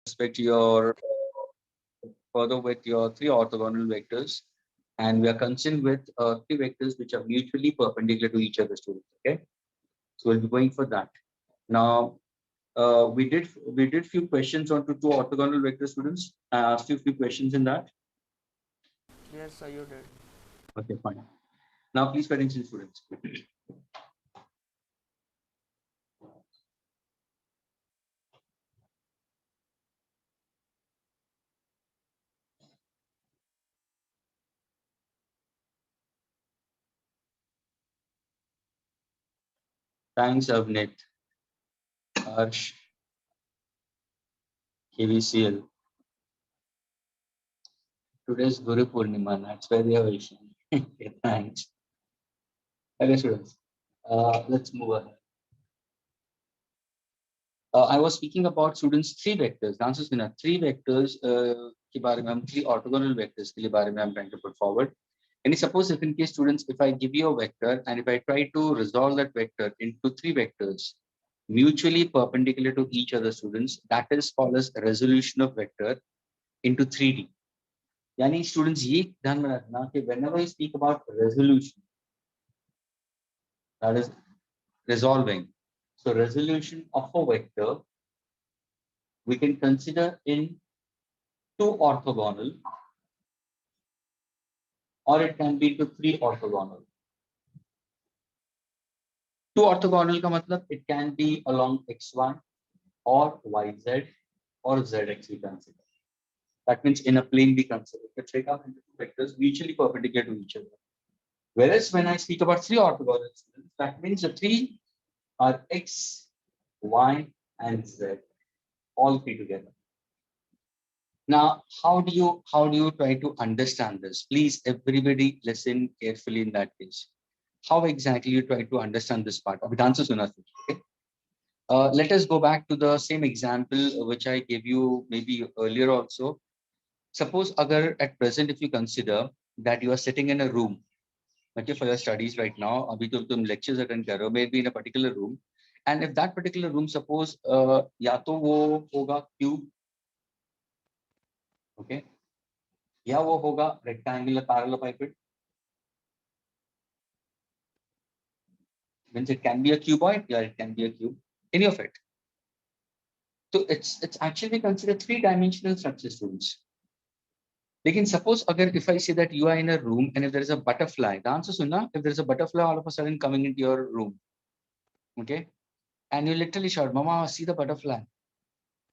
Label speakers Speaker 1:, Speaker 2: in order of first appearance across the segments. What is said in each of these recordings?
Speaker 1: respect your further with your three orthogonal vectors, and we are concerned with three vectors which are mutually perpendicular to each other, students. Okay, so we'll be going for that. Now, we did few questions onto two orthogonal vector, students. I asked you a few questions in that.
Speaker 2: Yes, sir, you did.
Speaker 1: Okay, fine. Now, please pay attention, students. Thanks, Avnit, Harsh, KVCL. Today's Guru Purnima. That's why they are wishing. Okay, thanks. Okay, students. Let's move ahead. I was speaking about students three vectors. The answer is three vectors के बारे में हम three orthogonal vectors के लिए बारे में I'm trying to put forward. And suppose if in case students, if I give you a vector and if I try to resolve that vector into three vectors mutually perpendicular to each other, students, that is called as resolution of vector into 3D. यानी students ये ध्यान में रखना कि whenever I speak about resolution, that is resolving. So resolution of a vector we can consider in two orthogonal, or it can be to three orthogonal. Two orthogonal का मतलब it can be along x1 or yz or zx we consider. That means in a plane we consider. Let's take up into two vectors mutually perpendicular to each other. Whereas when I speak about three orthogonal, that means the three are x, y, and z, all three together. Now, how do you try to understand this? Please, everybody, listen carefully in that case. How exactly you try to understand this part? Okay. Let us go back to the same example which I gave you maybe earlier also. Suppose agar at present, if you consider that you are sitting in a room, okay, for your studies right now, abhi to tum lectures attend kar rahe ho, maybe in a particular room, and if that particular room, suppose ya to wo hoga cube, okay, या वो होगा rectangular parallelepiped, means it can be a cuboid, yeah, it can be a cube, any of it. So it's actually considered three-dimensional structure, students. Again, suppose if I say that you are in a room and if there is a butterfly, the answer is if there is a butterfly all of a sudden coming into your room, okay, and you literally shout, "Mama, see the butterfly."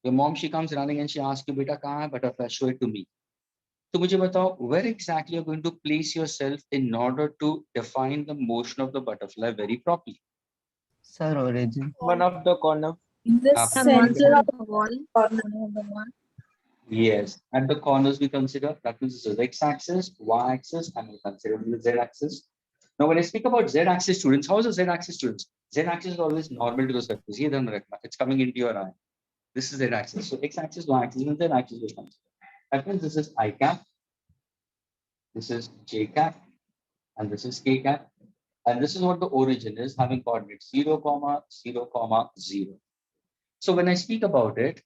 Speaker 1: Your mom, she comes running and she asks you, "Beta, kahan hai butterfly? Show it to me." So मुझे बताओ, where exactly you're going to place yourself in order to define the motion of the butterfly very properly?
Speaker 3: Sir, origin.
Speaker 2: One of the corner.
Speaker 4: In the
Speaker 1: Absolutely.
Speaker 4: center of the wall, corner of the wall.
Speaker 1: Yes, at the corners we consider, that means the x-axis, y-axis, and we consider the z-axis. Now, when I speak about z-axis, students, how is the z-axis, students? Z-axis is always normal to the surface. It's coming into your eye. This is z-axis. So x-axis, y-axis, and z-axis will consider. That means this is I cap, this is j cap, and this is k cap. And this is what the origin is, having coordinates 0, 0, 0. So when I speak about it,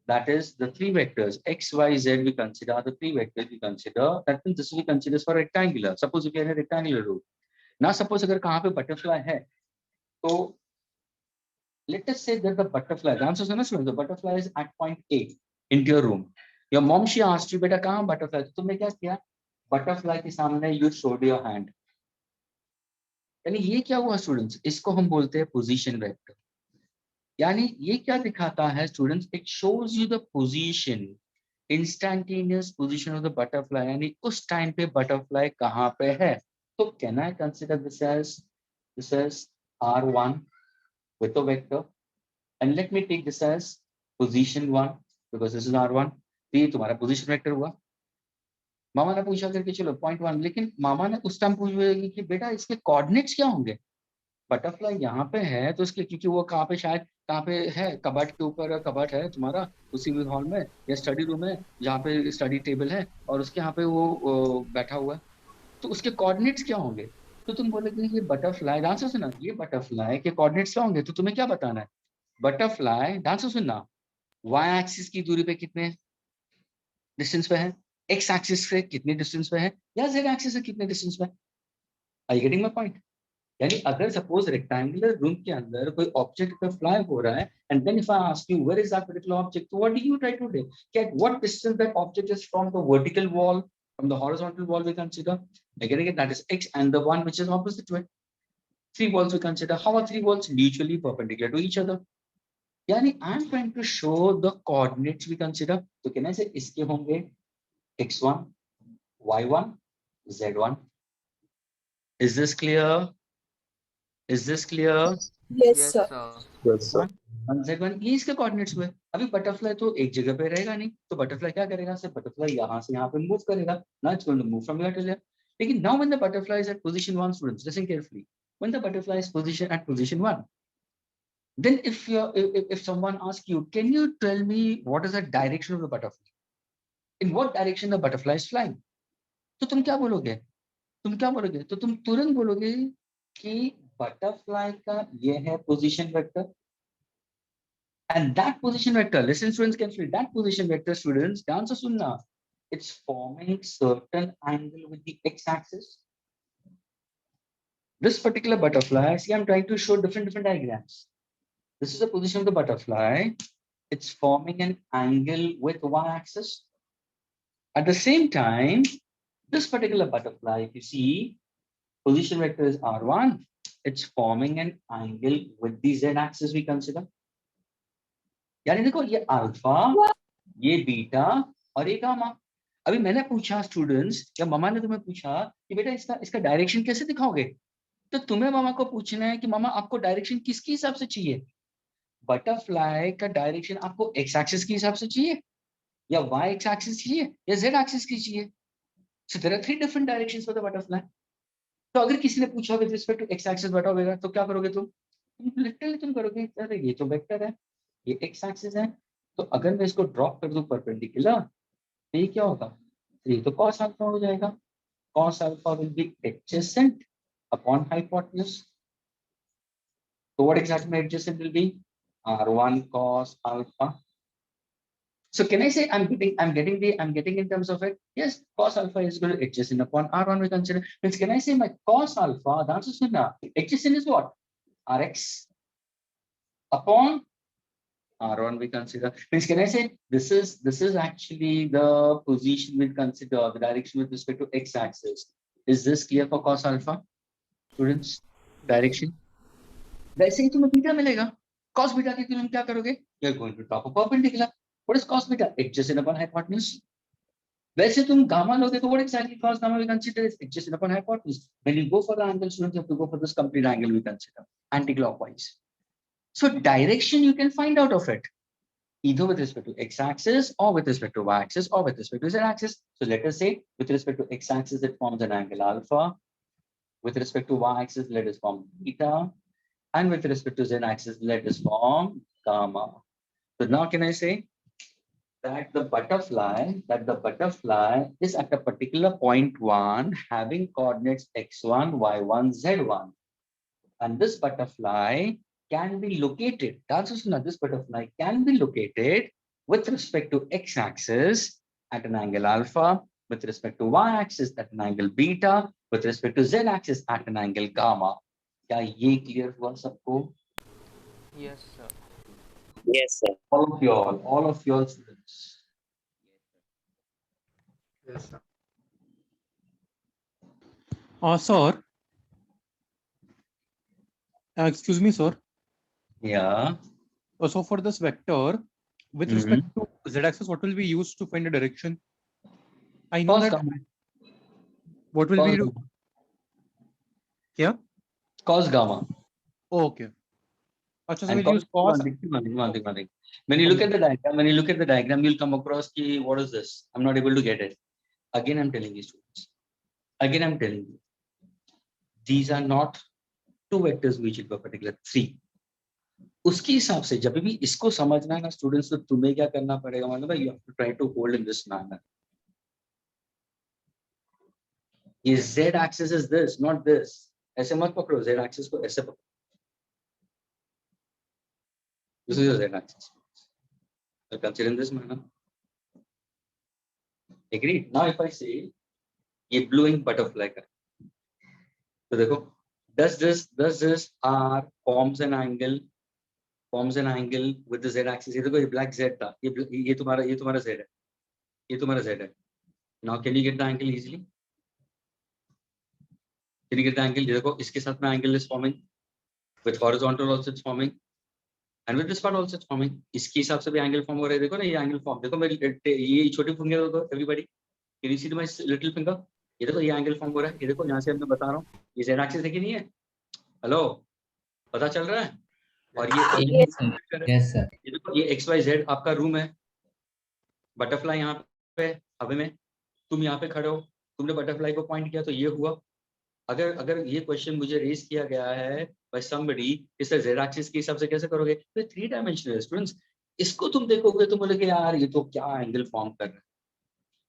Speaker 1: that is the three vectors x, y, z we consider the three vectors we consider. That means this we consider for rectangular. Suppose if you are in a rectangular room. Now suppose agar kahan pe butterfly hai, so let us say that the butterfly, the answer is the butterfly is at point A into your room. Your mom, she asked you, beta kahan butterfly? तो तुमने क्या किया? Butterfly के सामने you showed your hand. यानी ये क्या हुआ स्टूडेंट्स? इसको हम बोलते हैं पोजीशन वेक्टर. यानी ये क्या दिखाता है students? It shows you the position, instantaneous position of the butterfly, यानी उस टाइम पे बटरफ्लाई कहाँ पे है. तो can I consider this as R1 with a vector, and let me take this as position 1 because this is R1. तो ये तुम्हारा पोजीशन वेक्टर हुआ. मामा ने पूछा करके चलो पॉइंट 1, लेकिन मामा ने उस टाइम पूछा कि बेटा इसके कोऑर्डिनेट्स क्या होंगे. बटरफ्लाई यहाँ पे है तो इसके, क्योंकि वो कहाँ पे शायद कहाँ पे है, कबर्ड के ऊपर कबर्ड है तुम्हारा उसी हॉल में या स्टडी रूम है जहाँ पे स्टडी टेबल है और उसके यहाँ पे वो बैठा हुआ है. तो उसके कोऑर्डिनेट्स क्या होंगे? तो तुम बोलोगे ये बटरफ्लाई, डांसर सुना, ये बटरफ्लाई के कोऑर्डिनेट्स क्या होंगे? तो तुम्हें क्या बताना है? बटरफ्लाई, डांसर सुनना, वाई एक्सिस की दूरी पे कितने डिस्टेंस पे है, एक्स एक्सिस से कितने डिस्टेंस पे है, या जेड एक्सिस से कितने डिस्टेंस पे है। Are you getting my point? यानी अगर सपोज रेक्टेंगुलर रूम के अंदर कोई ऑब्जेक्ट पे फ्लाई हो रहा है, and then if I ask you where is that particular object, what do you try to do, at what distance that object is from the vertical wall, from the horizontal wall we consider, again that is x, and the one which is opposite to it, three walls we consider. How are three walls mutually perpendicular to each other? यानी I am trying to show the coordinates we consider. तो कहना से इसके होंगे x1, y1, z1. Is this clear? Is this clear?
Speaker 4: Yes,
Speaker 2: Yes,
Speaker 4: sir.
Speaker 2: sir.
Speaker 1: Yes, sir. Z1 ये इसके coordinates हुए। अभी बटरफ्लाई तो एक जगह पे रहेगा नहीं, तो बटरफ्लाई क्या करेगा, सिर्फ बटरफ्लाई यहाँ से यहाँ पे मूव करेगा, ना it's going to move from here to here. लेकिन now when the butterfly is at position 1, students listen carefully, when the butterfly is position at position 1, then if someone asks you, can you tell me what is the direction of the butterfly, in what direction the butterfly is flying, तो तुम क्या बोलोगे, तो तुम तुरंत बोलोगे कि butterfly का ये है position vector, and that position vector, listen students carefully, that position vector, students ध्यान से सुनना, it's forming certain angle with the x-axis. This particular butterfly, see, I'm trying to show different diagrams. This is the position of the butterfly. It's forming an angle with y-axis. At the same time, this particular butterfly, if you see, position vector is r1. It's forming an angle with the z-axis we consider. यानी देखो ये alpha, ये beta और ये gamma. अभी मैंने पूछा students, या मामा ने तुम्हें पूछा कि बेटा इसका डायरेक्शन कैसे दिखाओगे, तो तुम्हें मामा को पूछना है कि मामा आपको डायरेक्शन किसके हिसाब से चाहिए, बटरफ्लाई का डायरेक्शन आपको एक्स एक्सिस के हिसाब से चाहिए, या वाई एक्स एक्सिस चाहिए, या जेड एक्सिस की चाहिए। So there are three different directions for the butterfly. तो अगर किसी ने पूछा with respect to X axis बताओगे, तो क्या करोगे तुम लिटरली तुम करोगे, अरे ये तो वेक्टर है, ये एक्स एक्सिस है, तो अगर मैं इसको ड्रॉप कर दूं परपेंडिकुलर, तो ये क्या होगा, तो ये तो cos अल्फा हो जाएगा, cos alpha will be adjacent upon hypotenuse. So what exactly adjacent will be, r1 cos alpha. So can I say I'm getting in terms of it, yes, cos alpha is going to adjacent upon r1 we consider, means can I say my cos alpha, the answer is no. Adjacent is what, rx upon r1 we consider, means can I say this is actually the position we consider, the direction with respect to x axis. Is this clear for cos alpha, students? Direction वैसे ही तुम्हें beta मिलेगा, cos beta के तुम क्या करोगे, you are going to drop a perpendicular. What is cos beta? Adjacent upon hypotenuse. वैसे तुम gamma लोगे तो what exactly cos gamma we consider is adjacent upon hypotenuse. When you go for the angle, students, you have to go for this complete angle we consider anti-clockwise. So direction you can find out of it either with respect to x-axis or with respect to y-axis or with respect to z-axis. So let us say with respect to x-axis it forms an angle alpha, with respect to y-axis let us form beta, and with respect to z-axis let us form gamma. So now can I say that the butterfly is at a particular point 1 having coordinates x1, y1, z1, and this butterfly can be located, this butterfly can be located with respect to x-axis at an angle alpha, with respect to y-axis at an angle beta, with respect to z-axis at an angle gamma. क्या ये clear हुआ सबको?
Speaker 2: Yes, sir.
Speaker 3: Yes, sir.
Speaker 1: All of your students.
Speaker 5: Yes, sir. Sir, excuse me, sir.
Speaker 1: Yeah.
Speaker 5: So for this vector, with respect to z-axis, what will be used to find the direction? I know
Speaker 1: Cos
Speaker 5: that.
Speaker 1: gamma.
Speaker 5: What will
Speaker 1: Cos
Speaker 5: be?
Speaker 1: gamma.
Speaker 5: Yeah.
Speaker 1: Cos gamma.
Speaker 5: Oh, okay. Achha, so
Speaker 1: And
Speaker 5: we'll use cos.
Speaker 1: one thing. When you look at the diagram, you'll come across ki, what is this? I'm not able to get it. Again, I'm telling you, students. These are not two vectors which equal particular three. उसके हिसाब से जब भी इसको समझना है ना students, तो तुम्हें क्या करना पड़ेगा, मतलब you have to try to hold in this manner. ये z axis is this, not this. ऐसे मत पकड़ो, z axis को ऐसे पकड़ो. This is your z axis. So consider in this manner. Agreed. Now if I say ये blue ink butterfly का, तो देखो does this R forms an angle with the z axis. ये देखो ये black z था, ये तुम्हारा z है, ये तुम्हारा z है. Now can you get the angle easily? Can you get the angle? ये देखो इसके साथ में angle is forming, with horizontal also it's forming, and with this part also it's forming. इसके हिसाब से भी angle form हो रहा है. देखो ना ये angle form, देखो मेरी ये छोटी finger देखो everybody. Can you see my little finger? ये देखो ये angle form हो रहा है. ये देखो यहाँ से मैं बता रहा हूँ ये z axis है कि नहीं है? हेलो, पता चल रहा है? और ये
Speaker 3: Yes, sir.
Speaker 1: ये देखो ये XYZ आपका रूम है. बटरफ्लाई यहाँ पे हवा में, तुम यहाँ पे खड़े हो, तुमने बटरफ्लाई को पॉइंट किया तो ये हुआ. अगर ये क्वेश्चन मुझे रेज किया गया है बाय समबडी, इस z एक्सिस के हिसाब से कैसे करोगे? तो 3 डायमेंशनल स्टूडेंट्स, इसको तुम देखोगे तो बोलोगे यार ये तो क्या एंगल फॉर्म कर रहा है.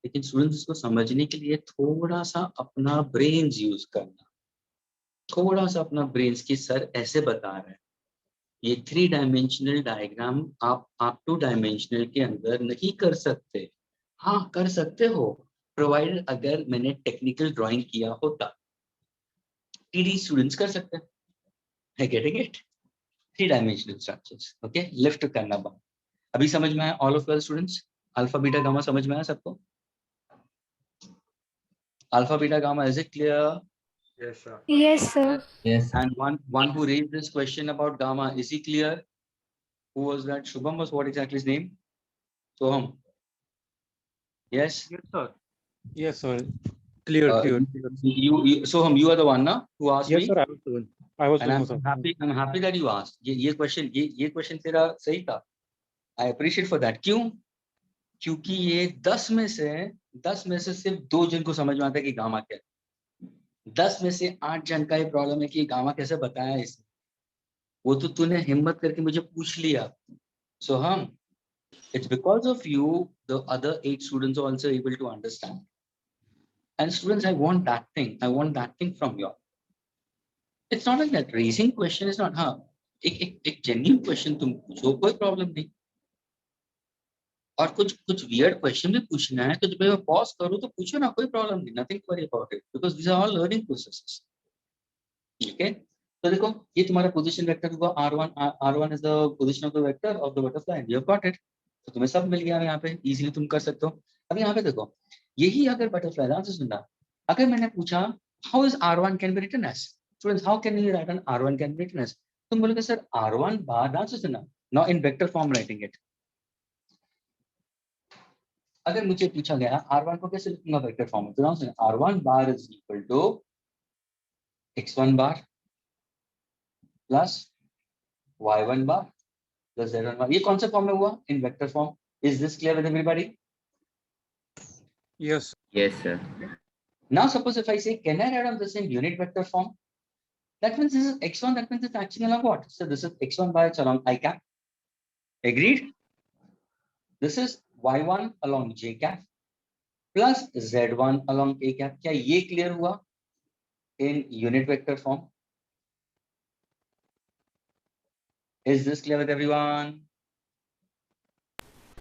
Speaker 1: लेकिन स्टूडेंट्स इसको समझने के लिए थोड़ा सा अपना ब्रेन यूज करना, थोड़ा सा अपना ब्रेन की सर ऐसे बता रहा है. ये 3 डायमेंशनल डायग्राम आप 2 डायमेंशनल के अंदर नहीं कर सकते. हाँ कर सकते हो, प्रोवाइडेड अगर मैंने टेक्निकल ड्राइंग किया होता. TD स्टूडेंट्स कर सकते हैं. है getting it? 3 dimensional structures. Okay, lift करना बात अभी समझ में आया all of well students? Alpha beta gamma समझ में आया सबको? Alpha beta gamma, is it clear?
Speaker 2: Yes, sir.
Speaker 4: Yes, sir.
Speaker 3: Yes, sir.
Speaker 1: And one who raised this question about gamma, is he clear? Who was that? Shubham was what exactly his name? Soham. Yes.
Speaker 2: Yes, sir.
Speaker 5: Yes, sir. Clear, clear.
Speaker 1: You Soham, you are the one, na, who asked
Speaker 5: Yes,
Speaker 1: me.
Speaker 5: sir. I was the one. I was
Speaker 1: And
Speaker 5: the
Speaker 1: I'm
Speaker 5: one, sir.
Speaker 1: happy that you asked. ये question तेरा सही था. I appreciate for that. क्यों? क्योंकि ये 10 में से सिर्फ 2 जन को समझ में आता है कि गामा क्या है. 10 में से 8 जन का ये प्रॉब्लम है कि गामा कैसे बताया इसने. वो तो तूने हिम्मत करके मुझे पूछ लिया. So it's because of you the other 8 students are also able to understand. And students, I want that thing from you. It's not like that. Raising question is not, हाँ, एक genuine question तुम पूछो, कोई problem नहीं. और कुछ weird question भी पूछना है तो जब मैं pause करूँ तो पूछो ना, कोई problem नहीं. Nothing to worry about it because these are all learning processes. Okay? तो देखो ये तुम्हारा पोजीशन वेक्टर हुआ R1. R1 is the position of the vector of the butterfly and you have got it. तो तुम्हें सब मिल गया यहाँ पे, इजीली तुम कर सकते हो. अब यहाँ पे देखो, यही अगर बटरफ्लाई, ध्यान से सुनना, अगर मैंने पूछा how is R1 can be written as, students how can you write an R1 can be written as, तुम बोलोगे सर R1 बार, ध्यान से सुनना, now in vector form writing it. अगर मुझे पूछा गया R1 को कैसे लिखूंगा वेक्टर फॉर्म में, तो ध्यान से R1 bar is equal to x1 bar plus y1 bar plus z1 bar. ये कौन से फॉर्म में हुआ? In vector form. Is this clear with everybody?
Speaker 5: Yes.
Speaker 3: Yes, sir.
Speaker 1: Now suppose if I say can I write on this in unit vector form? That means this is x1, that means it's acting along what? So this is x1 by it's along I cap. Agreed? This is y1 along j cap plus z1 along a cap. क्या ये clear हुआ in unit vector form? Is this clear with everyone?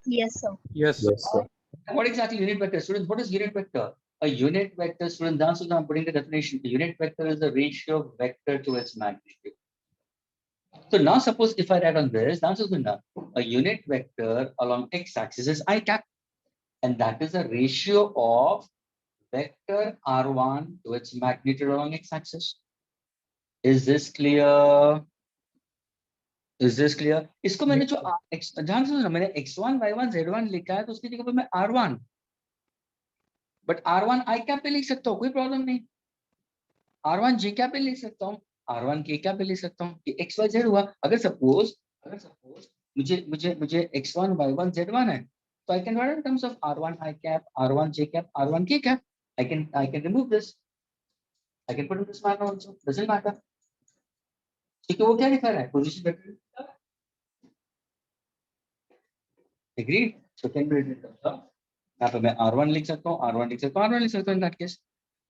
Speaker 4: Yes, sir.
Speaker 5: Yes.
Speaker 3: Yes, sir.
Speaker 1: And what exactly unit vector? Students, what is unit vector? A unit vector, students, that's what I'm putting the definition. A unit vector is the ratio of vector to its magnitude. So now suppose if I write on this, that's what a unit vector along x-axis is I cap. And that is the ratio of vector R1 to its magnitude along x-axis. Is this clear? Is this clear? इसको मैंने जो ध्यान से सुनो, मैंने x1, y1, z1 लिखा है तो उसकी जगह पे मैं R1, but R1 I cap पे लिख सकता हूँ, कोई प्रॉब्लम नहीं. R1 J कैप पे लिख सकता हूँ, R1 K कैप पे लिख सकता हूँ. ये x y z हुआ. अगर सपोज मुझे x1, y1, z1 है तो I can write in terms of R1 I cap, R1 J cap, R1 K cap. I can remove this. I can put in this manner also. Doesn't matter. क्योंकि वो क्या लिखा रहा है? Position vector. Agreed? So can be written in terms of, यहाँ पे मैं R1 लिख सकता हूँ, R1 लिख सकता हूँ, R1 लिख सकता हूँ in that case.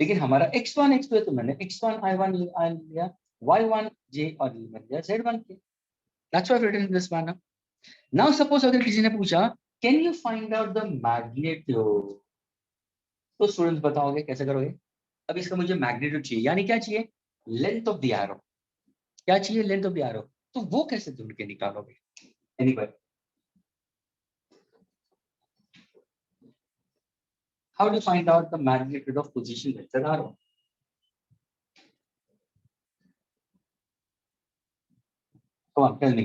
Speaker 1: लेकिन हमारा x1 x2 है तो मैंने x1 I1 लिया, y1 J और मैंने लिया z1 K. That's why I've written in this manner. Now suppose अगर किसी ने पूछा can you find out the magnitude, तो स्टूडेंट्स बताओगे कैसे करोगे? अब इसका मुझे मैग्नीट्यूड चाहिए, यानी क्या चाहिए? Length of the arrow. क्या चाहिए? Length of the arrow. तो वो कैसे ढूंढ के निकालोगे? Anybody? How to find out the magnitude of position vector arrow? Come on, tell me.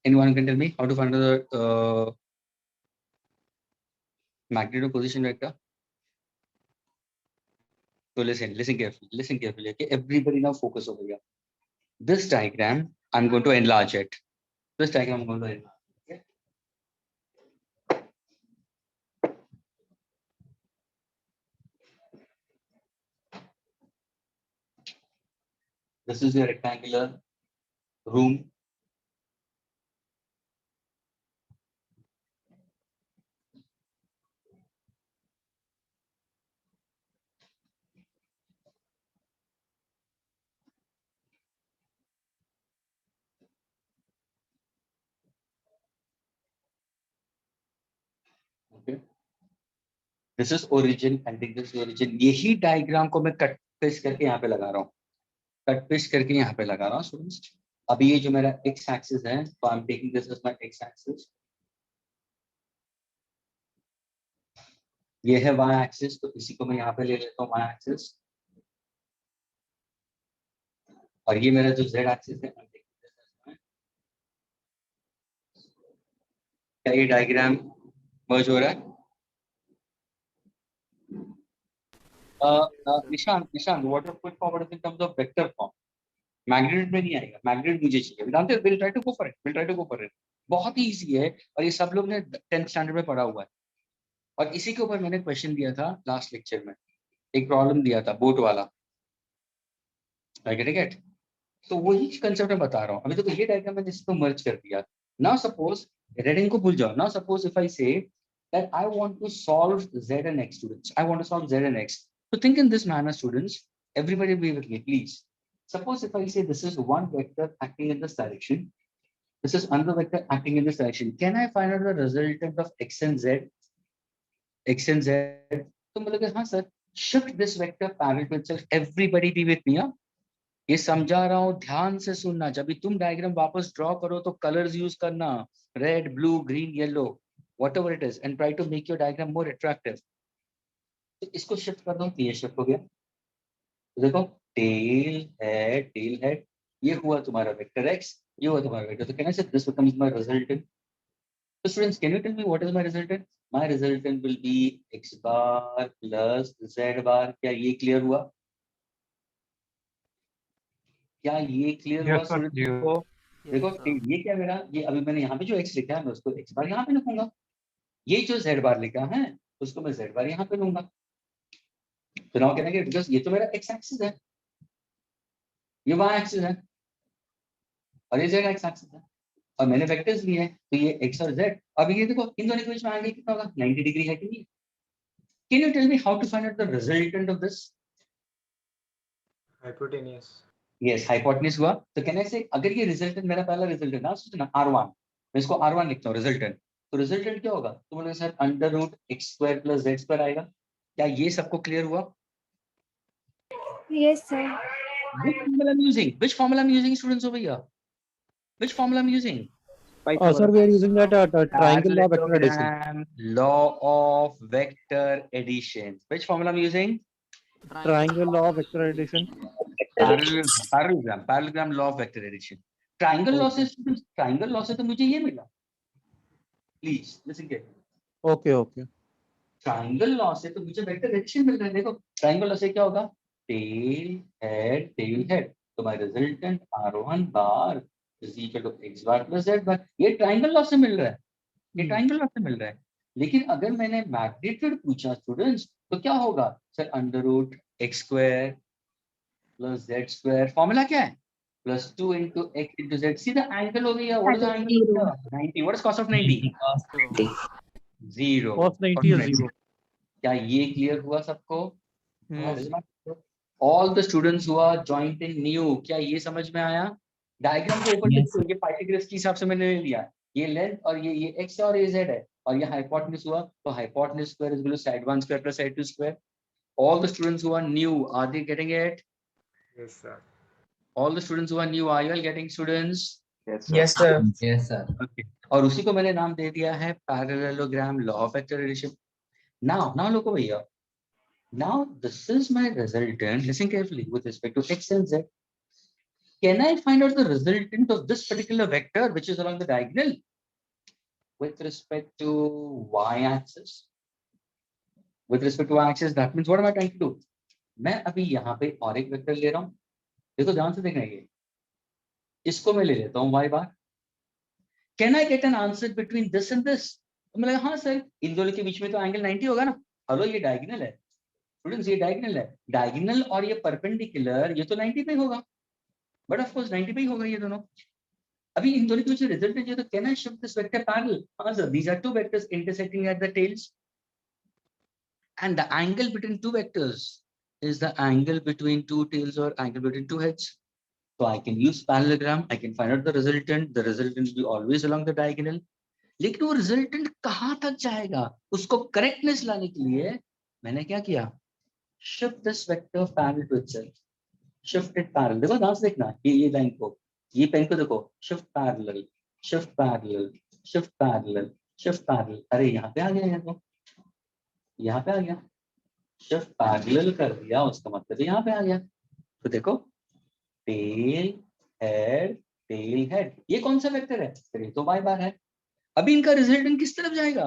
Speaker 1: Anyone can tell me how to find the magnitude of position vector? So listen carefully. Okay, everybody now focus over here. This diagram, I'm going to enlarge it. This diagram, I'm going to enlarge. Okay. This is your rectangular room. Okay. This is origin and this is origin. यही diagram को मैं cut paste करके यहाँ पे लगा रहा हूँ, cut paste करके यहाँ पे लगा रहा हूँ स्टूडेंट्स। अभी ये जो मेरा x एक्सिस है, तो I am taking this as my x axis, ये है y एक्सिस, तो इसी को मैं यहाँ पे ले लेता हूँ y एक्सिस, और ये मेरा जो z एक्सिस है, क्या ये डायग्राम मर्ज हो रहा है? Nishant, what you put forward in terms of vector form, magnitude में नहीं आएगा, मैग्नीट्यूड मुझे चाहिए। जानते हो, will try to go for it, बहुत ही इजी है और ये सब लोग ने 10th स्टैंडर्ड में पढ़ा हुआ है। और इसी के ऊपर मैंने क्वेश्चन दिया था लास्ट लेक्चर में, एक प्रॉब्लम दिया था बोट वाला, गेट। तो वही कंसेप्ट मैं बता रहा हूँ। अभी तो ये डायग्राम मैंने इसको मर्ज कर दिया। नाउ सपोज रेडिंग को भूल जाओ। नाउ सपोज इफ आई से that I want to solve z and x, students. I want to solve z and x. So think in this manner, students. Everybody be with me, please. Suppose if I say this is one vector acting in this direction, this is another vector acting in this direction. Can I find out the resultant of x and z? X and z. तो मतलब हाँ sir, shift this vector parallel to itself. Everybody be with me, हाँ? ये समझा रहा हूँ, ध्यान से सुनना। जब भी तुम डायग्राम वापस ड्रॉ करो तो कलर्स यूज करना, red, blue, green, yellow, whatever it is, and try to make your diagram more attractive. तो इसको शिफ्ट कर दो, ये शिफ्ट हो गया। तो देखो, टेल हेड, ये हुआ तुम्हारा वेक्टर x, ये हुआ तुम्हारा वेक्टर। तो can I say this becomes my resultant? तो students, can you tell me what is my resultant? My resultant will be x bar plus z bar. क्या ये क्लियर हुआ? क्या ये क्लियर हुआ स्टूडेंट्स को? देखो, ये क्या मेरा, ये अभी मैंने यहाँ पे जो x लिखा है, मैं उसको x बार यहाँ पे लिखूंगा। ये जो z बार लिखा है, उसको मैं z बार यहाँ पे लूंगा। तो now can I get, because ये तो मेरा x एक्सिस है, ये y एक्सिस है, और ये z एक्सिस है, और मैंने वेक्टर्स लिए हैं, तो ये x और z। अब ये देखो, इन दोनों के बीच में एंगल कितना होगा? 90 डिग्री है कि नहीं? Can you tell me how to find out the resultant of this?
Speaker 6: Hypotenuse.
Speaker 1: Yes, hypotenuse हुआ। तो कैन आई से, अगर ये रिजल्टेंट मेरा पहला रिजल्टेंट ना, सोचना r1, मैं इसको r1 लिखता हूँ रिजल्टेंट। तो रिजल्टेंट क्या होगा? तो बोलोगे sir under root x square plus z square आएगा। क्या ये सबको क्लियर हुआ?
Speaker 4: Yes, sir.
Speaker 1: Which formula I'm using? Which formula I'm using, students, over here? Which formula I'm using?
Speaker 5: Sir, we are using that triangle law of vector addition.
Speaker 1: Parallelogram law of vector addition. Which formula I'm using?
Speaker 5: Triangle law of vector addition.
Speaker 1: Parallelogram law of vector addition. Triangle law से, students, triangle law से तो मुझे ये मिला। Please listen carefully.
Speaker 5: Okay.
Speaker 1: Triangle law से तो मुझे vector addition मिल रहा है। देखो, ट्राइंगल लॉ से क्या होगा? टेल हेड, तो my resultant r1 bar is equal to x bar plus z bar. ये ट्राइंगल लॉ से मिल रहा है, ये ट्राइंगल लॉ से मिल रहा है। लेकिन अगर मैंने मैग्नीट्यूड पूछा स्टूडेंट्स, तो क्या होगा? Sir under root x square plus z square, formula क्या है? Plus 2 into x into z, सीधा एंगल हो गया। What is angle? 90। What is cos of 90? 0
Speaker 5: cos 90 is 0.
Speaker 1: क्या ये क्लियर हुआ सबको?
Speaker 5: Yes.
Speaker 1: All the students who are joined in new, क्या ये समझ में आया? डायग्राम को ऊपर से
Speaker 3: Yes.
Speaker 1: देखो, ये पाइथागोरस के हिसाब से मैंने ले लिया, ये लेंथ और ये x और ये z है, और ये हाइपोटेन्यूज हुआ, तो hypotenuse square is equal to side 1 square plus side 2 square. All the students who are new, are they getting it?
Speaker 6: Yes, sir.
Speaker 1: All the students who are new, are you all getting, students?
Speaker 6: Yes, sir.
Speaker 3: Yes, sir.
Speaker 1: Okay. और उसी को मैंने नाम दे दिया है parallelogram law of vector addition. Now look over here. Now this is my resultant. Listen carefully with respect to x and z. Can I find out the resultant of this particular vector which is along the diagonal with respect to y-axis? With respect to y-axis, that means what am I trying to do? मैं अभी यहाँ पे और एक vector ले रहा हूँ, देखो ध्यान से देखना, ये इसको मैं ले लेता हूँ y bar. Can I get an answer between this and this? तो मैं लगा हाँ सर, इन दोनों के बीच में तो एंगल 90 होगा ना. हेलो, ये डायगोनल है स्टूडेंट्स, ये डायगोनल है. डायगोनल और ये परपेंडिकुलर, ये तो 90 पे होगा, बट ऑफ कोर्स 90 पे ही होगा ये दोनों. अभी इन दोनों के बीच रिजल्ट है, तो can I shift this vector parallel? हाँ sir, these are two vectors intersecting at the tails, and the angle between two vectors is the angle between two tails or angle between two heads. So I can use parallelogram, I can find out the resultant. The resultant will be always along the diagonal. लेकिन वो resultant कहाँ तक जाएगा, उसको correctness लाने के लिए मैंने क्या किया? Shift this vector parallel to itself. Shift it parallel. देखो ध्यान से देखना, ये लाइन को, ये पेन को देखो, shift parallel, shift parallel, shift parallel, shift parallel. अरे यहाँ पे आ गया, यहाँ तो यहाँ पे आ गया. शिफ्ट पैरेलल कर दिया, उसका मतलब यहाँ पे आ गया. तो देखो, टेल हेड, ये कौन सा वेक्टर है? ये तो y बार है. अभी इनका रिजल्टेंट किस तरफ जाएगा?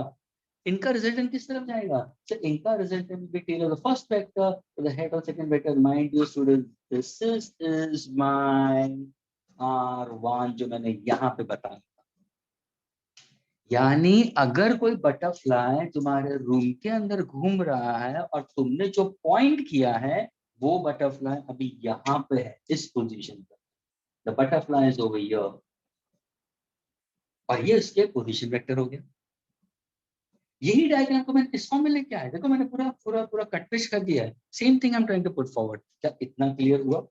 Speaker 1: इनका रिजल्टेंट किस तरफ जाएगा? सो इनका resultant will be tail of the first vector to the head of second vector. Mind you student, this is my r1 जो मैंने यहाँ पे बताया. यानी अगर कोई बटरफ्लाई तुम्हारे रूम के अंदर घूम रहा है और तुमने जो पॉइंट किया है वो बटरफ्लाई अभी यहाँ पे है, इस पोजीशन पर. The butterfly is over here, और ये इसके पोजीशन वेक्टर हो गया. यही डायग्राम को मैंने इस फॉर्म में लेके आया. देखो मैंने पूरा पूरा पूरा कट पेस्ट कर दिया है. Same thing I am trying to put forward. क्या इतना क्लियर हुआ?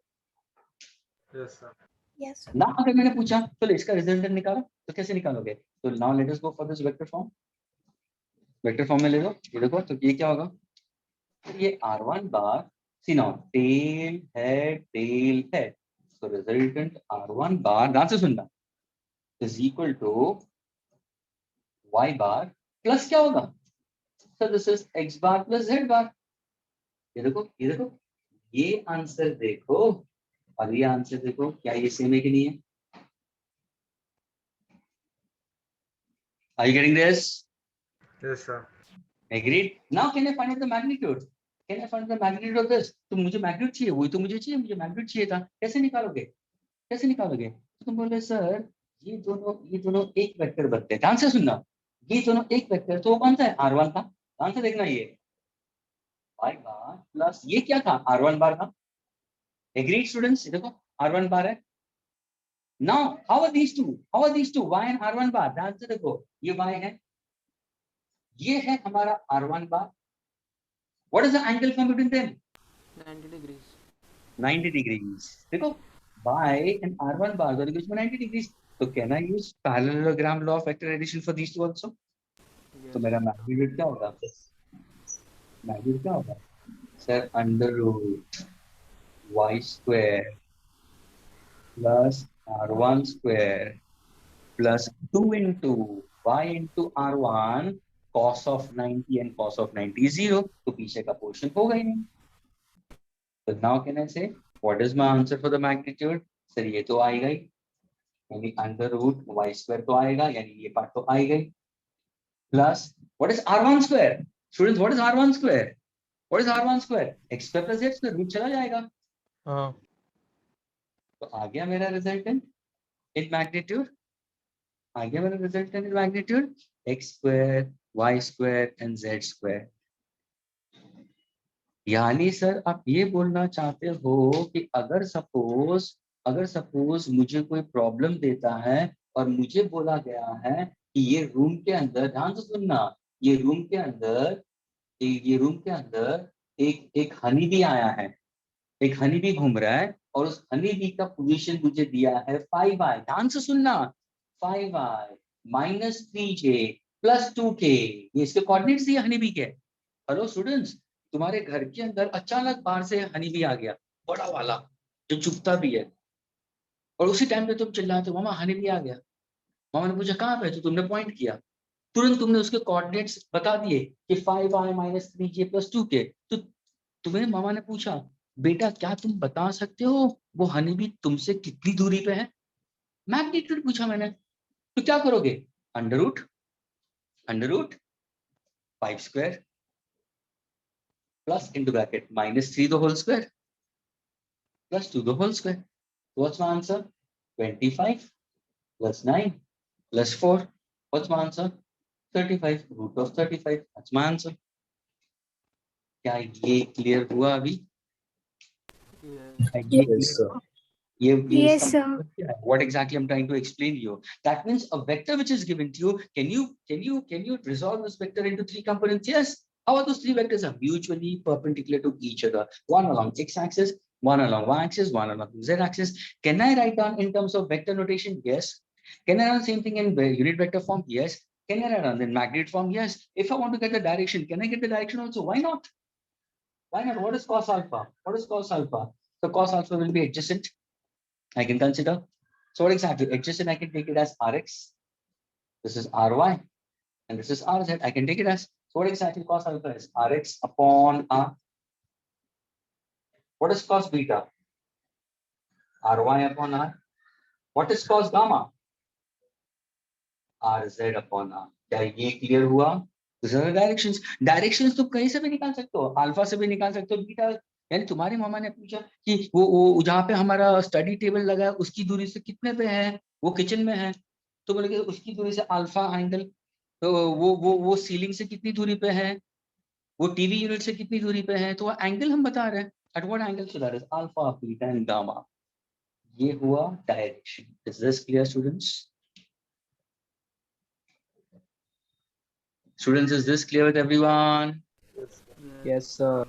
Speaker 6: Yes, sir.
Speaker 4: Yes.
Speaker 1: ना अगर मैंने पूछा तो इसका रिजल्टेंट निकालो, तो कैसे निकालोगे? तो now let us go for this vector form. Vector form में ले लो, ये देखो, तो ये क्या होगा? तो ये r1 bar, see now, tail head, so resultant r1 bar, ध्यान से सुनना, is equal to y bar plus क्या होगा? So this is x bar plus z bar. ये देखो, ये देखो, ये आंसर देखो और ये आंसर देखो, क्या ये सेम है कि नहीं है? Are you getting this?
Speaker 6: Yes, sir.
Speaker 1: Agreed. Now can I find out the magnitude? Can I find out the magnitude of this? तो मुझे magnitude चाहिए, वही तो मुझे चाहिए, मुझे magnitude चाहिए था. कैसे निकालोगे? कैसे निकालोगे? तो तुम बोले सर ये दोनों एक वेक्टर बनते हैं. ध्यान से सुनना, ये दोनों एक वेक्टर, तो वो कौन सा है? r1 था. ध्यान से देखना, ये y बार प्लस ये क्या था? r1 बार था. Agreed students? ये देखो r1 बार है. Now how are these two? How are these two? y and r1 bar. ध्यान से देखो, ये y है, ये है हमारा r1 bar. What is the angle from between them?
Speaker 2: 90 degrees.
Speaker 1: 90 degrees. देखो, y and r1 बार दोनों के बीच में 90 degrees. तो can I use parallelogram law of vector addition for these two also?
Speaker 2: Yes.
Speaker 1: तो मेरा magnitude क्या होगा? Magnitude क्या होगा? Sir, under root y square plus r1 square plus 2 into y into r1 cos of 90 and cos of 90 is 0. तो पीछे का portion होगा ही नहीं. So now can I say what is my answer for the magnitude? Sir ये तो आएगा ही, यानी under root y square तो आएगा, यानी ये पार्ट तो आएगा ही, plus what is r1 square? Students, what is r1 square? What is r1 square? x square plus z square, root चला जाएगा.
Speaker 5: हाँ.
Speaker 1: तो आ गया मेरा रिजल्टेंट इन मैग्नीट्यूड, आ गया मेरा resultant in magnitude, x square y square and z square. यानी sir आप ये बोलना चाहते हो कि अगर सपोज मुझे कोई प्रॉब्लम देता है और मुझे बोला गया है कि ये रूम के अंदर, ध्यान से सुनना, ये रूम के अंदर एक हनी भी आया है, एक हनी भी घूम रहा है, और उस हनी बी का पोजीशन मुझे दिया है 5i। ध्यान से सुनना, 5i minus 3j plus 2k, ये इसके कोऑर्डिनेट्स दिए हनी बी के। हेलो स्टूडेंट्स, तुम्हारे घर के अंदर अचानक बाहर से हनी बी आ गया, बड़ा वाला जो चुपता भी है, और उसी टाइम पे तुम चिल्लाते हो मामा हनी बी आ गया। मामा ने पूछा कहाँ पे, तो तुमने पॉइंट किया, तुरंत तुमने उसके कोऑर्डिनेट्स बता दिए कि 5i minus 3j plus 2k। तो तुम्हें मामा ने पूछा बेटा क्या तुम बता सकते हो वो हनी बी तुमसे कितनी दूरी पे है? मैग्नीट्यूड पूछा मैंने, तो क्या करोगे? Under root 5 square plus into bracket minus 3 the whole square plus 2 the whole square. What's my answer? 25 प्लस 9 प्लस 4। What's my answer? 35 root of 35। That's my answer. क्या ये क्लियर हुआ अभी?
Speaker 2: Yes.
Speaker 1: क्या ये
Speaker 6: Yes,
Speaker 1: clear
Speaker 6: sir.
Speaker 1: हुआ?
Speaker 4: Yes, sir.
Speaker 1: What exactly I'm trying to explain to you? That means a vector which is given to you, can you resolve this vector into 3 components? Yes. How are those 3 vectors? Are mutually perpendicular to each other. One along x-axis, one along y-axis, one along z-axis. Can I write down in terms of vector notation? Yes. Can I write the same thing in unit vector form? Yes. Can I write down in magnitude form? Yes. If I want to get the direction, can I get the direction also? Why not? Why not? What is cos alpha? What is cos alpha? So cos alpha will be adjacent. I can consider. So what exactly? Adjacent, I can take it as Rx. This is Ry. And this is Rz. I can take it as. So what exactly cos alpha is? Rx upon R. What is cos beta? Ry upon R. What is cos gamma? Rz upon R. क्या ये clear हुआ? Directions, directions तुम कहीं से भी निकाल सकते हो, अल्फा से भी निकाल सकते हो, बीटा। यानी तुम्हारे मामा ने पूछा कि वो जहाँ पे हमारा स्टडी टेबल लगा है उसकी दूरी से कितने पे है, वो किचन में है, तो बोले कि उसकी दूरी से अल्फा एंगल, तो वो सीलिंग से कितनी दूरी पे है, वो टीवी यूनिट से कितनी दूरी पे है, तो वो एंगल हम बता रहे हैं, at what angle, so that is alpha beta and gamma. ये हुआ direction. Is this clear students? Students, is this clear with everyone?
Speaker 6: Yes, sir.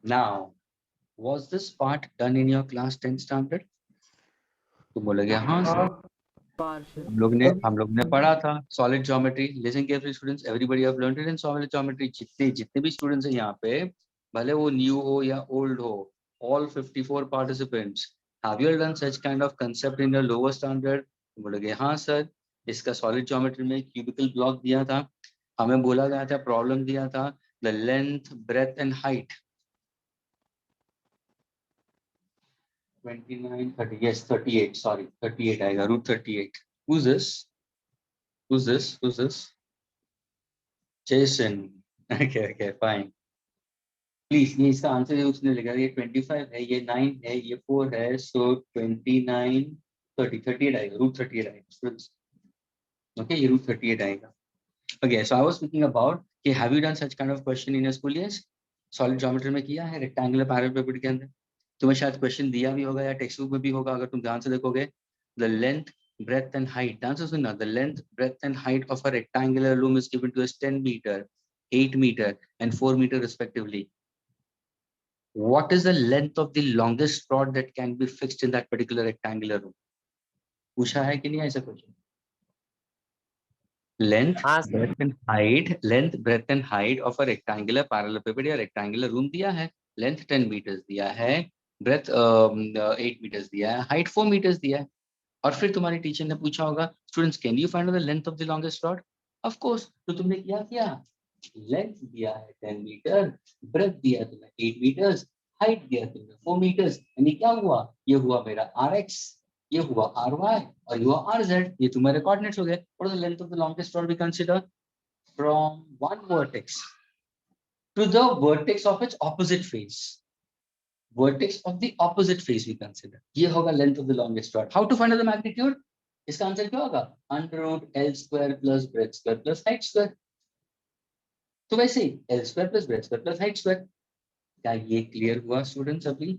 Speaker 1: Now, was this part done in your class 10 standard? तो बोलोगे हाँ sir,
Speaker 2: Partial.
Speaker 1: हम लोग ने पढ़ा था solid geometry. Listen carefully students, everybody have learned it in solid geometry. जितने भी स्टूडेंट्स हैं यहाँ पे, भले वो न्यू हो या ओल्ड हो, all 54 participants, have you done such kind of concept in your lower standard? बोलोगे हाँ सर, इसका सॉलिड ज्योमेट्री में क्यूबिकल ब्लॉक दिया था, हमें बोला गया था, प्रॉब्लम दिया था, the length breadth and height 29 30, yes 38, sorry 38 आएगा, रूट 38। who's this? Jason। okay fine। Please ये इसका आंसर है, उसने लिखा ये 25 है, ये 9 है, ये 4 है, सो 29 30 38 आएगा, रूट 38 आएगा। ओके, ये रूट 38 आएगा। Okay, so I was speaking about कि have you done such kind of question in your school? Yes, solid geometry में किया है, rectangular parallelepiped के अंदर। तुम्हें शायद क्वेश्चन दिया भी होगा या टेक्स्ट बुक में भी होगा, अगर तुम ध्यान से देखोगे। The length, breadth and height, ध्यान से सुनना, the length, breadth and height of a rectangular room is given to us 10 meter, 8 meter and 4 meter respectively. What is the length of the longest rod that can be fixed in that particular rectangular room? पूछा है कि नहीं ऐसा question? Length, breadth and height of a rectangular parallelepiped या rectangular room दिया है। Length 10 meters दिया है, breadth 8 meters दिया है, height 4 meters दिया है। और फिर तुम्हारी टीचर ने पूछा होगा, students can you find out the length of the longest rod? Of course। तो तुमने क्या लेंथ दिया है 10 मीटर, breadth दिया है तुमने 8 meters, height दिया तुमने 4 meters, यानी क्या हुआ? ये हुआ मेरा Rx, ये हुआ Ry और ये हुआ Rz। ये तुम्हारे कोऑर्डिनेट्स हो गए। What is the length of the longest rod we consider? From one vertex to the vertex of its opposite face. Vertex of the opposite face we consider. ये होगा length of the longest rod. How to find out the magnitude? इसका answer क्या होगा? Under root L square plus breadth square plus height square. तो वैसे ही L square plus breadth square plus height square। क्या ये clear हुआ students अभी?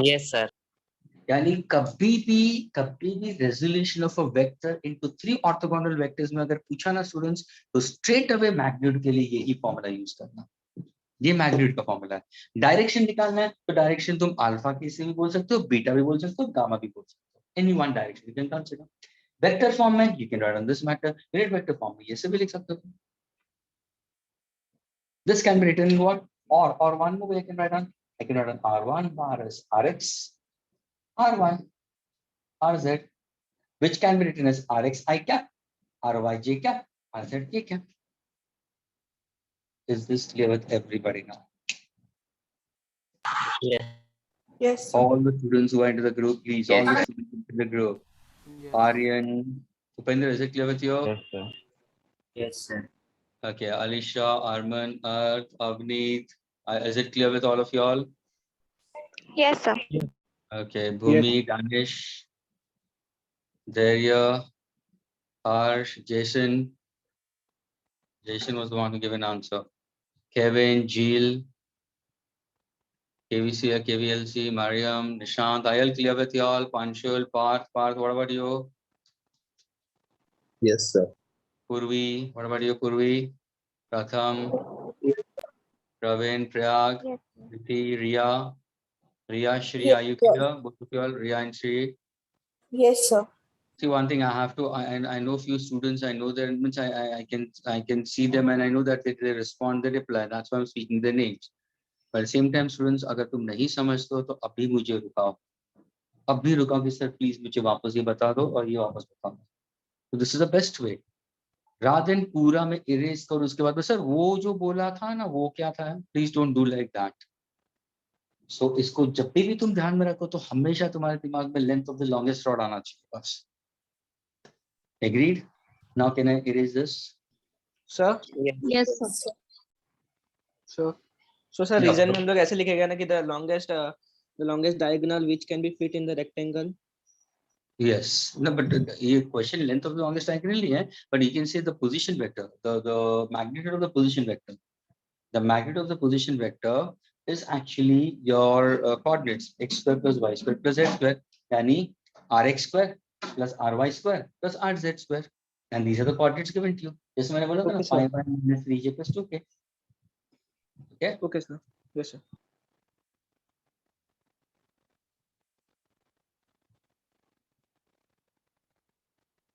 Speaker 3: Yes, sir.
Speaker 1: यानी कभी भी resolution of a vector into 3 orthogonal vectors में अगर पूछा ना स्टूडेंट्स, तो स्ट्रेट अवे मैग्नीट्यूड के लिए यही फॉर्मूला यूज करना। ये मैग्नीट्यूड का फॉर्मूला है। डायरेक्शन निकालना है तो डायरेक्शन तुम अल्फा के से भी बोल सकते हो, बीटा भी बोल सकते हो, गामा भी बोल सकते हो, any one direction you can consider. Vector form में you can write on this matter, unit vector form में ये से भी लिख सकते हो। This can be written in what? Or one more way I can write on. I can write on R1 bar as Rx, R1, Rz, which can be written as Rx I cap, Ry j cap, Rz k cap. Is this clear with everybody now?
Speaker 3: Yes.
Speaker 4: Yes, sir.
Speaker 1: All the students who are into the group, please. All the
Speaker 3: Yes.
Speaker 1: students into the group.
Speaker 2: Yes.
Speaker 1: Aryan, Upendra, is it clear with you?
Speaker 6: Yes, sir.
Speaker 3: Yes, sir.
Speaker 1: Okay, Alisha, Arman, Arth, Avneet. Is it clear with all of you all?
Speaker 4: Yes, sir.
Speaker 1: Okay, Bhumi, Danish, Darya, Harsh, Jason. Jason was the one who gave an answer. Kevin, Jill, KVC, KVLC, Mariam, Nishant. I all clear with you all? Panchul, Parth, what about you?
Speaker 6: Yes, sir.
Speaker 1: Purvi, what about you, Purvi? Pratham, Praveen, Prayag,
Speaker 4: Yes,
Speaker 1: Priti, Riya, Shri,
Speaker 4: Yes,
Speaker 1: are you
Speaker 4: sir.
Speaker 1: clear? Both of you all, Riya and Shri.
Speaker 4: Yes, sir.
Speaker 1: See, one thing I have to, I know few students, I know their means I can see them and I know that they respond, they reply. That's why I'm speaking their names. But at the same time, students, अगर तुम नहीं समझते हो तो अभी मुझे रुकाओ, अभी रुकाओ कि सर प्लीज मुझे वापस ये बता दो और ये वापस बताओ। तो this is the best way, rather than पूरा में इरेज करो उसके बाद सर वो जो बोला था ना वो क्या था, please don't do like that. So इसको जब भी तुम ध्यान में रखो तो हमेशा तुम्हारे दिमाग में length of the longest rod आना चाहिए बस। Agreed? Now can I erase this?
Speaker 6: Sir.
Speaker 4: Yes, sir.
Speaker 6: So sir,
Speaker 1: Yeah.
Speaker 6: reason में हम लोग ऐसे लिखेगा ना कि the longest diagonal which can be fit in the rectangle.
Speaker 1: Yes. No, but ये question length of the longest diagonal नहीं है, but you can say the position vector, the magnitude of the position vector. The magnitude of the position vector is actually your coordinates x square plus y square plus z square, यानी rx square plus ry square plus rz square, and these are the coordinates given to you. जैसे मैंने बोला था ना,
Speaker 6: Okay, sir.
Speaker 1: 5y minus 3j plus 2k. Okay.
Speaker 6: Okay, sir. Yes, sir.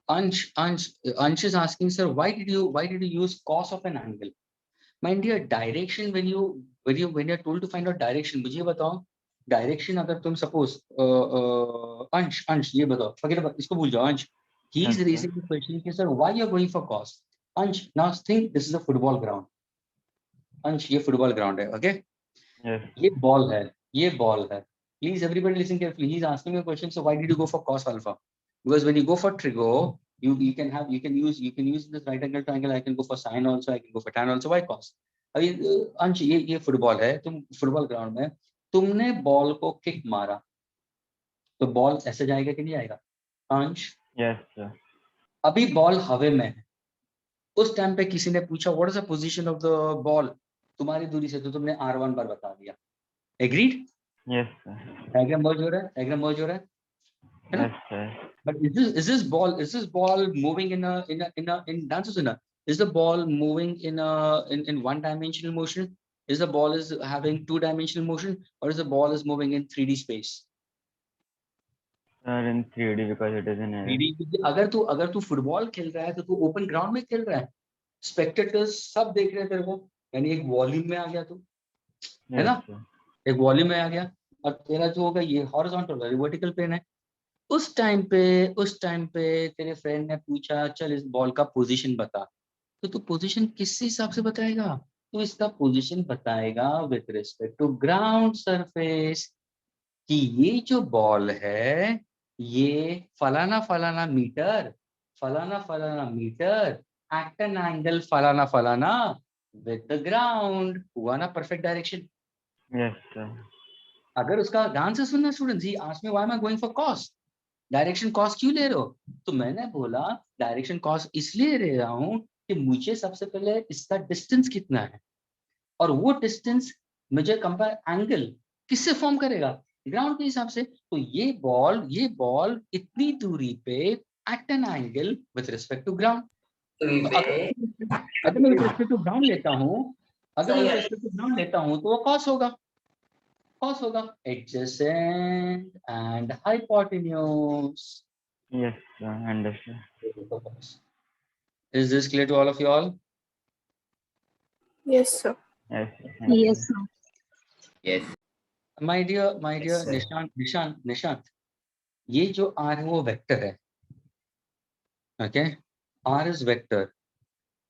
Speaker 1: Ansh is asking, sir, why did you use cos of an angle? My dear, direction when you're told to find out direction, मुझे ये बताओ direction अगर तुम suppose अंश ये बताओ, forget about इसको भूल जाओ अंश. He is
Speaker 6: Yes,
Speaker 1: raising the question कि sir why you are going for cos? Ansh, now think this is a football ground. अंश ये football ground है, okay?
Speaker 6: Yes.
Speaker 1: ये ball है. Please everybody listen carefully. He is asking a question. So why did you go for cos alpha? Because when you go for trigo, you can use this right angle triangle. I can go for sine also. I can go for tan also. Why cos? अभी अंश ये football है, तुम football ground में तुमने ball को kick मारा तो बॉल ऐसे जाएगा कि नहीं आएगा अंश?
Speaker 6: Yes, sir.
Speaker 1: अभी बॉल हवा में है, उस टाइम पे किसी ने पूछा what is the position of the ball तुम्हारी दूरी से, तो तुमने r1 बार बता दिया. एग्रीड?
Speaker 6: Yes, sir.
Speaker 1: डायग्राम मर्ज हो रहा है है ना?
Speaker 6: Yes, sir.
Speaker 1: But is this ball moving in dances in a, is the ball moving in one dimensional motion? Is the ball is having two dimensional motion, or is the ball is moving in 3D space?
Speaker 6: Sir, in 3D because it is in air.
Speaker 1: 3D अगर तू football खेल रहा है तो तू open ground में खेल रहा है, स्पेक्टेटर्स सब देख रहे हैं तेरे को, यानी एक वॉल्यूम में आ गया तू, है
Speaker 6: Yes,
Speaker 1: ना?
Speaker 6: sir.
Speaker 1: एक वॉल्यूम में आ गया और तेरा जो होगा ये हॉरिजॉन्टल है, वर्टिकल प्लेन है. उस टाइम पे तेरे फ्रेंड ने पूछा चल इस बॉल का पोजीशन बता, तो तू पोजीशन किस हिसाब से बताएगा? तो इसका पोजीशन बताएगा with respect to ground surface, कि ये जो बॉल है ये फलाना मीटर एट एन एंगल फलाना विद द ग्राउंड. हुआ ना परफेक्ट डायरेक्शन?
Speaker 6: Yes, sir.
Speaker 1: अगर उसका ध्यान से सुनना students, he asked me why am I going for cos, direction cos क्यों ले रहे हो? तो मैंने बोला डायरेक्शन कॉस इसलिए ले रहा हूं कि मुझे सबसे पहले इसका डिस्टेंस कितना है, और वो डिस्टेंस मुझे कंपेयर एंगल किससे फॉर्म करेगा? ग्राउंड के हिसाब से। तो ये बॉल इतनी दूरी पे at an angle with respect to ground. तो अगर मैं विथ रिस्पेक्ट टू ग्राउंड लेता हूँ, तो वो कॉस होगा, adjacent and hypotenuse.
Speaker 7: Yes, sir. Understood.
Speaker 1: Is this clear to all of you all?
Speaker 4: Yes, sir.
Speaker 7: Yes, sir.
Speaker 4: Yes, sir.
Speaker 3: Yes.
Speaker 1: My dear
Speaker 3: Yes, sir.
Speaker 1: Nishant, ये जो R है वो vector है, okay? R is vector.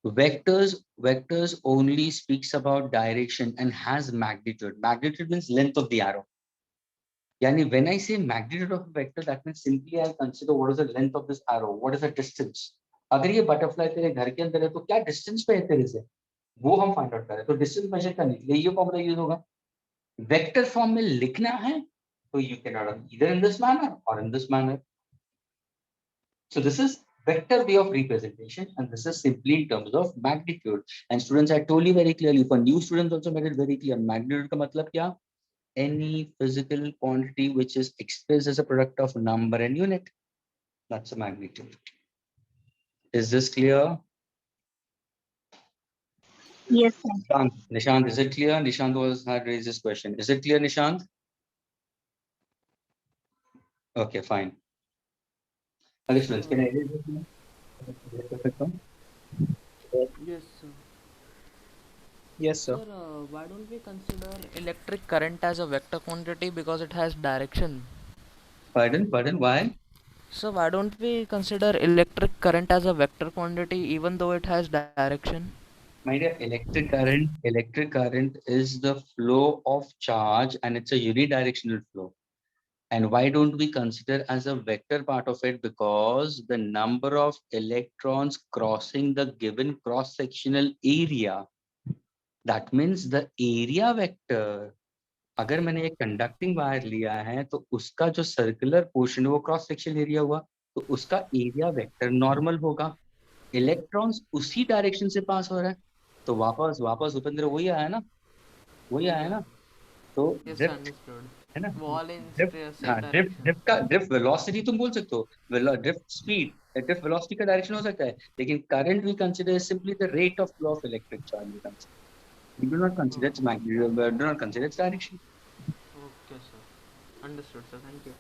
Speaker 1: Vectors only speaks about direction and has magnitude. Magnitude means length of the arrow. Yani when I say magnitude of a vector, that means simply I consider what is the length of this arrow, what is the distance. अगर ये butterfly तेरे घर के अंदर है तो क्या distance पे है तेरे से, वो हम फाइंड आउट करें। तो डिस्टेंस मेजर करने के लिए ये फॉर्मूला यूज होगा। वेक्टर फॉर्म में लिखना है तो you can write either in this manner or in this manner. So this is vector way of representation, and this is simply in terms of magnitude. And students, I told you very clearly, for new students also made it very clear, magnitude का मतलब क्या? Any physical quantity which is expressed as a product of number and unit, that's a magnitude. Is this clear?
Speaker 4: Yes, sir.
Speaker 1: Nishant, is it clear? Nishant had raised this question. Is it clear, Nishant? Okay, fine. Okay, students, can I raise this?
Speaker 2: Yes, sir.
Speaker 6: Yes, sir.
Speaker 2: Sir, why don't we consider electric current as a vector quantity because it has direction?
Speaker 1: Pardon, why?
Speaker 2: So why don't we consider electric current as a vector quantity even though it has direction?
Speaker 1: My dear, electric current is the flow of charge and it's a unidirectional flow. And why don't we consider as a vector part of it? Because the number of electrons crossing the given cross-sectional area, that means the area vector. अगर मैंने एक conducting wire लिया है तो उसका जो circular portion है वो क्रॉस सेक्शन एरिया हुआ, तो उसका एरिया वेक्टर नॉर्मल होगा। इलेक्ट्रॉन्स उसी डायरेक्शन से पास हो रहा है, तो वापस उपेंद्र वही आया ना, तो
Speaker 2: Yes,
Speaker 1: ड्रिफ्ट
Speaker 2: understood.
Speaker 1: है ना,
Speaker 2: Wall in
Speaker 1: ड्रिफ्ट, हाँ
Speaker 2: same direction.
Speaker 1: ड्रिफ्ट वेलोसिटी तुम बोल सकते हो, ड्रिफ्ट स्पीड, ड्रिफ्ट वेलोसिटी का डायरेक्शन हो सकता है, लेकिन current we consider simply the rate of flow of electric charge. We do not consider its magnitude, we do not consider its direction.
Speaker 2: Okay, sir. Understood, sir. Thank you.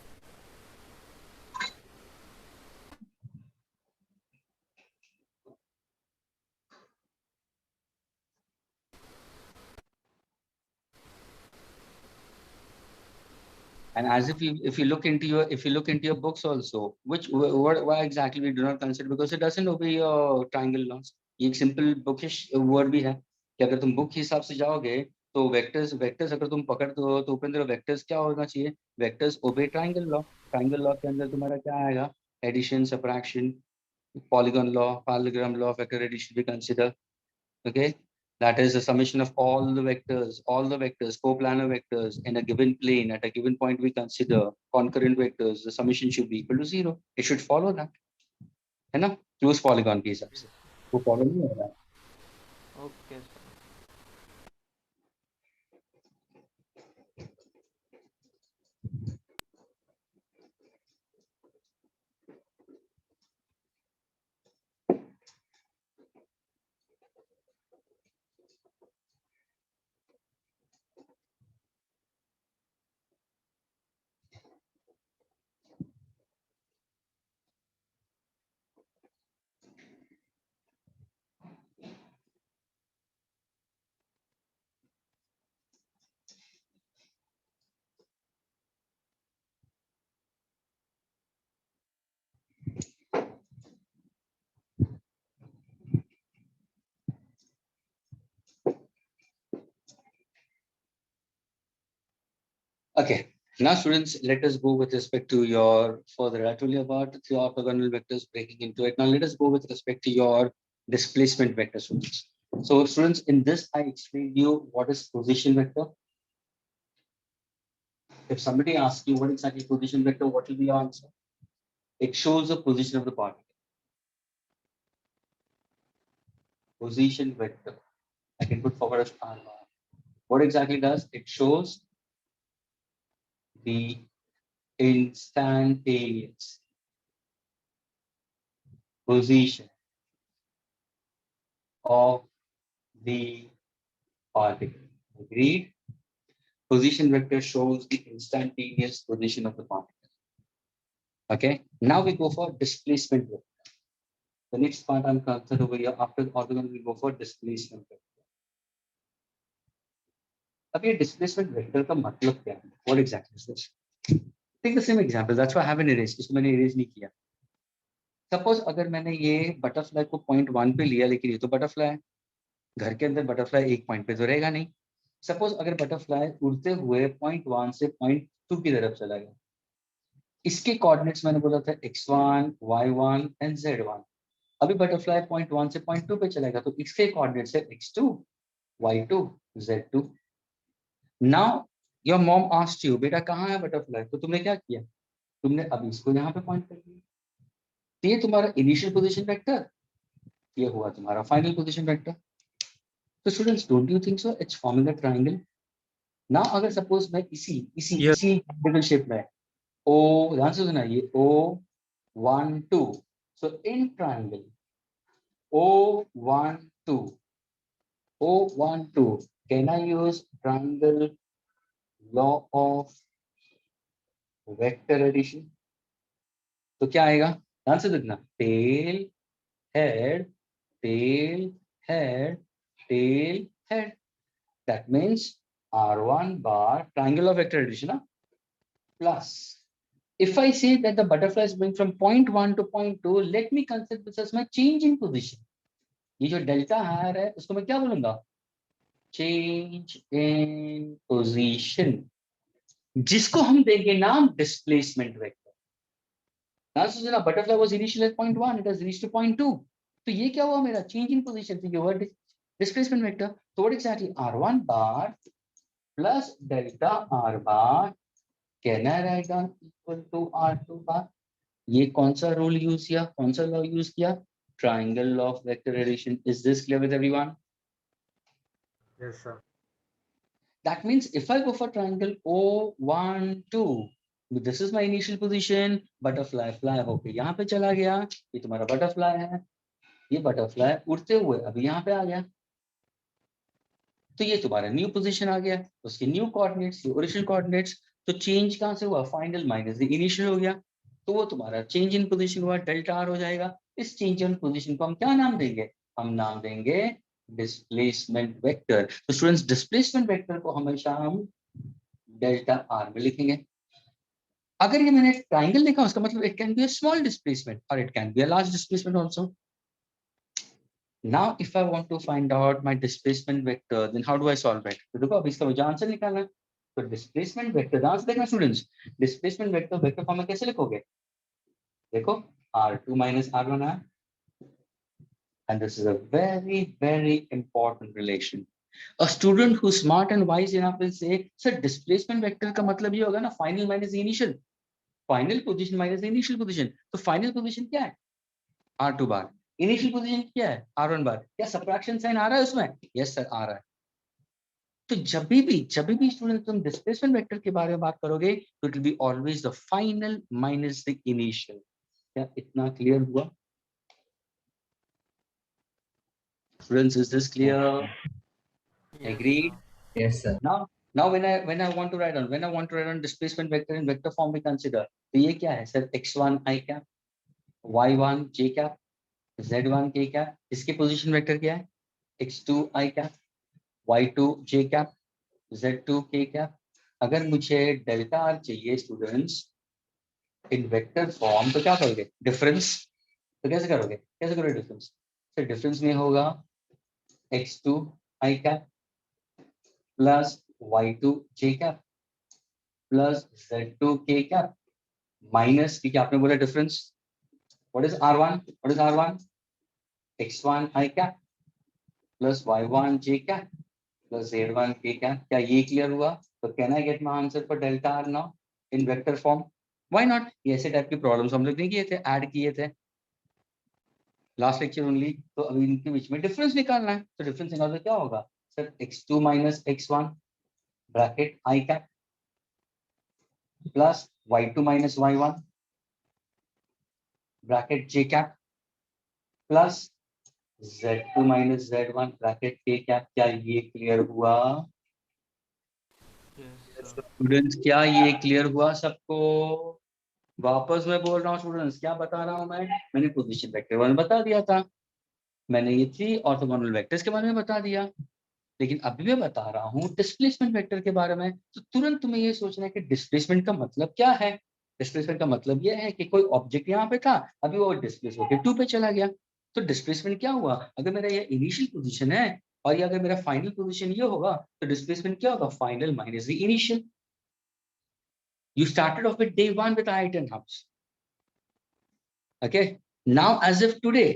Speaker 1: And as if you look into your books also, why exactly we do not consider, because it doesn't obey your triangle laws. ये एक simple bookish word भी है कि अगर तुम book के हिसाब से जाओगे तो वेक्टर्स अगर तुम पकड़ दो तो उपेंद्र वेक्टर्स क्या होना चाहिए, वेक्टर्स ओबे ट्राइंगल लॉ के अंदर तुम्हारा क्या आएगा, addition, subtraction, polygon law, parallelogram law, vector addition भी consider, okay? That is the summation of all the vectors, coplanar vectors in a given plane at a given point we consider concurrent vectors. The summation should be equal to 0. It should follow that. है ना? Close polygon के हिसाब से वो follow नहीं हो रहा है।
Speaker 2: Okay, sir.
Speaker 1: Okay. Now, students, let us go with respect to your further. I told you about the three orthogonal vectors breaking into it. Now, let us go with respect to your displacement vector, students. So, students, in this, I explained you what is position vector. If somebody asks you what exactly position vector, what will be your answer? It shows the position of the particle. Position vector. I can put forward a star bar. What exactly does it shows the instantaneous position of the particle. Agreed? Position vector shows the instantaneous position of the particle. Okay, now we go for displacement vector. The next part I'm concerned over here. After orthogonal, we go for displacement vector. अब ये displacement vector का मतलब क्या है? What exactly is this? Take the same example. That's why I haven't erased. इसको मैंने erase नहीं किया. Suppose अगर मैंने ये butterfly को point 1 पे लिया, लेकिन ये तो butterfly है. घर के अंदर butterfly एक point पे तो रहेगा नहीं. Suppose अगर butterfly उड़ते हुए point 1 से point 2 की तरफ चला गया. इसके coordinates मैंने बोला था x1, y1 and z1. अभी butterfly point 1 से point 2 पे चलेगा, तो इसके coordinates है x2, y2, z2. Now your mom asked you, बेटा कहाँ है butterfly? तो तुमने क्या किया? तुमने अभी इसको यहाँ पे पॉइंट कर दिया. तो ये तुम्हारा इनिशियल पोजीशन वेक्टर, ये हुआ तुम्हारा फाइनल पोजीशन वेक्टर. तो students, don't you think so it's forming a triangle? Now अगर सपोज मैं इसी ट्रायंगल शेप में ओ, ध्यान से सुना, ये O1 2. So in triangle O1 2, can I use triangle law of vector addition? तो क्या आएगा? ध्यान से देखना, tail head tail head tail head. That means R1 bar, triangle of vector addition, plus if I say that the butterfly is going from point 1 to point 2, let me consider this as my change in position. ये जो delta R है उसको मैं क्या बोलूंगा? Change in position, जिसको हम देंगे नाम डिस्प्लेसमेंट वेक्टर. नाउ सोचना, butterfly was initial at point 1, it has reached to point 2. तो ये क्या हुआ मेरा? Change in position. तो ये हुआ डिस्प्लेसमेंट वेक्टर. तो what exactly? R1 bar plus delta R bar कहना रहेगा इक्वल टू R2 बार. ये कौन सा रूल यूज किया? कौन सा लॉ यूज किया? Triangle law of vector addition. Is this clear with everyone?
Speaker 8: Yes, sir.
Speaker 1: That means if I go for triangle O1 2, this is my initial position. Butterfly fly होके यहाँ पे चला गया. ये तुम्हारा butterfly है. ये butterfly उड़ते हुए अभी यहाँ पे आ गया. तो ये तुम्हारा न्यू पोजीशन आ गया. उसके न्यू कोऑर्डिनेट्स, ये ओरिजिनल कोऑर्डिनेट्स. तो चेंज कहाँ से हुआ? फाइनल माइनस द इनिशियल हो गया. तो वो तुम्हारा चेंज इन पोजीशन हुआ, डेल्टा आर हो जाएगा. इस चेंज इन पोजीशन को हम क्या नाम देंगे? हम नाम देंगे डिस्प्लेसमेंट वेक्टर. तो स्टूडेंट्स, डिस्प्लेसमेंट वेक्टर को हमेशा हम डेल्टा आर में लिखेंगे. अगर ये मैंने ट्रायंगल लिखा, उसका मतलब it can be a small displacement और it can be a large displacement also. Now if I want to find out my displacement vector, then how do I solve it? तो देखो, अब इसका मुझे आंसर निकालना है. तो डिस्प्लेसमेंट वेक्टर ध्यान से देखना students, displacement vector vector form में कैसे लिखोगे? देखो, R2 minus R1 है. And this is a very, very important relation. A student who's smart and wise enough will say, sir, displacement vector का मतलब ये होगा ना, final minus initial, final position minus initial position. तो final position क्या है? R2 bar. Initial position क्या है? R1 bar. क्या subtraction sign आ रहा है उसमें? Yes sir, आ रहा है. तो जब भी स्टूडेंट तुम डिस्प्लेसमेंट वेक्टर के बारे में बात करोगे, तो it will be always the final minus the initial. क्या इतना क्लियर हुआ? Students, is this clear? Agreed?
Speaker 3: Yes, sir.
Speaker 1: Now when I want to write on displacement vector in vector form, we consider. तो ये क्या है sir? x1 i cap, y1 j cap, z1 k cap. इसके position vector क्या है? x2 i cap, y2 j cap, z2 k cap. अगर मुझे delta R चाहिए स्टूडेंट्स इन वेक्टर फॉर्म, तो क्या करोगे? डिफरेंस. तो कैसे करोगे? कैसे करोगे डिफरेंस? सर डिफरेंस में होगा x2 i cap plus y2 j cap plus z2 k cap minus, ठीक है आपने बोला difference. What is R1? What is R1? x1 i cap plus y1 j cap plus z1 k cap. क्या ये clear हुआ? तो can I get my answer for delta R now in vector form? Why not? ये ऐसे type की problems हम लोग नहीं किए थे, ऐड किए थे लास्ट लेक्चर ओनली. तो अभी इनके बीच में डिफरेंस निकालना है. तो डिफरेंस निकालना क्या होगा sir? x2 minus x1 bracket i cap plus y2 minus y1 bracket j cap plus z2 minus z1 bracket k cap. क्या ये क्लियर हुआ
Speaker 2: Yes, sir.
Speaker 1: स्टूडेंट्स? क्या ये क्लियर हुआ सबको? वापस मैं बोल रहा हूँ स्टूडेंट्स, क्या बता रहा हूँ मैंने पोजीशन वेक्टर बारे में बता दिया था, मैंने ये 3 ऑर्थोगोनल वेक्टर्स के बारे में बता दिया, लेकिन अभी मैं बता रहा हूँ डिस्प्लेसमेंट वेक्टर के बारे में। तो तुरंत तुम्हें ये सोचना है कि डिस्प्लेसमेंट का मतलब क्या है। डिस्प्लेसमेंट का मतलब ये है कि कोई ऑब्जेक्ट यहाँ पे था, अभी वो डिस्प्लेस होकर 2 पे चला गया। तो डिस्प्लेसमेंट क्या हुआ? अगर मेरा ये इनिशियल पोजीशन है और ये अगर मेरा फाइनल पोजीशन ये होगा, तो डिस्प्लेसमेंट क्या होगा? Final minus the initial. You started off with day 1 with height and house. Okay. Now, as if today,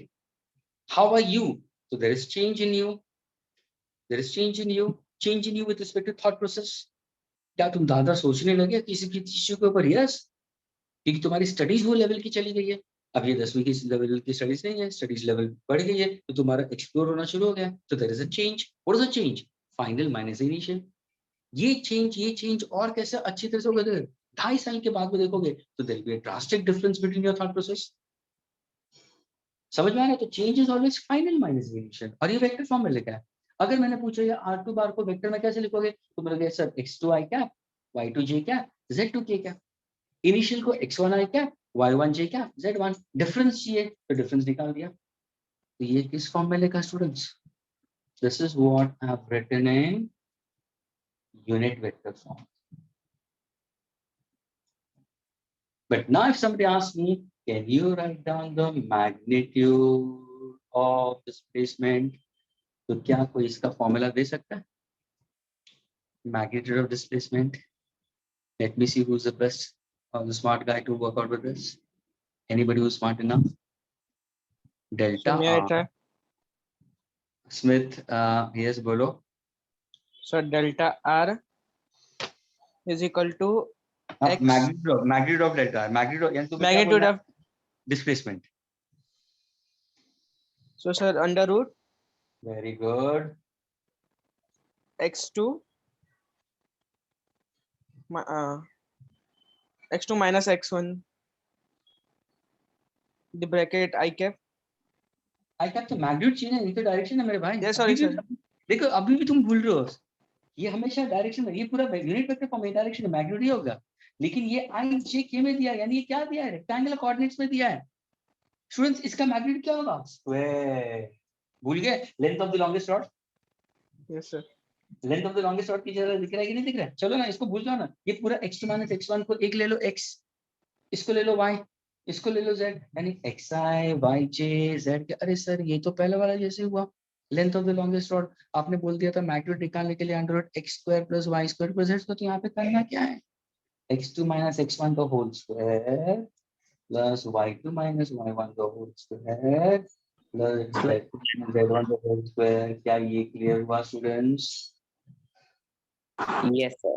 Speaker 1: how are you? So there is change in you. There is change in you. Change in you with respect to thought process. क्या तुम ज्यादा सोचने लगे किसी की चीज के ऊपर? यस, क्योंकि तुम्हारी स्टडीज वो लेवल की चली गई है। अब ये 10वीं की लेवल की स्टडीज नहीं है, स्टडीज लेवल बढ़ गई है, तो तुम्हारा एक्सप्लोर होना शुरू हो गया। तो there is a change. What is a change? Final minus initial. ये चेंज और कैसे अच्छी तरह से होगा? 2.5 साल के बाद में देखोगे तो there will be a drastic difference between your thought process. समझ में आ रहा है? तो change is always final minus initial, और ये वेक्टर फॉर्म में लिखा है। अगर मैंने पूछा ये R2 बार को वेक्टर में कैसे लिखोगे, तो बोलोगे sir x2 i cap, y2 j cap, z2 k cap. Initial को x1 i cap, y1 j cap, z1। Difference चाहिए तो डिफरेंस निकाल दिया। तो ये किस फॉर्म में लिखा students? This is what I have written in unit vector form. But now if somebody asks me, can you write down the magnitude of displacement? तो क्या कोई इसका फॉर्मूला दे सकता है? Magnitude of displacement. Let me see who's the best or the smart guy to work out with this. Anybody who's smart enough? Delta
Speaker 6: So may I
Speaker 1: R.
Speaker 6: try?
Speaker 1: Smith, yes, bolo.
Speaker 6: So delta R is equal to X.
Speaker 1: Magnitude of delta R.
Speaker 6: Magnitude of.
Speaker 1: Displacement.
Speaker 6: So sir, under root
Speaker 1: Very good.
Speaker 6: x2 x2 minus x1 the bracket I cap.
Speaker 1: I cap तो magnitude चाहिए ना, ये तो direction है मेरे भाई।
Speaker 6: Yes, sorry, sir.
Speaker 1: देखो अभी भी तुम भूल रहे हो, ये हमेशा डायरेक्शन में, ये पूरा यूनिट वेक्टर फॉर्म में डायरेक्शन में मैग्नीट्यूड ही होगा, लेकिन ये आई जे के में दिया है, यानी ये क्या दिया है? रेक्टेंगुलर कोऑर्डिनेट्स में दिया है। स्टूडेंट्स इसका मैग्नीट्यूड क्या होगा? स्क्वायर। भूल गए? Length of the longest rod.
Speaker 6: Yes sir.
Speaker 1: Length of the longest rod की जगह दिख रहा है कि नहीं दिख रहा है? चलो ना इसको भूल जाओ ना, ये पूरा x2 माइनस x1 को एक ले लो x, इसको ले लो y, इसको ले लो z, यानी xi yj z। अरे सर ये तो पहले वाला जैसे हुआ। Length of the longest rod आपने बोल दिया था मैग्नीट्यूड निकालने के लिए under root x square plus y square plus z। तो यहाँ पे करना क्या है? x2 minus x1 the whole square plus y2 minus y1 the whole square plus z2 minus z1 the whole square। क्या ये क्लियर हुआ students?
Speaker 3: Yes, sir.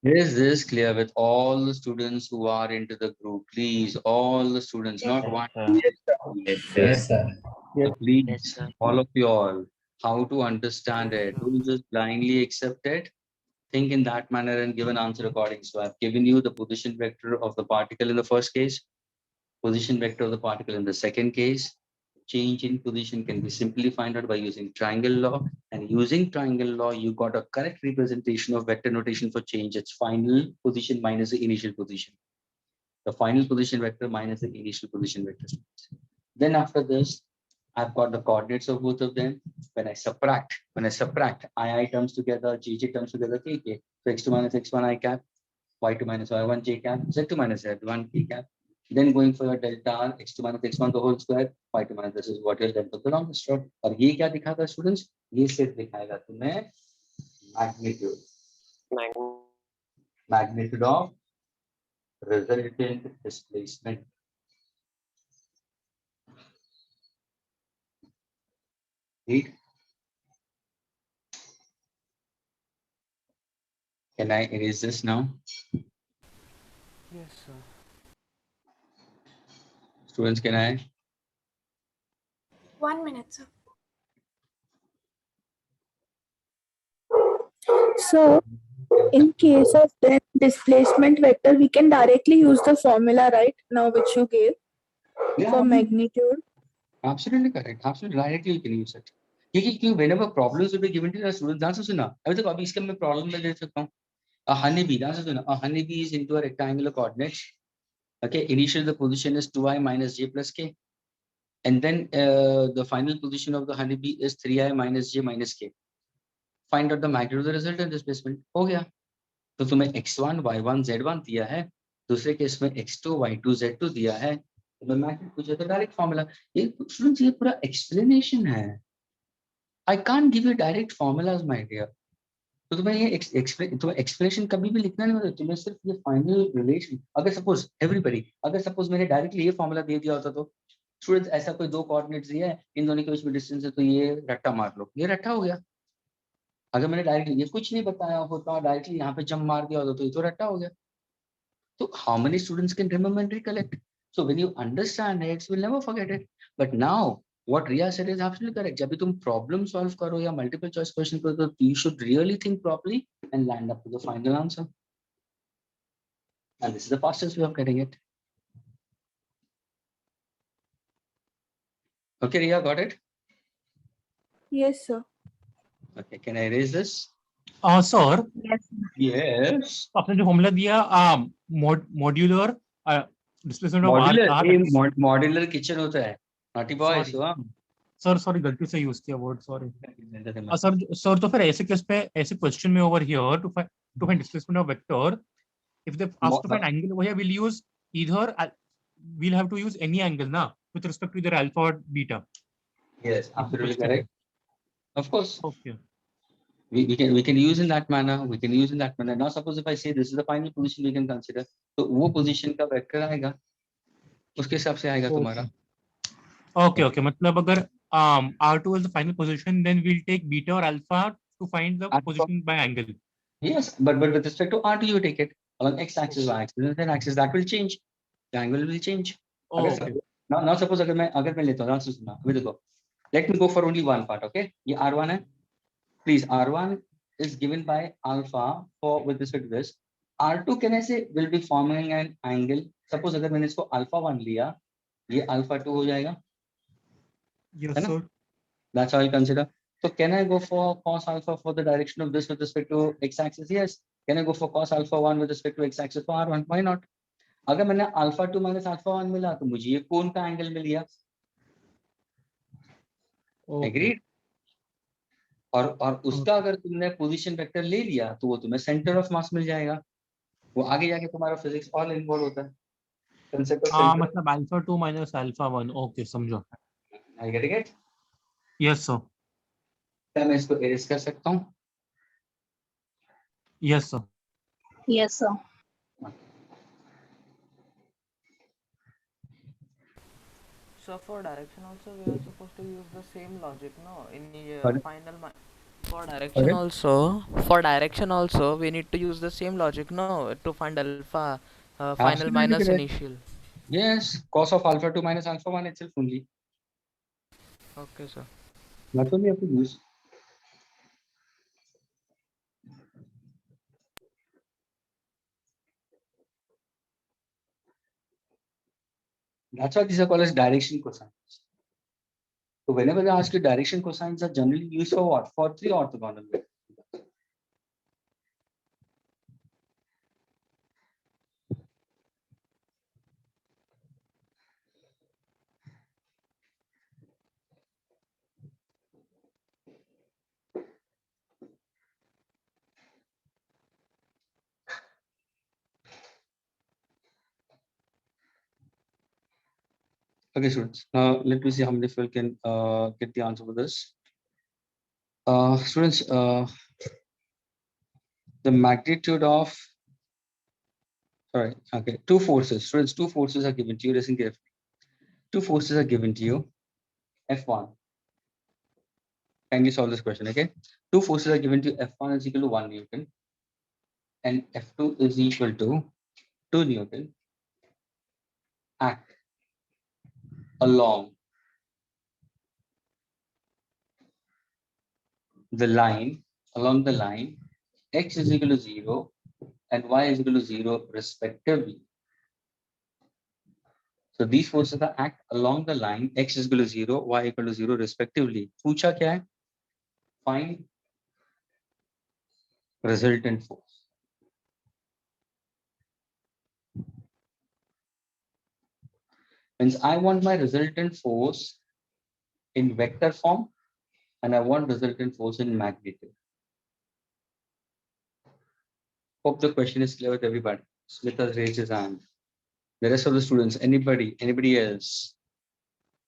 Speaker 1: Is this clear with all the students who are into the group? Please, all the students, not one.
Speaker 3: Yes, sir.
Speaker 9: Yes, sir.
Speaker 1: Please,
Speaker 2: Yes, sir.
Speaker 1: all of you all, how to understand it. Don't just blindly accept it. Think in that manner and give an answer according. So I've given you the position vector of the particle in the first case, position vector of the particle in the second case. Change in position can be simply found out by using triangle law, and using triangle law, you got a correct representation of vector notation for change. It's final position minus the initial position. The final position vector minus the initial position vector. Then after this, I've got the coordinates of both of them. When I subtract I terms together, j terms together, k. So x2 minus x1 I cap, y2 minus y1 j cap, z2 minus z1 k cap. Then going for your delta R, x2 minus x1 the whole square, y2 minus this is what your length of the longest rod. और ये क्या दिखाएगा students? ये सिर्फ दिखाएगा तुम्हें magnitude of resultant displacement. Read. Can I erase this now?
Speaker 2: Yes, sir.
Speaker 1: Students, can I?
Speaker 10: 1 minute, sir.
Speaker 4: So In case of then displacement vector, we can directly use the formula, right? Now which you gave for magnitude.
Speaker 1: Absolutely correct. Absolutely directly you can use it. क्योंकि whenever problems will be given to the students, ध्यान से सुना. अभी तक अभी इसके मैं problem में दे सकता हूँ. A honeybee, ध्यान से सुना. A honeybee is into a rectangular coordinate. Okay, initially the position is 2i minus j plus k, and then the final position of the honeybee is 3i minus j minus k. Find out the magnitude of the resultant displacement. हो गया. तो तुम्हें x1, y1, z1 दिया है. दूसरे case में x2, y2, z2 दिया है. तुम्हें मैग्नीट्यूड पूछा तो डायरेक्ट फॉर्मूला. ये स्टूडेंट्स ये पूरा एक्सप्लेनेशन है. I can't give you direct formulas, my dear. तो तुम्हें ये तुम्हें एक्सप्लेनेशन कभी भी लिखना नहीं होता. तुम्हें सिर्फ ये फाइनल रिलेशन. अगर सपोज एवरीबॉडी, अगर सपोज मैंने डायरेक्टली ये फॉर्मूला दे दिया होता तो स्टूडेंट्स ऐसा कोई दो कोऑर्डिनेट्स दिया है, इन दोनों के बीच में डिस्टेंस है, तो ये रट्टा मार लो. ये रट्टा हो गया. अगर मैंने डायरेक्टली ये कुछ नहीं बताया होता, डायरेक्टली यहाँ पे जंप मार दिया होता तो ये तो रट्टा हो गया. So how many students can remember and recollect? So when you understand it, you will never forget it. But now, what Riya said is absolutely correct. जब भी तुम problem solve करो या multiple choice question करो, तो you should really think properly and land up to the final answer. And this is the fastest way of getting it. Okay, Riya, got it?
Speaker 4: Yes, sir.
Speaker 1: Okay, can I erase this?
Speaker 5: Sir,
Speaker 4: Yes.
Speaker 1: Yes.
Speaker 5: आपने जो formula दिया modular displacement of R
Speaker 1: Modular kitchen होता है. Naughty boy,
Speaker 5: Sorry.
Speaker 1: Shivam.
Speaker 5: Sir sorry गलती से use किया word sorry sir तो फिर ऐसे केस पे ऐसे क्वेश्चन में over here to find displacement of vector if they ask to find angle over here will use either we'll have to use any angle na with respect to either alpha or beta.
Speaker 1: Yes, absolutely correct. Of course.
Speaker 5: Okay.
Speaker 1: We can use in that manner. We can use in that manner. Now suppose if I say this is the final position we can consider, तो वो position का vector आएगा, उसके हिसाब से आएगा तुम्हारा.
Speaker 5: Okay. मतलब अगर R2 is the final position, then we'll take beta or alpha to find the position by angle.
Speaker 1: Yes, but with respect to R2 you take it along x-axis, y-axis, and z axis. That will change. The angle will change.
Speaker 5: Okay.
Speaker 1: Now suppose अगर मैं लेता हूँ, सुनना. अभी देखो. Let me go for only one part. Okay. ये R1 है. Please, R1 is given by alpha for with respect to this. R2 can I say will be forming an angle. Suppose अगर मैंने इसको alpha 1 लिया, ये alpha 2 हो जाएगा.
Speaker 5: Yes, sir.
Speaker 1: That's how I'll consider. So can I go for cos alpha for the direction of this with respect to x-axis? Yes. Can I go for cos alpha 1 with respect to x-axis for R1? Why not? अगर मैंने alpha 2 minus alpha 1 मिला तो मुझे ये कोण का angle मिल गया. Agreed? और उसका अगर तुमने पोजीशन वेक्टर ले लिया तो वो तुम्हें सेंटर ऑफ मास मिल जाएगा. वो आगे जाके तुम्हारा फिजिक्स और इन्वॉल्व होता है. कंसेप्ट ऑफ
Speaker 5: मतलब alpha 2 minus alpha 1. Okay, समझो.
Speaker 1: Are you getting it?
Speaker 5: Yes, sir.
Speaker 1: क्या मैं इसको एरेज कर सकता हूँ?
Speaker 5: Yes, sir.
Speaker 4: Yes, sir.
Speaker 2: So for direction also we are supposed to use the same logic, no? In the
Speaker 1: Pardon?
Speaker 2: for direction also we need to use the same logic, no? To find alpha final
Speaker 1: Absolutely
Speaker 2: minus
Speaker 1: correct.
Speaker 2: initial.
Speaker 1: Yes, cos of alpha 2 minus alpha 1 itself only.
Speaker 2: Okay, sir.
Speaker 1: Not only have to use. That's why these are called as direction cosines. So whenever they ask you direction cosines are generally used for what? For 3 orthogonal vectors. Okay, students. Now let me see how many people can get the answer for this. Students, the magnitude of two forces. Students, two forces are given to you. Listen carefully. Two forces are given to you. F1. Kindly solve this question, okay? Two forces are given to you. F1 is equal to 1 Newton, and F2 is equal to 2 Newton. Act along the line, x is equal to 0 and y is equal to 0 respectively. So these forces are act along the line x is equal to 0, y equal to 0 respectively. पूछा क्या है? Find resultant force. Means I want my resultant force in vector form and I want resultant force in magnitude. Hope the question is clear with everybody. Smith has raised his hand. The rest of the students, anybody else?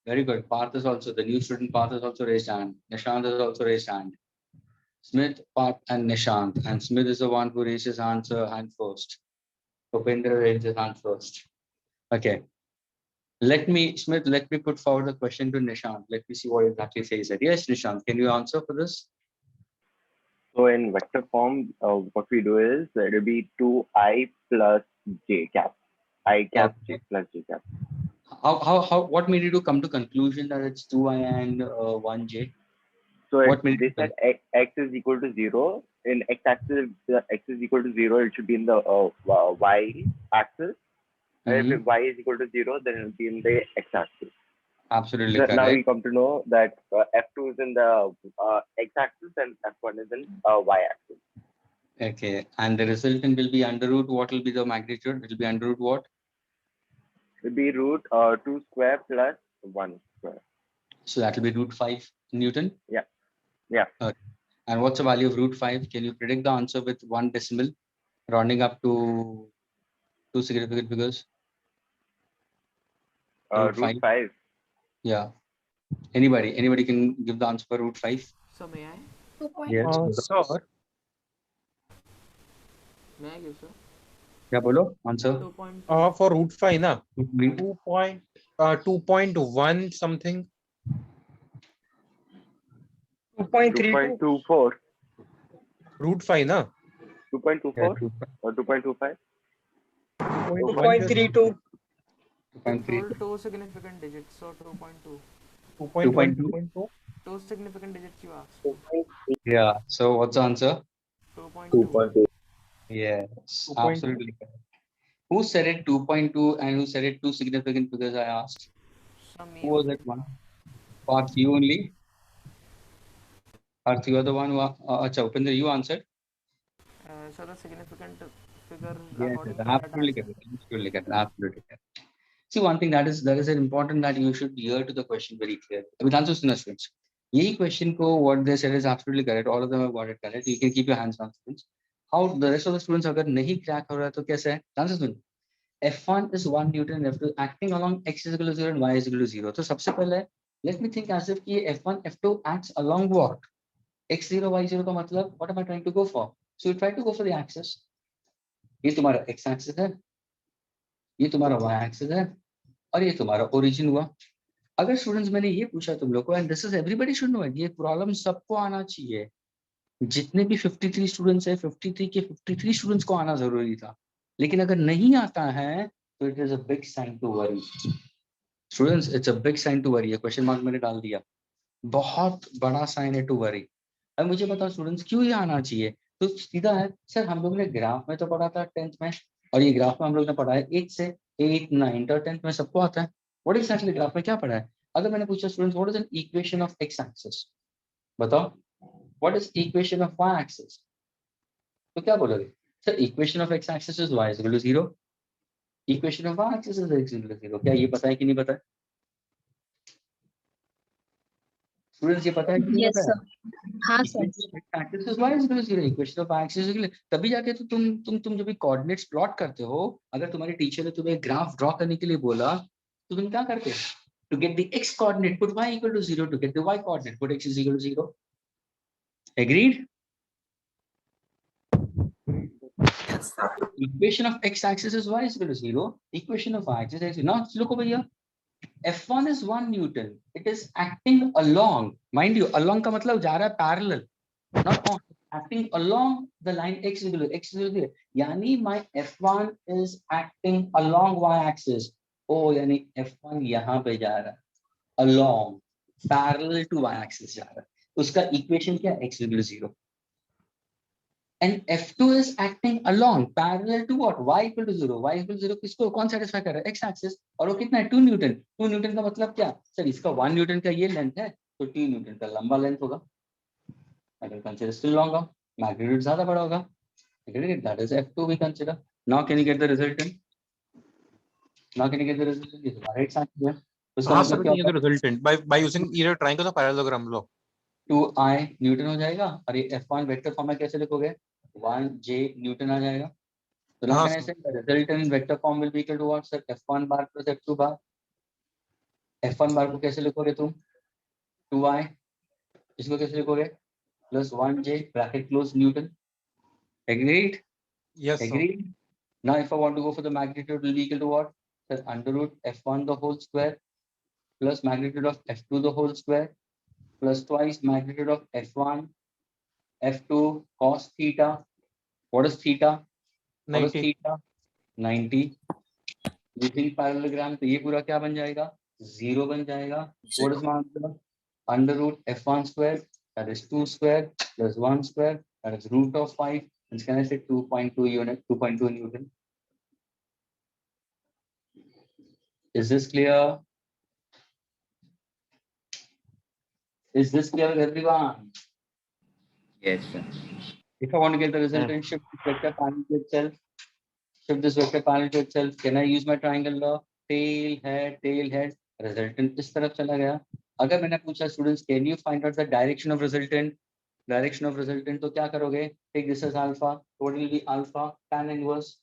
Speaker 1: Very good. Parth is also, the new student Parth has also raised hand. Nishant has also raised hand. Smith, Parth and Nishant. And Smith is the one who raised his hand first. Upendra raised his hand first. Okay. Let me put forward the question to Nishant. Let me see what exactly says it. Yes, Nishant, can you answer for this?
Speaker 7: So in vector form, what we do is it will be 2i plus j cap. I cap j plus j cap.
Speaker 1: What made you to come to conclusion that it's 2i and 1j?
Speaker 7: So
Speaker 1: What made
Speaker 7: they
Speaker 1: it
Speaker 7: said x is equal to 0. In x-axis, x is equal to 0, it should be in the y-axis. If y is equal to 0, then it will be in the x-axis.
Speaker 1: Absolutely
Speaker 7: So
Speaker 1: correct.
Speaker 7: now we come to know that f2 is in the x-axis and f1 is in y-axis.
Speaker 1: Okay, and the resultant will be under root. What will be the magnitude? It will be under root what?
Speaker 7: It will be root 2 square plus 1 square.
Speaker 1: So that will be root 5 Newton.
Speaker 7: Yeah. Yeah.
Speaker 1: Okay. And what's the value of root 5? Can you predict the answer with 1 decimal, rounding up to 2 significant figures?
Speaker 7: Root 5.
Speaker 1: Yeah. Anybody can give the answer for root 5?
Speaker 2: So may I?
Speaker 1: Yes.
Speaker 5: Sir,
Speaker 2: May I give, sir?
Speaker 1: Yeah, bolo. Answer.
Speaker 2: 2.2.
Speaker 8: For root 5, na?
Speaker 1: 2.2.
Speaker 8: 2.1 something.
Speaker 7: 2.24.
Speaker 8: Root 5, na?
Speaker 7: 2.24 or 2.25?
Speaker 8: 2.32.
Speaker 1: 2.32.
Speaker 2: Told two significant digits, so 2.2.
Speaker 8: 2.2.
Speaker 2: Two significant digits you asked.
Speaker 1: Yeah. So what's the answer?
Speaker 2: 2.2.
Speaker 1: Yes,
Speaker 8: 2.2.
Speaker 1: absolutely correct. Who said it 2.2 and who said it 2 significant figures? I asked. Who was that one? Parth, you only? Parth, you are the one who. Acha, Upendra, you answered.
Speaker 2: So the significant figure
Speaker 1: Yes,
Speaker 2: according to that
Speaker 1: absolutely
Speaker 2: answer.
Speaker 1: correct. Absolutely correct. Absolutely correct. See, one thing that is important that you should hear to the question very clear. With answers to students. Ye question ko what they said is absolutely correct. All of them have got it correct. You can keep your hands on students. How the rest of the students agar nahi crack ho raha to kaise hai? Answer student. F1 is 1 Newton and F2 acting along x is equal to 0 and y is equal to 0. So सबसे पहले let me think as if कि F1 F2 acts along what? x0 y0 का मतलब what am I trying to go for? So you try to go for the axis. ये तुम्हारा x axis है, ये तुम्हारा y axis है, और ये तुम्हारा origin हुआ. अगर स्टूडेंट्स मैंने ये पूछा तुम लोग को and this is everybody should know it, ये प्रॉब्लम सबको आना चाहिए. जितने भी 53 स्टूडेंट्स है 53 के 53 स्टूडेंट्स को आना जरूरी था. लेकिन अगर नहीं आता है तो it is a big sign to worry. Students it's a big sign to worry. Question mark मैंने डाल दिया, बहुत बड़ा साइन है टू वरी. अब मुझे बताओ स्टूडेंट्स क्यों ये आना चाहिए? तो सीधा है सर, हम लोग ने ग्राफ में तो पढ़ा था 10th में, और ये ग्राफ में हम लोग ने पढ़ा है 8 से 8 9 और 10th में सबको आता है. व्हाट एग्जैक्टली ग्राफ में क्या पढ़ा है? अगर मैंने पूछा students what is an equation of X axis, बताओ what is equation of Y axis, तो क्या बोलोगे? Sir equation of X axis is y is equal to 0, equation of Y axis is x is equal to 0. क्या ये पता है कि नहीं पता है स्टूडेंट्स? ये पता है कि नहीं पता है?
Speaker 4: हाँ सर.
Speaker 1: Axis is y is equal to 0, equation of y axis is equal. तभी जाके तो तुम जब भी कोऑर्डिनेट्स प्लॉट करते हो, अगर तुम्हारी टीचर ने तुम्हें ग्राफ ड्रॉ करने के लिए बोला तो तुम क्या करते हो? To get the x coordinate, put y equal to 0. To get the y coordinate, put x is equal to 0. Agreed?
Speaker 4: Yes, sir.
Speaker 1: Equation of x axis is y is equal to 0. Equation of y axis is 0. Now look over here. F1 is 1 Newton. It is acting along. Mind you, along का मतलब जा रहा है parallel, not on. Acting along the line x is equal to x is equal to 0. यानी my F1 is acting along y axis. Oh, यानी F1 यहाँ पे जा रहा है. Along, parallel to y axis जा रहा है. उसका इक्वेशन क्या? x equal to 0. and F2 is acting along parallel to what? Y equal to 0. Y equal to 0 किसको कौन satisfy कर रहा है? X axis. और वो कितना है? 2 न्यूटन. 2 न्यूटन का मतलब क्या? सर इसका 1 न्यूटन का ये लेंथ है, तो 2 न्यूटन का लंबा लेंथ होगा. अगर कंसीडर स्टिल लॉन्गर, मैग्नीट्यूड ज्यादा बड़ा होगा. That is F2 we consider. Now can you get the resultant? Now can you get the resultant? This is our X axis है. उसका
Speaker 8: हाँ
Speaker 1: मतलब
Speaker 8: सर,
Speaker 1: क्या
Speaker 8: ये
Speaker 1: होगा?
Speaker 8: तो resultant by using either triangle or parallelogram law.
Speaker 1: 2i Newton हो जाएगा और ये F1 वेक्टर फॉर्म में कैसे लिखोगे? 1j न्यूटन आ जाएगा. So now
Speaker 8: हाँ
Speaker 1: can I
Speaker 8: sir.
Speaker 1: say the resultant in vector form will be equal to what? Sir, F1 bar plus F2 bar. F1 bar को कैसे लिखोगे तुम? 2i. इसको कैसे लिखोगे? Plus 1j bracket close Newton. Agreed?
Speaker 8: Yes sir.
Speaker 1: Agreed? Now if I want to go for the magnitude, it will be equal to what? Sir, under root F1 the whole square plus magnitude of F2 the whole square plus twice magnitude of F1 F2 cos theta. What is theta? What is
Speaker 8: 90.
Speaker 1: theta? 90. Using parallelogram तो ये पूरा क्या बन जाएगा? 0 बन जाएगा. What is my answer? Under root F1 square, that is 2 square plus 1 square, that is root of 5. And can I say 2.2 unit, 2.2 Newton? Is this clear? Is this clear with everyone?
Speaker 3: Yes, sir.
Speaker 1: If I want to get the resultant, shift this vector parallel to itself. Shift this vector parallel to itself. Can I use my triangle law? Tail, head. Resultant इस तरफ चला गया. अगर मैंने पूछा students, can you find out the direction of resultant? Direction of resultant तो क्या करोगे? Take this as alpha. What will be alpha? Tan inverse.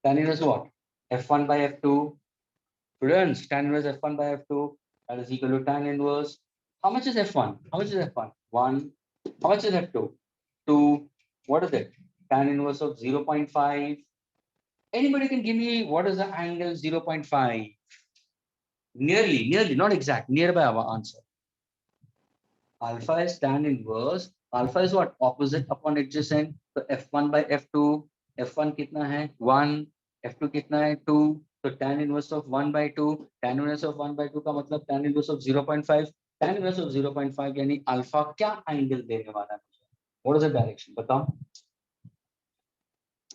Speaker 1: Tan inverse what? F1 by F2. Students, tan inverse F1 by F2. That is equal to tan inverse. How much is F1? How much is F1? 1. How much is F2? 2. What is it? Tan inverse of 0.5. Anybody can give me what is the angle 0.5? Nearly, not exact, nearby our answer. Alpha is tan inverse. Alpha is what? Opposite upon adjacent. So F1 by F2. F1 कितना है? 1. F2 कितना है? 2. So tan inverse of 1 by 2. Tan inverse of 1 by 2 का मतलब tan inverse of 0.5. Tan inverse of 0.5 यानी alpha क्या angle देने वाला है? What is the direction? बताओ.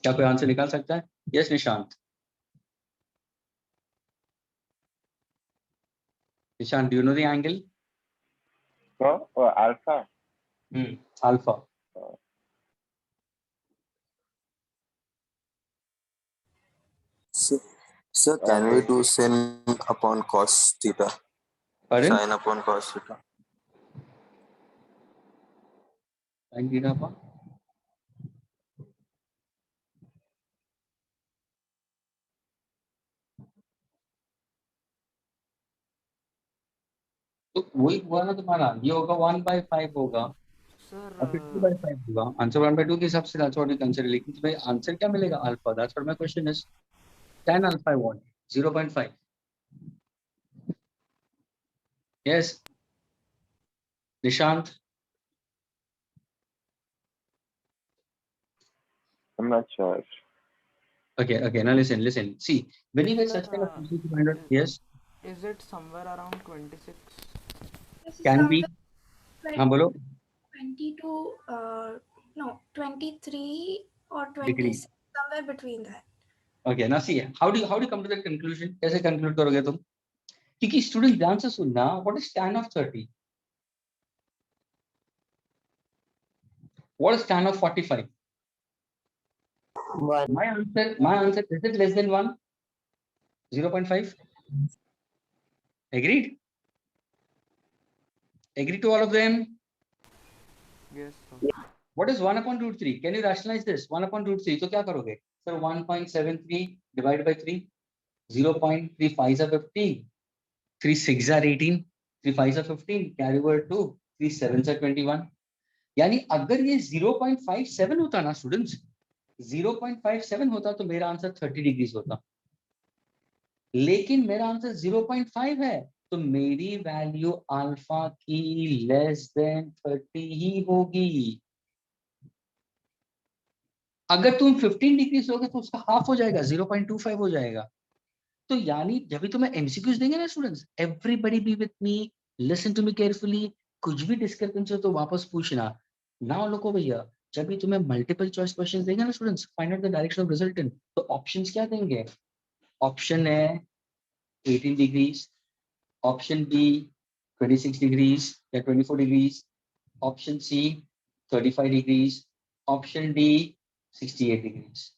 Speaker 1: क्या कोई आंसर निकाल सकता है? Yes, Nishant. Nishan, do you know the angle?
Speaker 7: So alpha.
Speaker 1: Alpha.
Speaker 9: Sir, can we do sin upon cos theta?
Speaker 1: Pardon?
Speaker 9: Sin upon cos theta.
Speaker 1: Sin theta upon? तो वही हुआ ना तुम्हारा. ये होगा 1/5 होगा.
Speaker 2: Sir,
Speaker 1: 2/5 होगा. आंसर 1/2 के हिसाब से that's what we consider. लेकिन तुम्हें आंसर क्या मिलेगा? Alpha. That's what my question is. Tan alpha what? 0.5. Yes. Nishant.
Speaker 7: I'm not sure.
Speaker 1: Okay. Now listen. See, when you get such kind of question to find out, yes,
Speaker 2: is it somewhere around 26?
Speaker 1: can be. हाँ बोलो.
Speaker 10: 22, no, 23 or
Speaker 1: Degree.
Speaker 10: 26, somewhere between that.
Speaker 1: Okay, now see, how do you come to that conclusion? कैसे conclude करोगे तुम? क्योंकि student ध्यान से सुनना. What is tan of 30? What is tan of 45?
Speaker 6: 1.
Speaker 1: My answer is it less than 1? 0.5? Agreed? Agree to all of them?
Speaker 2: Yes, sir.
Speaker 1: What is 1 upon root 3? Can you rationalize this? 1 upon root 3. तो क्या करोगे? Sir, 1.73 divided by 3. 0.3 5s are 15. 3 6s are 18. 3 5s are 15. Carry over 2. 3 7s are 21. यानी अगर ये 0.57 होता ना students, 0.57 होता तो मेरा आंसर 30 डिग्रीज होता. लेकिन मेरा आंसर 0.5 है, तो मेरी वैल्यू अल्फा की लेस देन 30 ही होगी. अगर तुम 15 डिग्रीज होगे तो उसका हाफ हो जाएगा, 0.25 हो जाएगा. तो यानी जब भी तुम्हें एमसीक्यूज देंगे ना students, everybody be with me, listen to me carefully. कुछ भी डिस्क्रिपेंसी हो तो वापस पूछना. Now look over here. जब भी तुम्हें मल्टीपल चॉइस क्वेश्चंस देंगे ना students, find out the direction of resultant, तो ऑप्शंस क्या देंगे? ऑप्शन है 18 डिग्रीज, ऑप्शन बी 26 डिग्रीज या 24 degrees, option C 35 degrees, option D 68 degrees.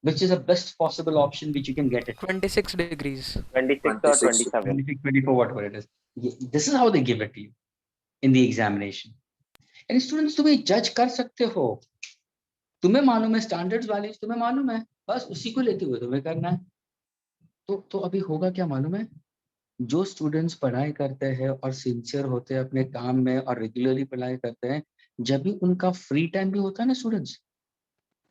Speaker 1: Which is the best possible option which you can get it?
Speaker 2: 26 degrees.
Speaker 7: 26 or 27.
Speaker 1: 26, 24, whatever it is. This is how they give it to you in the examination. And students, तुम्हें जज कर सकते हो, तुम्हें मालूम है standards values, तुम्हें मालूम है, बस उसी को लेते हुए तुम्हें करना है. तो अभी होगा क्या मालूम है? जो स्टूडेंट्स पढ़ाई करते हैं और सिंसियर होते हैं अपने काम में और रेगुलरली पढ़ाई करते हैं, जब भी उनका फ्री टाइम भी होता है ना students,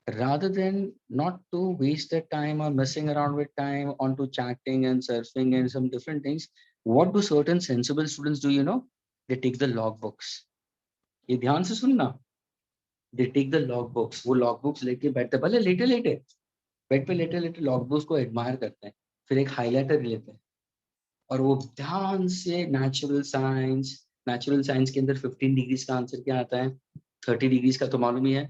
Speaker 1: rather than not to waste their time or messing around with time onto chatting and surfing and some different things, what do certain sensible students do, you know? They take the log books. ये ध्यान से सुनना, they take the log books. वो log books लेके बैठते, भले लेटे लेटे बेड पे लेटे लेटे log books को एडमायर करते हैं, फिर एक हाईलाइटर लेते हैं और वो ध्यान से नेचुरल साइंस के अंदर 15 डिग्रीज का आंसर क्या आता है, 30 डिग्रीज का तो मालूम ही है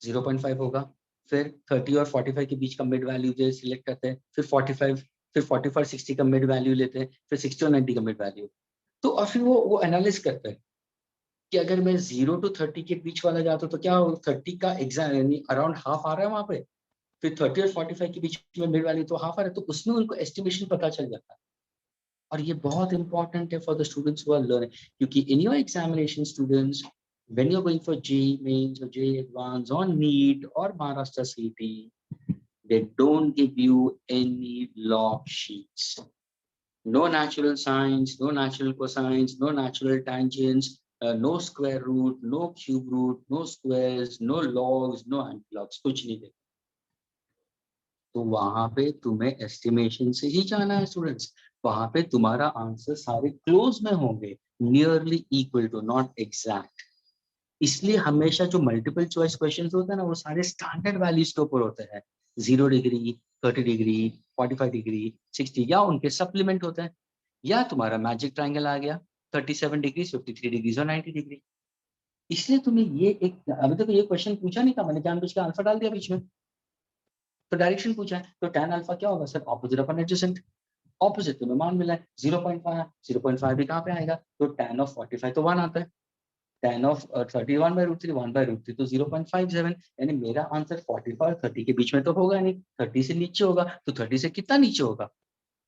Speaker 1: 0.5 होगा, फिर 30 और 45 के बीच का मिड वैल्यू जो सिलेक्ट करते हैं, फिर 45 60 का मिड वैल्यू लेते हैं, फिर 60 और 90 का मिड वैल्यू. तो और फिर वो एनालिसिस करते हैं कि अगर मैं 0 to 30 के बीच वाला जाता हूं तो क्या 30 का एग्जाम यानी अराउंड हाफ आ रहा है वहां पे, फिर 30 और 45 के बीच में मिड वैल्यू तो हाफ आ रहा है, तो उसमें उनको एस्टिमेशन पता चल जाता है. और ये बहुत इंपॉर्टेंट है for the students who are learning, क्योंकि in your examination students, when you're going for JEE Mains or JEE Advanced or NEET or Maharashtra CET, they don't give you any log sheets. No natural science, no natural cosines, no natural tangents, no square root, no cube root, no squares, no logs, no antilogs, कुछ नहीं देते. तो वहां पे तुम्हें estimation से ही जाना है स्टूडेंट्स. वहां पे तुम्हारा आंसर सारे क्लोज में होंगे, nearly equal to, not exact. इसलिए हमेशा जो मल्टीपल चॉइस क्वेश्चंस होते हैं ना, वो सारे स्टैंडर्ड वैल्यूज के ऊपर होते हैं, 0 डिग्री, 30 डिग्री, 45 डिग्री, 60, या उनके सप्लीमेंट होते हैं, या तुम्हारा मैजिक ट्रायंगल आ गया 37 डिग्री, 53 डिग्री और 90 डिग्री. इसलिए तुम्हें ये एक, अभी तक ये क्वेश्चन पूछा नहीं था, मैंने जानबूझ के अल्फा डाल दिया बीच में, तो डायरेक्शन पूछा है, तो tan अल्फा क्या होगा सर, ऑपोजिट अपन एडजेसेंट. ऑपोजिट तुम्हें मान मिला है 0.5 भी कहाँ पे आएगा, तो tan ऑफ 45 तो 1 आता है, tan of 31/√3 1/√3 तो 0.57, यानी मेरा आंसर 45 और 30 के बीच में तो होगा नहीं, 30 से नीचे होगा. तो 30 से कितना नीचे होगा,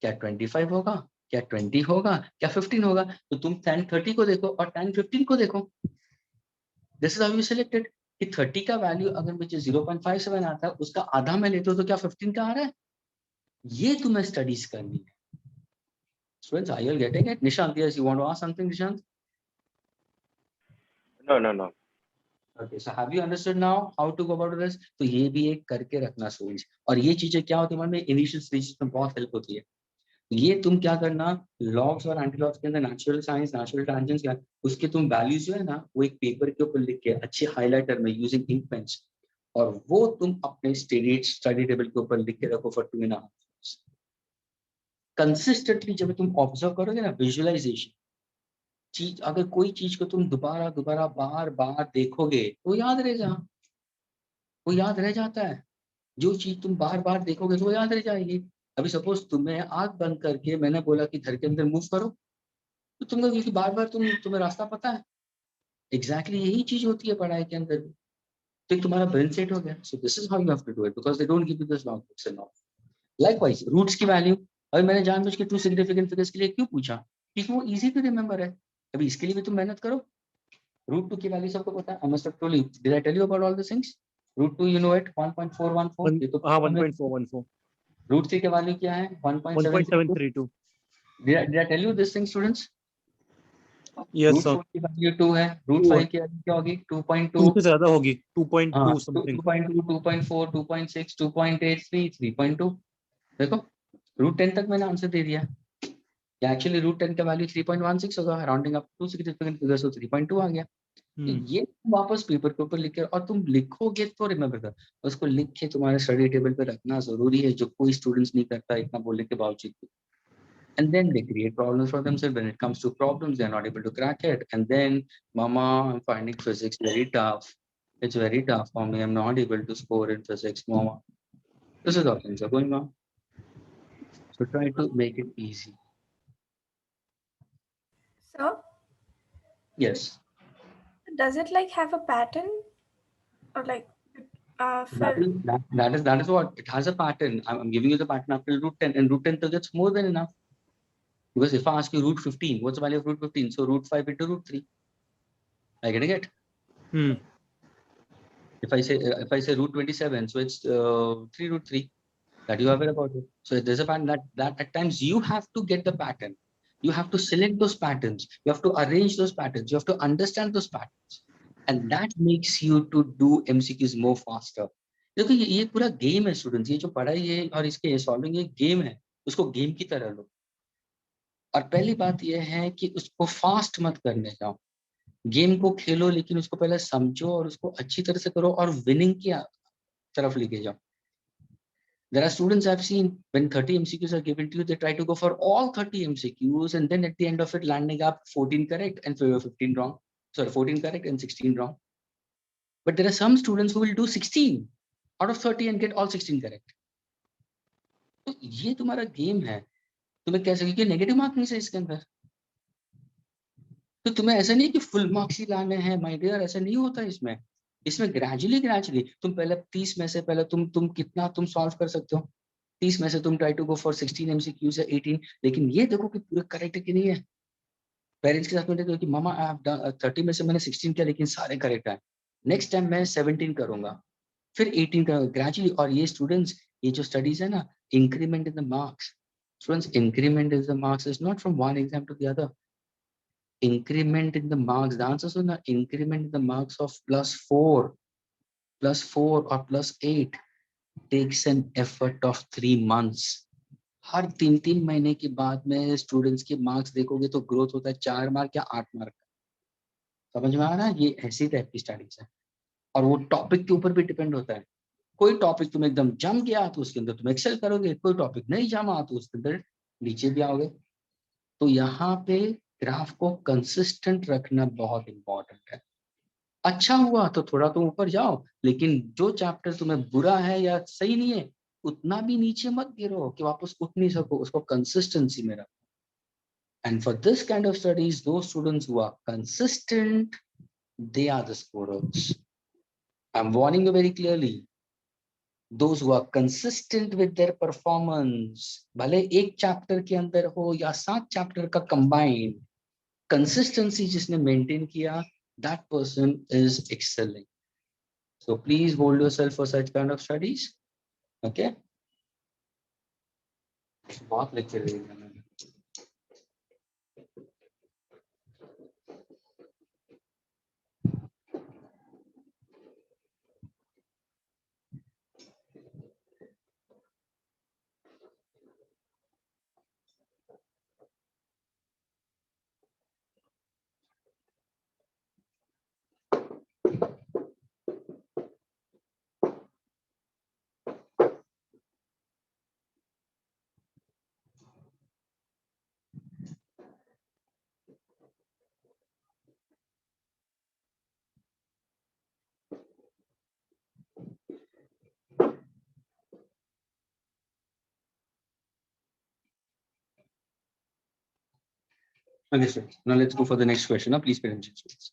Speaker 1: क्या 25 होगा, क्या 20 होगा, क्या 15 होगा. तो तुम tan 30 को देखो और tan 15 को देखो. This is how you selected कि 30 का वैल्यू अगर मुझे 0.57 आता है, उसका आधा मैं लेता हूं तो क्या 15 का आ रहा है. ये तुम्हें स्टडीज करनी है students. Are you getting it? Nishant, yes, you want to ask something Nishant?
Speaker 7: No.
Speaker 1: Okay, so have you understood now how to go about this? तो ये भी एक करके रखना स्टूडेंट्स. और ये चीजें क्या होती है हमारे इनिशियल स्टेज में बहुत हेल्प होती है. ये तुम क्या करना, लॉग्स और एंटीलॉग्स के अंदर नेचुरल साइंस, नेचुरल टैंजेंट्स क्या, उसके तुम वैल्यूज जो है ना, वो एक पेपर के ऊपर लिख के अच्छे हाइलाइटर में यूजिंग इंक पेन्स, और वो तुम अपने स्टडी टेबल के ऊपर लिख के रखो फॉर 2.5 hours. कंसिस्टेंटली जब तुम ऑब्जर्व करोगे ना, विजुअलाइजेशन चीज, अगर कोई चीज को तुम दोबारा बार बार देखोगे तो याद रह जा, वो याद रह जाता है. जो चीज तुम बार बार देखोगे तो वो याद रह जाएगी. अभी सपोज तुम्हें आंख बंद करके मैंने बोला कि घर के अंदर मूव करो, तो तुम कहोगे कि बार बार तुम्हें रास्ता पता है. एग्जैक्टली यही चीज होती है पढ़ाई के अंदर भी. तो तुम्हारा ब्रेन सेट हो गया. So this is how you have to do it, because they don't give you this long books and all. Likewise roots की वैल्यू, और मैंने जानबूझ के 2 सिग्निफिकेंट फिगर्स के लिए क्यों पूछा, क्योंकि वो इजी टू रिमेंबर है. अभी इसके लिए भी तुम मेहनत करो. रूट 2 की वैल्यू सबको पता है. I must have told you, did I tell you about all the things? Root 2 you know it, 1.414. ये तो
Speaker 5: हाँ 1.414.
Speaker 1: रूट 3 की वैल्यू क्या है, 1.732. Did I tell you this thing students?
Speaker 5: Yes
Speaker 1: root
Speaker 5: sir.
Speaker 1: 4 की वैल्यू 2 है. रूट 5 की value क्या होगी, 2.2.
Speaker 5: 2 से ज्यादा होगी, 2.2 समथिंग.
Speaker 1: 2.2, 2.4, 2.6, 2.8, 3.2. देखो रूट 10 तक मैंने आंसर दे दिया. एक्चुअली रूट 10 का वैल्यू 3.16 होगा, राउंडिंग अप 2 सिग्निफिकेंट फिगर्स तो 3.2 आ गया. तो ये वापस पेपर के ऊपर लिख के, और तुम लिखोगे तो रिमेंबर कर, उसको लिख के तुम्हारे स्टडी टेबल पे रखना जरूरी है, जो कोई स्टूडेंट्स नहीं करता इतना बोलने के बावजूद. And then they create problems for themselves. When it comes to problems, they're not able to crack it. And then, mama, I'm finding physics very tough. It's very tough for me. I'm not able to score in physics, Mama. This is how things are going on. So try to make it easy.
Speaker 10: So
Speaker 1: Yes.
Speaker 10: does it like have a pattern or like for
Speaker 1: That is what it has a pattern. I'm giving you the pattern after root 10, and root 10 that's more than enough. Because if I ask you root 15, what's the value of root 15? So root 5 into root 3. Are you getting it? If I say root 27, so it's 3 root 3. That you have it about it. So there's a pattern that at times you have to get the pattern. You have to select those patterns. You have to arrange those patterns. You have to understand those patterns. And that makes you to do MCQs more faster. देखो ये पूरा game है students, ये जो पढ़ाई है और इसके सॉल्विंग ये गेम है, उसको गेम की तरह लो। और पहली बात ये है कि उसको फास्ट मत करने जाओ, गेम को खेलो लेकिन उसको पहले समझो और उसको अच्छी तरह से करो और विनिंग की तरफ लेके जाओ। There are students I've seen when 30 MCQs are given to you, they try to go for all 30 MCQs and then at the end of it landing up 14 correct and 15 wrong. Sorry, 14 correct and 16 wrong. But there are some students who will do 16 out of 30 and get all 16 correct. तो ये तुम्हारा game है, तुम्हें कह सके कि negative marking से इसके अंदर, तो तुम्हें ऐसा नहीं कि फुल मार्क्स ही लाने हैं माय डियर, ऐसा नहीं होता इसमें। इसमें ग्रेजुअली तुम पहले 30 में से पहले तुम कितना तुम सॉल्व कर सकते हो, 30 में से तुम try to go for 16 MCQs या 18, लेकिन ये देखो कि पूरे करेक्ट है कि नहीं है। पेरेंट्स के साथ में देखो कि मामा आई हैव डन 30 में से मैंने 16 किया लेकिन सारे करेक्ट है, नेक्स्ट टाइम मैं 17 करूंगा, फिर 18 करूंगा ग्रेजुअली। और ये स्टूडेंट्स, ये जो स्टडीज है ना, increment in the marks, students increment in the marks is not from one exam to the other. Increment in the marks, the answers are not increment in the marks of +4 or +8 takes an effort of 3 months. हर 3 महीने के बाद में students के marks देखोगे तो growth होता है 4 mark या 8 मार्क का। समझ में आ रहा है? ये ऐसी टाइप की स्टडीज है और वो टॉपिक के ऊपर भी डिपेंड होता है। कोई टॉपिक तुम एकदम जम गया तो उसके अंदर तुम एक्सेल करोगे, कोई टॉपिक नहीं जमा तो उसके अंदर नीचे भी आओगे। तो यहाँ पे ग्राफ को कंसिस्टेंट रखना बहुत इंपॉर्टेंट है। अच्छा हुआ तो थोड़ा तुम ऊपर जाओ, लेकिन जो चैप्टर तुम्हें बुरा है या सही नहीं है उतना भी नीचे मत गिरो कि वापस उठ नहीं सको, उसको कंसिस्टेंसी में रखो। And for this kind of studies, those students who are consistent, they are the scorers. I am warning you very clearly, those who are consistent with their performance, भले एक चैप्टर के अंदर हो या 7 चैप्टर का combined, consistency जिसने maintain किया, that person is excelling. So please hold yourself for such kind of studies. Okay? बहुत लेक्चर दे दिया मैंने। Okay, students. Now let's go for the next question. Now, please pay attention, students.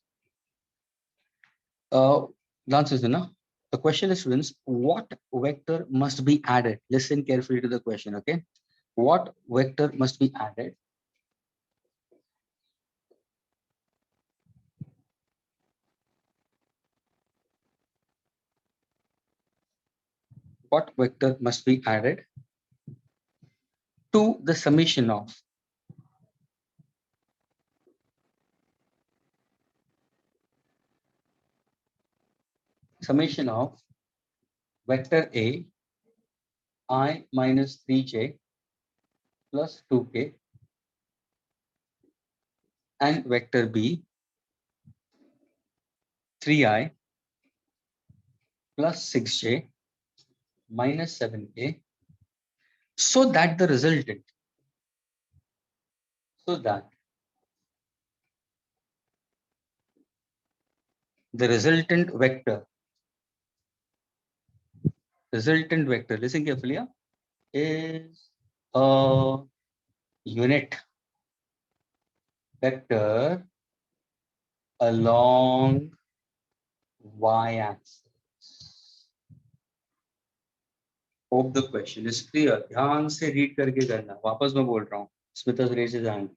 Speaker 1: The answer is no. The question is, students, what vector must be added? Listen carefully to the question, okay? What vector must be added? What vector must be added to the summation of vector A I minus 3j plus 2k and vector B 3i plus 6j minus 7k, so that the resultant vector resultant vector, listen carefully, yeah, is a unit vector along y-axis. Hope the question is clear. ध्यान से read करके करना. वापस मैं बोल रहा हूँ. Smith has raised his hand.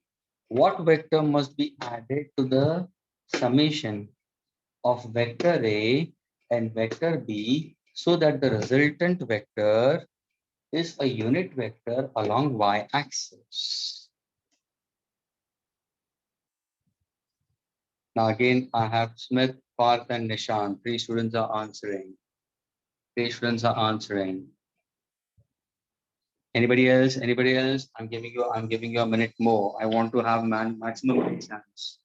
Speaker 1: What vector must be added to the summation of vector A and vector B so that the resultant vector is a unit vector along y-axis? Now again, I have Smith, Parth, and Nishan. 3 students are answering. 3 students are answering. Anybody else? Anybody else? I'm giving you a minute more. I want to have maximum exams.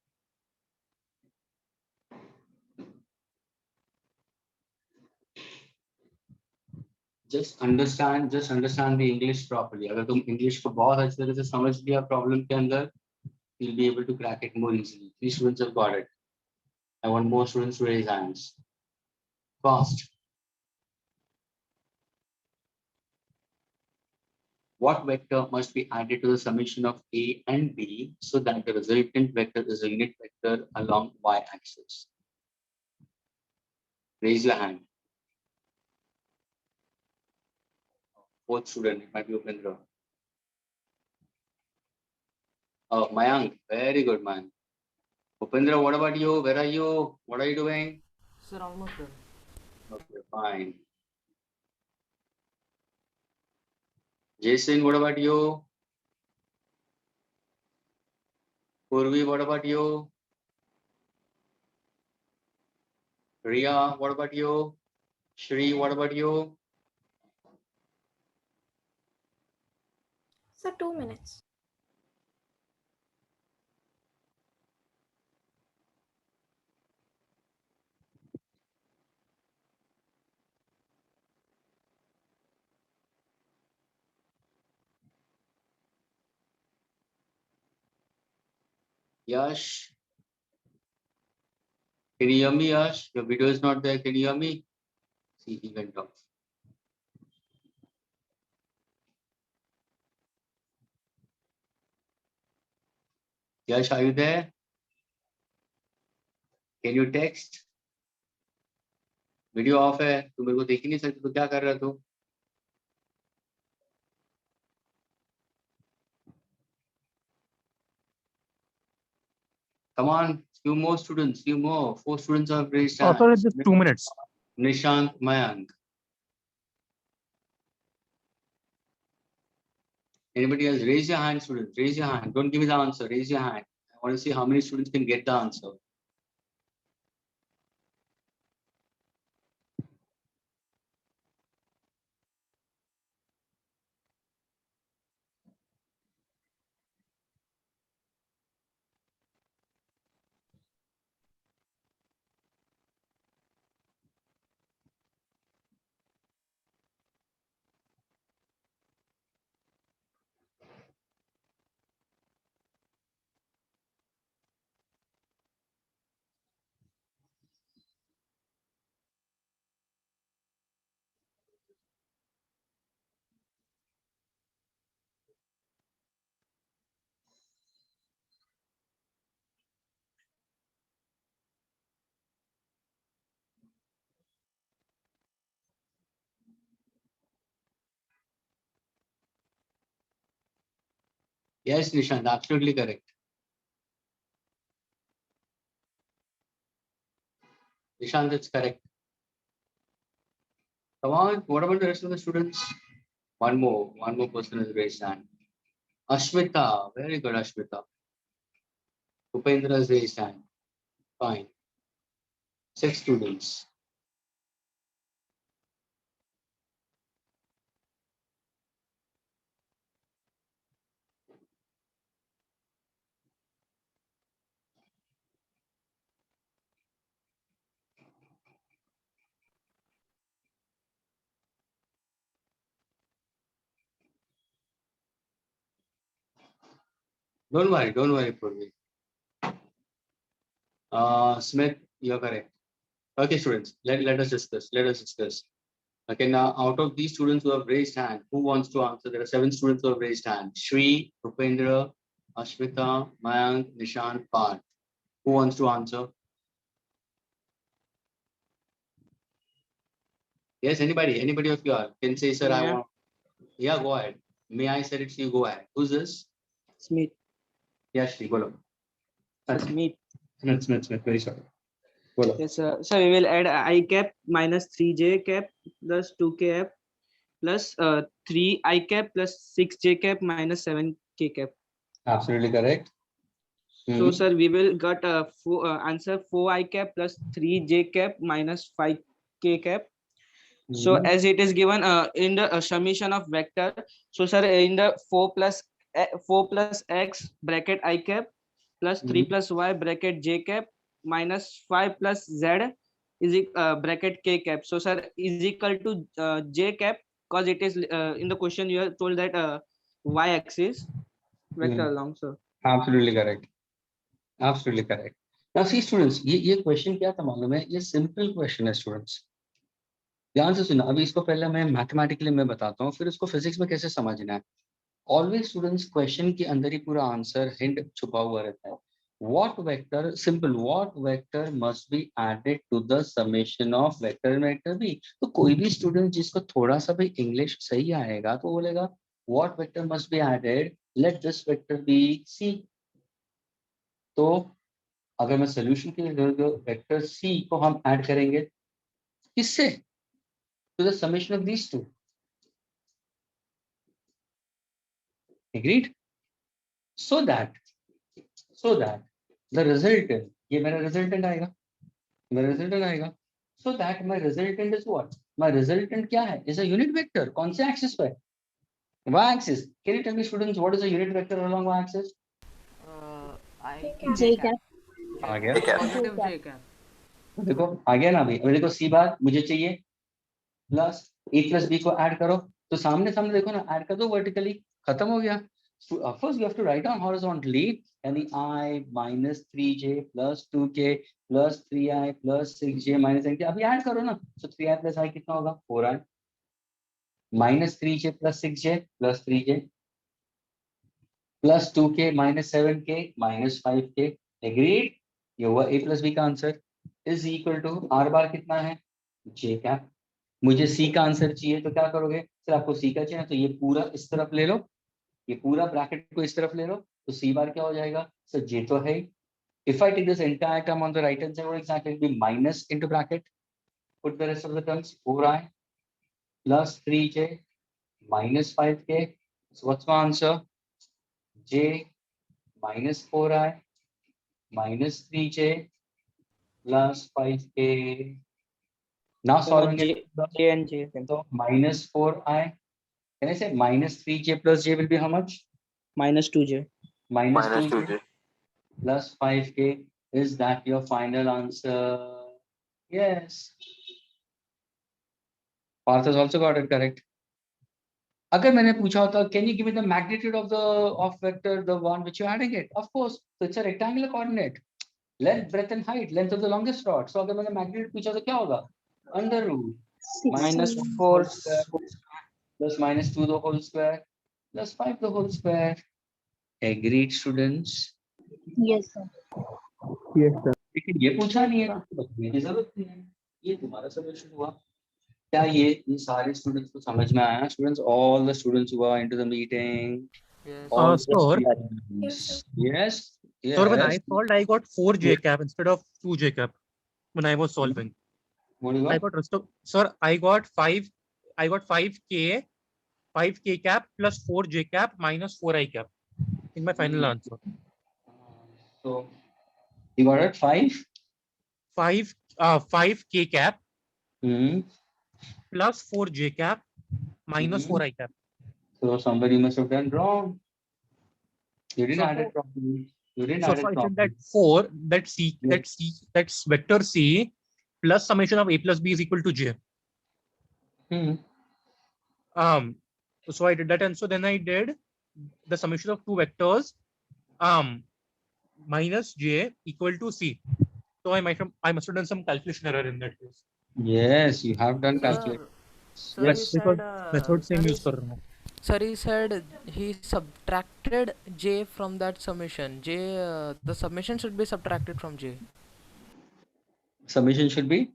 Speaker 1: Just understand the English properly. अगर तुम English को बहुत अच्छी तरह से समझ लिया problem के अंदर, you'll be able to crack it more easily. 3 students have got it. I want more students to raise hands. Fast. What vector must be added to the summation of A and B so that the resultant vector is a unit vector along y-axis? Raise your hand. 4th student, it might be Upendra. Oh, Mayank, very good man. Upendra, what about you? Where are you? What are you doing?
Speaker 2: Sir, almost done.
Speaker 1: Okay, fine. Jason, what about you? Purvi, what about you? Ria, what about you? Shri, what about you?
Speaker 10: So 2 minutes.
Speaker 1: Yash, can you hear me, Yash? Your video is not there. Can you hear me? See, he went off. Yash, are you there? Can you text? Video of है, तू मेरे को देख ही नहीं सकती, तो क्या कर रहा तू? Come on, few more students, few more. 4 students have raised hands.
Speaker 5: Sorry, just 2 minutes.
Speaker 1: Nishant, Mayank. Anybody else? Raise your hand, students. Raise your hand. Don't give me the answer. Raise your hand. I want to see how many students can get the answer. Yes, Nishant, absolutely correct. Nishant, it's correct. Come on, what about the rest of the students? One more person has raised hand. Ashmita, very good, Ashmita. Upendra has raised hand. Fine. 6 students. Don't worry, Purvi. Smith, you're correct. Okay, students, let us discuss. Okay, now out of these students who have raised hand, who wants to answer? There are 7 students who have raised hand. Shri, Rupendra, Ashwita, Mayank, Nishant, Parth. Who wants to answer? Yes, anybody of you are can say, sir, I
Speaker 6: Yeah.
Speaker 1: want. Yeah, go ahead. May I say it to you? Go ahead. Who's this?
Speaker 6: Smith.
Speaker 1: Yeah, Shri, bolo.
Speaker 6: Smith.
Speaker 1: Smith, very sorry. Bolo.
Speaker 6: Yes, so we will add I cap minus 3j cap plus 2 cap plus 3 I cap plus 6j cap minus 7k cap.
Speaker 1: Absolutely correct.
Speaker 6: So, sir, we will get answer 4 I cap plus 3j cap minus 5k cap. So, as it is given in the summation of vector, so sir, in the 4 plus x bracket I cap plus 3 plus y bracket j cap minus 5 plus z is bracket k cap. So, sir, is equal to j cap because it is in the question you are told that y axis vector along. So,
Speaker 1: Absolutely correct. Absolutely correct. Now see students, ये question क्या था मालूम है? ये simple question है students. ध्यान से सुना. अभी इसको पहले मैं mathematically मैं बताता हूँ, फिर इसको physics में कैसे समझना है. Always students question के अंदर ही पूरा answer hint छुपा हुआ रहता है. What vector, simple, what vector must be added to the summation of vector and vector b? तो कोई भी student जिसको थोड़ा सा भी English सही आएगा तो बोलेगा what vector must be added? Let this vector be c. तो अगर मैं सोल्यूशन के लिए वेक्टर सी को हम ऐड करेंगे किससे? To the summation of these two. Agreed? So that the resultant, ये मेरा रिजल्टेंट आएगा, so that my resultant is what? My resultant क्या है? Is a unit vector. कौन से एक्सिस पे? Y axis. Can you tell me students what is a unit vector along Y axis?
Speaker 4: J cap.
Speaker 1: आ गया.
Speaker 2: Positive j cap.
Speaker 1: देखो आ गया ना अभी. देखो सी बार मुझे चाहिए प्लस ए प्लस बी को ऐड करो, तो सामने सामने देखो ना, ऐड कर दो वर्टिकली, खत्म हो गया. First you have to write down horizontally, यानी i minus 3j plus 2k plus 3i plus 6j minus 9k. अभी ऐड करो ना, so 3i plus i कितना होगा? 4i minus 3j plus 6j plus 3j plus 2k minus 7k minus 5k. Agreed? ये हुआ a plus b का answer. Is equal to r bar कितना है? j cap. मुझे सी का आंसर चाहिए तो क्या करोगे? सर आपको सी का चाहिए तो ये पूरा इस तरफ ले लो, ये पूरा ब्रैकेट को इस तरफ ले लो, तो सी बार क्या हो जाएगा? सर जे तो है. If I take this entire term on the right hand side, what exactly will be minus into bracket, put the rest of the terms, 4i plus 3j minus 5k. So what's my answer? j minus 4i minus 3j plus 5k. Now solving it.
Speaker 6: j and j.
Speaker 1: So minus 4i. Can I say minus 3j plus j will be how much?
Speaker 6: Minus 2j.
Speaker 1: Minus
Speaker 9: Minus
Speaker 1: 2j
Speaker 9: 2j.
Speaker 1: plus 5k. Is that your final answer? Yes. Parth has also got it correct. अगर मैंने पूछा होता, can you give me the magnitude of vector, the one which you're adding it? Of course. So it's a rectangular coordinate. Length, breadth and height. Length of the longest rod. So अगर मैंने magnitude पूछा तो क्या होगा? Under root.
Speaker 6: Minus 4
Speaker 1: plus minus 2 the whole square plus 5 the whole square. Agreed students?
Speaker 4: Yes, sir.
Speaker 6: Yes, sir.
Speaker 1: लेकिन ये पूछा नहीं है तो बदलने की जरूरत नहीं है. ये तुम्हारा सॉल्यूशन हुआ. क्या ये सारे स्टूडेंट्स को समझ में आया? Students, all the students who are into the meeting.
Speaker 2: Yes.
Speaker 1: all the
Speaker 5: Sir.
Speaker 1: students. Yes. Yes.
Speaker 5: Sir, when I solved, I got 4 j cap instead of 2 j cap when I was solving.
Speaker 1: What do you
Speaker 5: I
Speaker 1: got?
Speaker 5: got rest of, sir, I got 5k cap plus 4 j cap minus 4 I cap in my final answer.
Speaker 1: So you got it 5.
Speaker 5: 5k cap
Speaker 1: Hmm.
Speaker 5: plus 4 j cap minus 4 I cap.
Speaker 1: So somebody must have done wrong. You didn't
Speaker 5: So
Speaker 1: add it properly. You didn't
Speaker 5: So
Speaker 1: add
Speaker 5: for
Speaker 1: it properly.
Speaker 5: that 4, that's vector c plus summation of a plus b is equal to j. So I did that, and so then I did the summation of two vectors minus j equal to c. So I must have done some calculation error in that case.
Speaker 1: Yes, you have done
Speaker 2: Sir,
Speaker 1: calculation.
Speaker 2: Sir, he
Speaker 5: Yes, because
Speaker 2: said,
Speaker 5: method
Speaker 2: sir,
Speaker 5: same use कर रहा हूँ.
Speaker 2: sir, he said he subtracted J from that summation. The summation should be subtracted from J.
Speaker 1: Summation should be.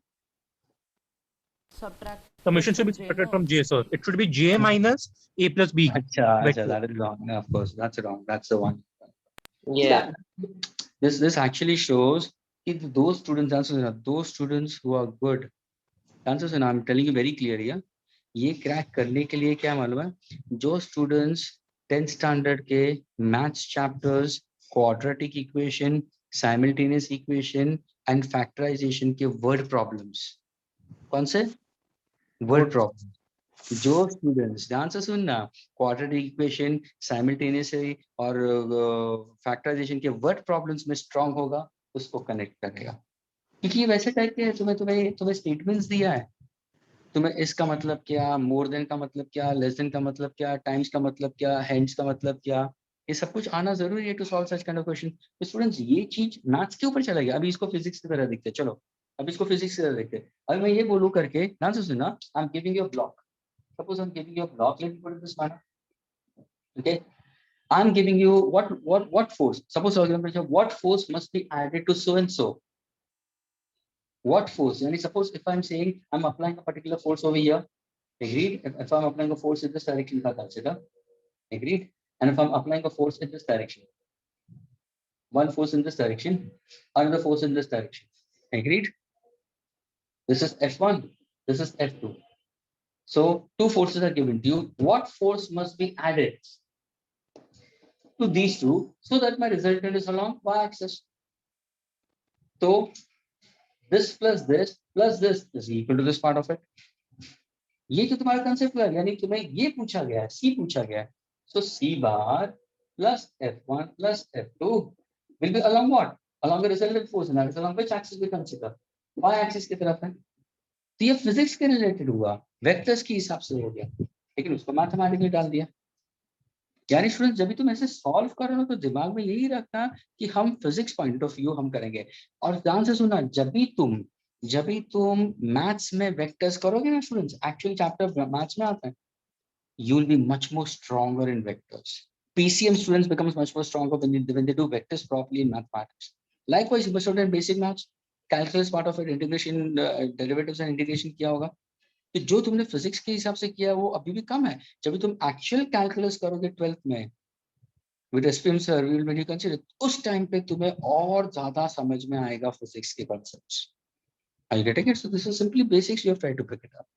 Speaker 5: Summation should be subtracted from J, sir. It should be J minus A plus B.
Speaker 1: Acha,
Speaker 5: Vector.
Speaker 1: that is wrong. No, of course, that's wrong. That's the one.
Speaker 6: Yeah.
Speaker 1: This actually shows if those students, those students who are good, chances and I'm telling you very clear here, ये crack करने के लिए क्या मालूम है, जो students 10th standard के maths chapters, quadratic equation, simultaneous equation and factorization के वर्ड प्रॉब्लम्स, कौन से वर्ड प्रॉब्लम, जो स्टूडेंट्स ध्यान से सुनना, क्वाड्रेटिक इक्वेशन, साइमल्टेनियस और फैक्टराइजेशन के वर्ड प्रॉब्लम्स में स्ट्रांग होगा, उसको कनेक्ट करेगा. क्योंकि ये वैसे टाइप के तुम्हें स्टेटमेंट्स दिया है, तुम्हें इसका मतलब क्या, मोर देन का मतलब क्या, लेस देन का मतलब क्या, टाइम्स का मतलब क्या, हेंस का मतलब क्या, ये सब कुछ आना जरूरी है to solve such kind of question. तो स्टूडेंट्स ये चीज मैथ्स के ऊपर चला गया, अभी इसको फिजिक्स की तरह दिखते. चलो अभी इसको फिजिक्स की तरह देखते. अभी मैं ये बोलूं करके ध्यान से सुनना, I am giving you a block, suppose I am giving you a block, let me put it this manner. Okay, I am giving you what force, suppose for example what force must be added to so and so. What force, yani suppose if I'm saying I'm applying a particular force over here, agreed, if I'm applying a force in this direction, consider, agreed, and if I'm applying a force in this direction, one force in this direction, another force in this direction, agreed, this is F1, this is F2, so two forces are given to you. What force must be added to these two so that my resultant is along y-axis? So this plus this is equal to this part of it. ये तो तुम्हारा concept है, यानी तुम्हें ये पूछा गया है, सी पूछा गया है, so C bar plus F1 plus F2 will be along what? Along the resultant force, and that is along which axis we consider? Y axis की तरफ है. तो ये फिजिक्स के रिलेटेड हुआ, वेक्टर्स के हिसाब से हो गया, लेकिन उसको मैथमेटिकली डाल दिया. यानी स्टूडेंट जब भी तुम ऐसे सॉल्व कर रहे हो तो दिमाग में यही रखना कि हम फिजिक्स पॉइंट ऑफ व्यू हम करेंगे. और ध्यान से सुनना, जब भी तुम मैथ्स में वेक्टर्स करोगे ना स्टूडेंट्स, एक्चुअल चैप्टर मैथ्स में आता है, you will be much more stronger in vectors. PCM students becomes much more stronger when they do vectors properly in mathematics. Likewise, you must have done basic maths, calculus part of it, integration, derivatives and integration किया होगा. तो जो तुमने physics के हिसाब से किया वो अभी भी कम है. जब भी तुम एक्चुअल कैलकुलस करोगे 12th में with SPM sir, we will make you consider, उस टाइम पे तुम्हें और ज्यादा समझ में आएगा फिजिक्स के concepts. Are you getting it? So this is simply basics. You have tried to pick it up.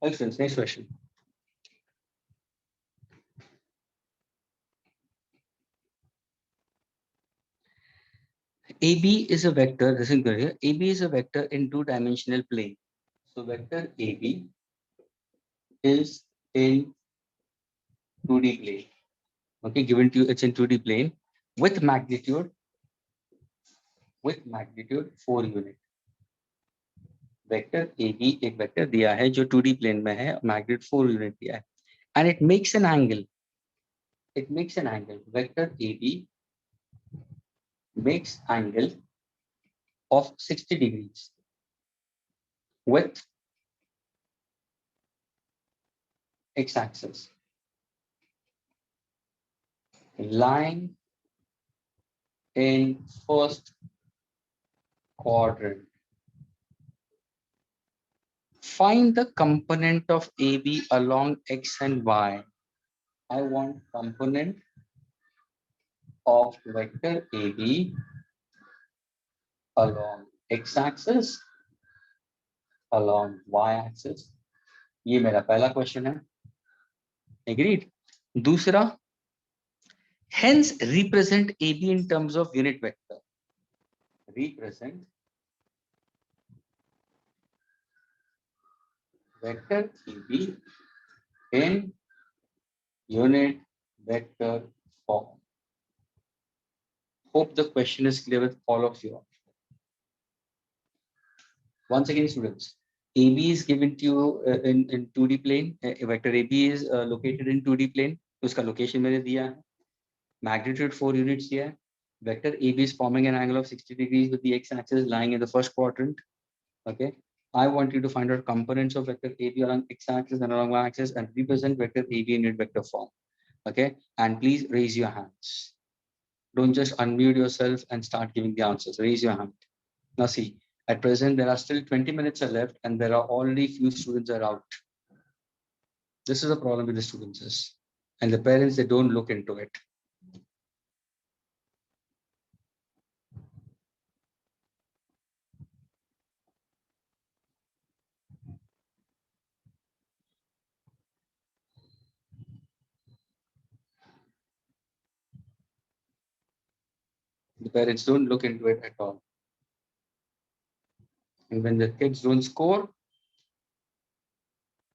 Speaker 1: Excellent. Next question. AB is a vector. Listen here. AB is a vector in two-dimensional plane. So vector AB is in 2D plane. Okay, given to you, it's in 2D plane with magnitude 4 unit. Vector AB एक vector दिया है जो 2D plane में है, magnitude 4 unit दिया है, and it makes an angle. Vector AB makes angle of 60 degrees with x-axis lying in first quadrant. Find the component of AB along x and y. I want component of vector AB along x-axis, along y-axis. ये मेरा पहला question है. Agreed. दूसरा, hence represent AB in terms of unit vector. Represent vector AB in unit vector form. Hope the question is clear with all of you. Once again, students, AB is given to you in 2D plane. Vector AB is located in 2D plane. उसका location मैंने दिया है. Magnitude 4 units here. Vector AB is forming an angle of 60 degrees with the x-axis lying in the first quadrant. Okay. I want you to find out components of vector AB along x-axis and along y-axis and represent vector AB in unit vector form. Okay. And please raise your hands. Don't just unmute yourself and start giving the answers. Raise your hand. Now see, at present, there are still 20 minutes are left and there are already few students are out. This is a problem with the students and the parents, they don't look into it. The parents don't look into it at all. And when the kids don't score,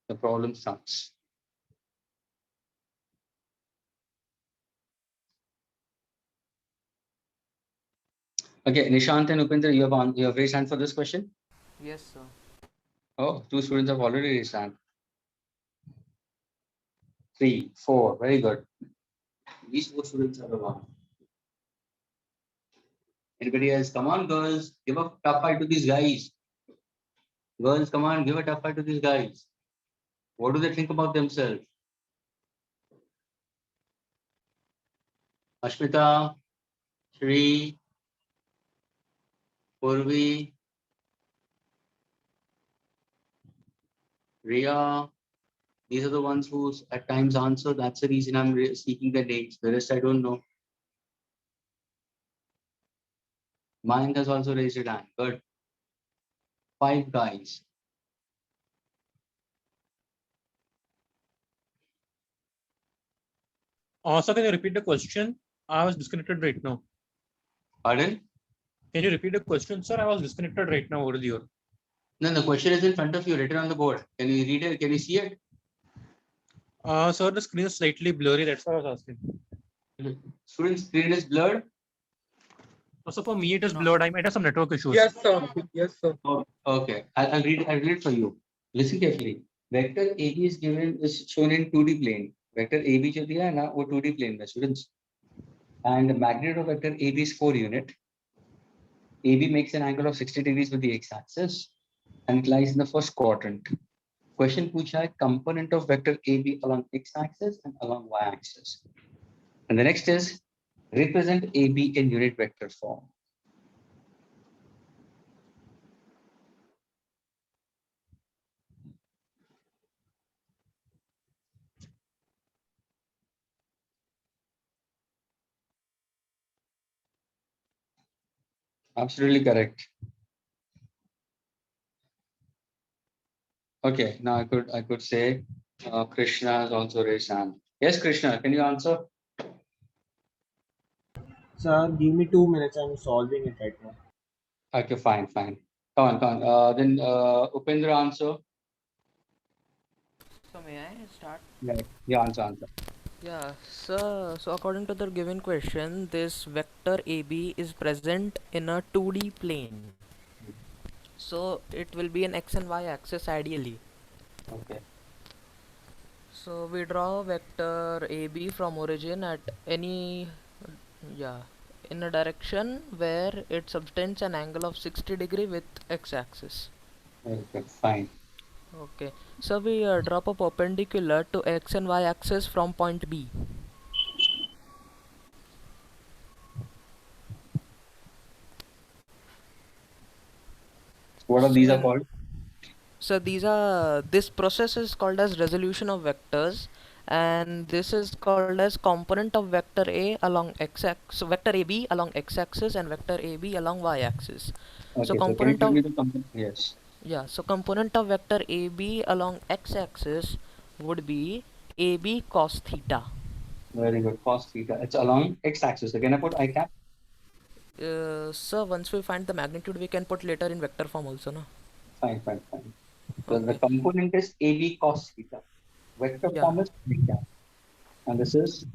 Speaker 1: the problem starts. Okay, Nishant and Upendra, you have raised hand for this question?
Speaker 2: Yes, sir.
Speaker 1: Oh, 2 students have already raised hand. 3, 4, very good. These 4 students are the one. Anybody else? Come on, girls, give a tough fight to these guys. Girls, come on, give a tough fight to these guys. What do they think about themselves? Ashmita, Shri, Purvi, Riya, these are the ones who at times answer. That's the reason I'm seeking the names. The rest I don't know. Mayank has also raised it hand. Good. 5 guys.
Speaker 5: Also, can you repeat the question? I was disconnected right now.
Speaker 1: Pardon?
Speaker 5: Can you repeat the question, sir? I was disconnected right now earlier.
Speaker 1: No, the question is in front of you, written on the board. Can you read it? Can you see it?
Speaker 5: Sir, the screen is slightly blurry. That's why I was asking.
Speaker 1: Student screen is blurred.
Speaker 5: Also, for me, it is blurred. I might have some network issues.
Speaker 8: Yes, sir. Yes, sir.
Speaker 1: Oh, okay, I'll read it for you. Listen carefully. Vector AB is shown in 2D plane. Vector AB जो दिया है ना वो 2D plane में students. And the magnitude of vector AB is 4 unit. AB makes an angle of 60 degrees with the x-axis and it lies in the first quadrant. Question पूछा है component of vector AB along x-axis and along y-axis. And the next is represent AB in unit vector form. Absolutely correct. Okay, now I could say Krishna has also raised hand. Yes, Krishna, can you answer?
Speaker 11: Sir, give me 2 minutes. I'm solving it right now.
Speaker 1: Okay, fine. Come on. Then Upendra answer.
Speaker 2: So may I start?
Speaker 1: Yeah, answer.
Speaker 2: Yeah, so according to the given question, this vector AB is present in a 2D plane. So it will be an x and y axis ideally.
Speaker 1: Okay.
Speaker 2: So we draw vector AB from origin at any, in a direction where it subtends an angle of 60 degree with x-axis.
Speaker 1: Okay, fine.
Speaker 2: Okay, so we drop a perpendicular to x and y axis from point B.
Speaker 1: What are these are called?
Speaker 2: So this process is called as resolution of vectors, and this is called as component of vector A along x-axis, so vector AB along x-axis and vector AB along y-axis.
Speaker 1: Okay,
Speaker 2: So component of
Speaker 1: yes.
Speaker 2: Yeah, so component of vector AB along x-axis would be AB cos theta.
Speaker 1: Very good. Cos theta. It's along x-axis. Again, I put I cap.
Speaker 2: So once we find the magnitude, we can put later in vector form also, no?
Speaker 1: Fine. So the component is AB cos theta. Vector form is theta. And this is?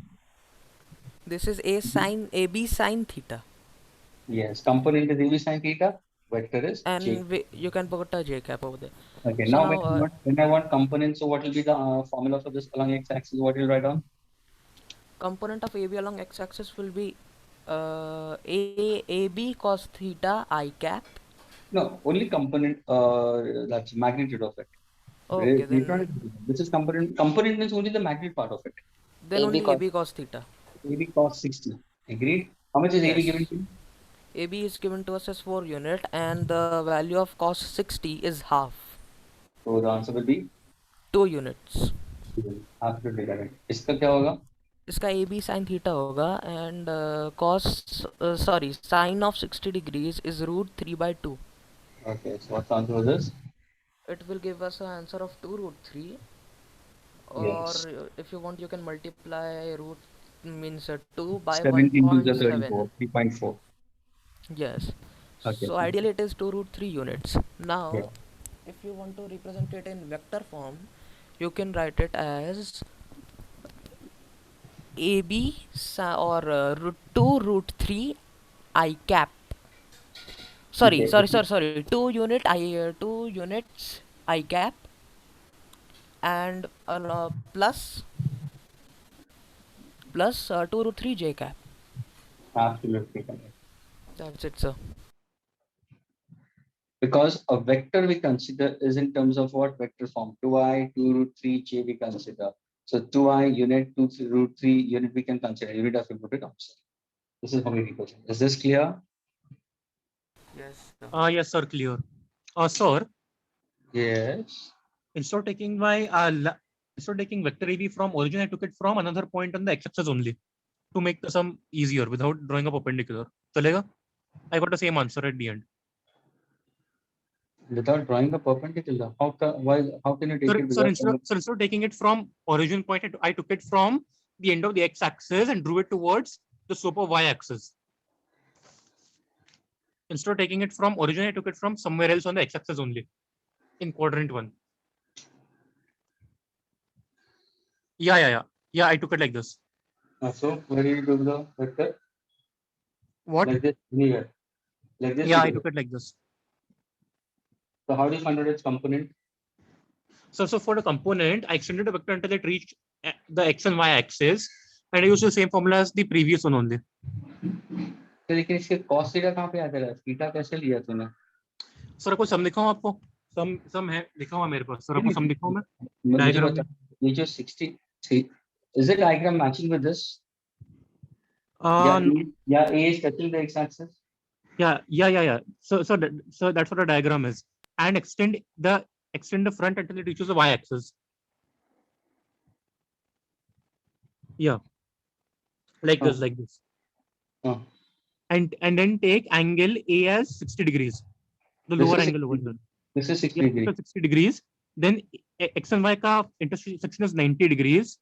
Speaker 2: This is AB sine theta.
Speaker 1: Yes, component is AB sine theta, vector is j.
Speaker 2: And you can put a j cap over there.
Speaker 1: Okay,
Speaker 2: So
Speaker 1: now,
Speaker 2: now,
Speaker 1: when I want component, so what will be the formula for this along x-axis? What will you write down?
Speaker 2: component of AB along x-axis will be AB cos theta I cap.
Speaker 1: No, only component, that's magnitude of it.
Speaker 2: Okay,
Speaker 1: This is component. Component means only the magnitude part of it.
Speaker 2: then only AB cos theta.
Speaker 1: AB cos 60. Agreed? How much is AB
Speaker 2: Yes.
Speaker 1: given to you?
Speaker 2: AB is given to us as 4 unit and the value of cos 60 is half.
Speaker 1: So the answer will be
Speaker 2: 2 units.
Speaker 1: absolutely correct. इसका क्या होगा?
Speaker 2: इसका AB sin theta होगा and sine of 60 degrees is root 3 by 2.
Speaker 1: Okay, so what's the answer for this?
Speaker 2: It will give us an answer of 2 root 3. Or
Speaker 1: Yes.
Speaker 2: if you want, you can multiply root means 2 by
Speaker 1: 17 to the
Speaker 2: 1.7.
Speaker 1: 34, 3.4.
Speaker 2: Yes.
Speaker 1: Okay.
Speaker 2: So ideally it is 2 root 3 units. Now,
Speaker 1: Yeah.
Speaker 2: if you want to represent it in vector form, you can write it as AB root 2 root 3 I cap. Sorry,
Speaker 1: Okay.
Speaker 2: 2 units I cap and plus 2 root 3 j cap.
Speaker 1: Absolutely correct.
Speaker 2: That's it, sir.
Speaker 1: Because a vector we consider is in terms of what vector form? 2i, 2 root 3 j we consider. So 2i unit, 2 root 3 unit we can consider. Unit of input option. This is how we represent. Is this clear?
Speaker 2: Yes.
Speaker 5: Yes, sir, clear. Sir,
Speaker 1: Yes.
Speaker 5: instead of taking vector AB from origin, I took it from another point on the x-axis only to make the sum easier without drawing a perpendicular. Chalega? I got the same answer at the end.
Speaker 1: Without drawing a perpendicular, how can you take it
Speaker 5: Sir,
Speaker 1: without
Speaker 5: instead of taking it from origin point, I took it from the end of the x-axis and drew it towards the slope of y-axis. Instead of taking it from origin, I took it from somewhere else on the x-axis only, in quadrant 1. Yeah, I took it like this.
Speaker 1: So where do you do the vector?
Speaker 5: What?
Speaker 1: Like this, here. Like this.
Speaker 5: Yeah, I took it like this.
Speaker 1: So how do you find out its component?
Speaker 5: So for the component, I extended the vector until it reached the x and y axis, and I used the same formula as the previous one only.
Speaker 1: तो लेकिन इसके cos theta कहाँ पे आता है? Theta कैसे लिया तूने?
Speaker 5: सर कोई सम दिखाऊं आपको? सम है लिखा हुआ मेरे पास. सर आपको सम दिखाऊं मैं?
Speaker 1: मुझे
Speaker 5: Diagram
Speaker 1: बता. ये जो 63, is the diagram matching with this? Yeah, A is touching the x-axis.
Speaker 5: Yeah. So that's what the diagram is. And extend the front until it reaches the y-axis. Yeah. Like this. And then take angle A as 60 degrees. The lower angle over here.
Speaker 1: This is 60 degrees.
Speaker 5: 60 degrees. Then x and y ka intersection is 90 degrees.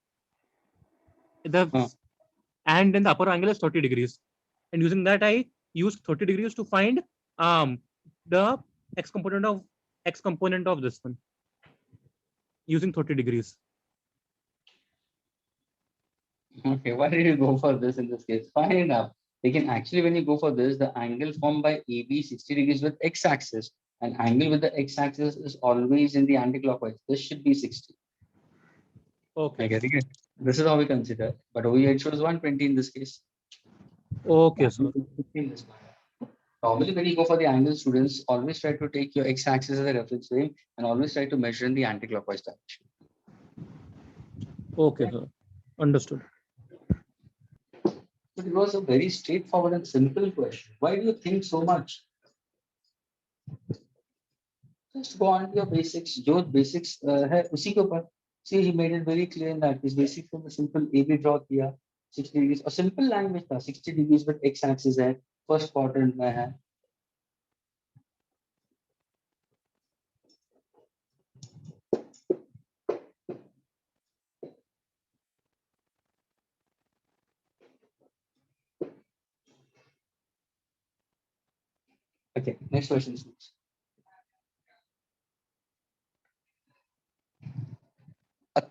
Speaker 5: And then the upper angle is 30 degrees. And using that, I use 30 degrees to find the x component of this one. Using 30 degrees.
Speaker 1: Okay, why did you go for this in this case? Fine enough. Actually, when you go for this, the angle formed by AB 60 degrees with x-axis, and angle with the x-axis is always in the anti-clockwise. This should be 60.
Speaker 5: Okay.
Speaker 1: I get it. This is how we consider. But over here it shows 120 in this case.
Speaker 5: Okay, sir.
Speaker 1: Normally, when you go for the angle, students always try to take your x-axis as a reference frame and always try to measure in the anti-clockwise direction.
Speaker 5: Okay, sir. Understood.
Speaker 1: It was a very straightforward and simple question. Why do you think so much? Just go on to your basics. जो basics है उसी के ऊपर. See, he made it very clear in that his basic from a simple AB draw किया 60 degrees. A simple language था 60 degrees with x-axis है. First quadrant में है. Okay, next question, please.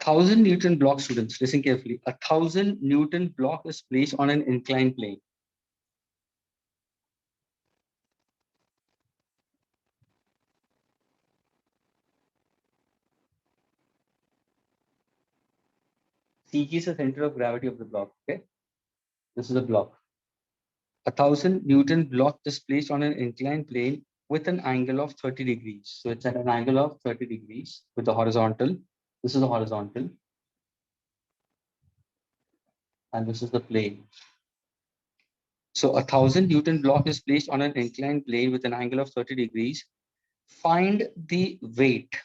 Speaker 1: 1,000 Newton block, students, listen carefully. 1,000 Newton block is placed on an inclined plane. CG is the center of gravity of the block. Okay, this is a block. 1,000 Newton block is placed on an inclined plane with an angle of 30 degrees. So it's at an angle of 30 degrees with the horizontal. This is the horizontal. And this is the plane. So 1,000 Newton block is placed on an inclined plane with an angle of 30 degrees. Find the weight.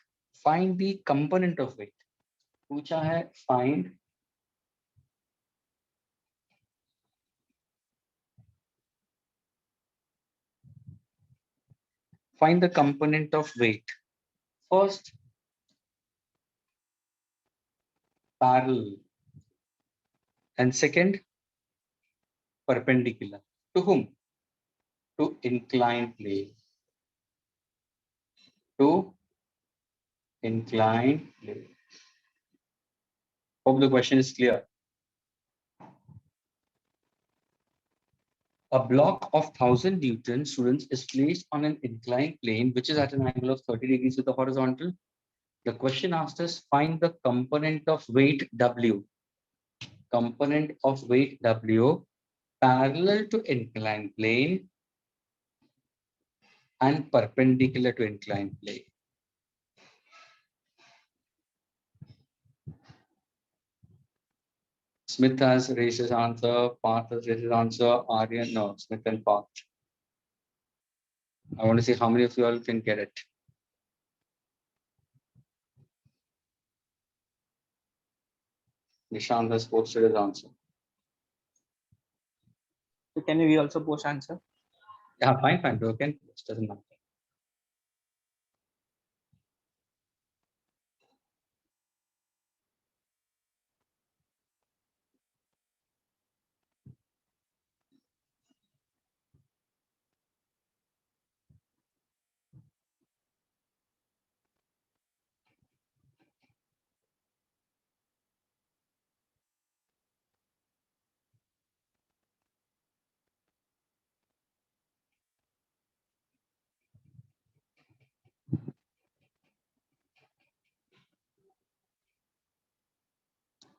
Speaker 1: Find the component of weight. पूछा है find the component of weight. First, parallel. And second, perpendicular. To whom? To inclined plane. To inclined plane. Hope the question is clear. A block of 1,000 Newton, students, is placed on an inclined plane which is at an angle of 30 degrees with the horizontal. The question asked us, find the component of weight W. Component of weight W parallel to inclined plane and perpendicular to inclined plane. Smith has raised his answer, Parth has raised his answer, Aryan, no, Smith and Parth. I want to see how many of you all can get it. Nishant has posted his answer.
Speaker 6: So can we also post answer?
Speaker 1: Yeah, fine, you can post, doesn't matter.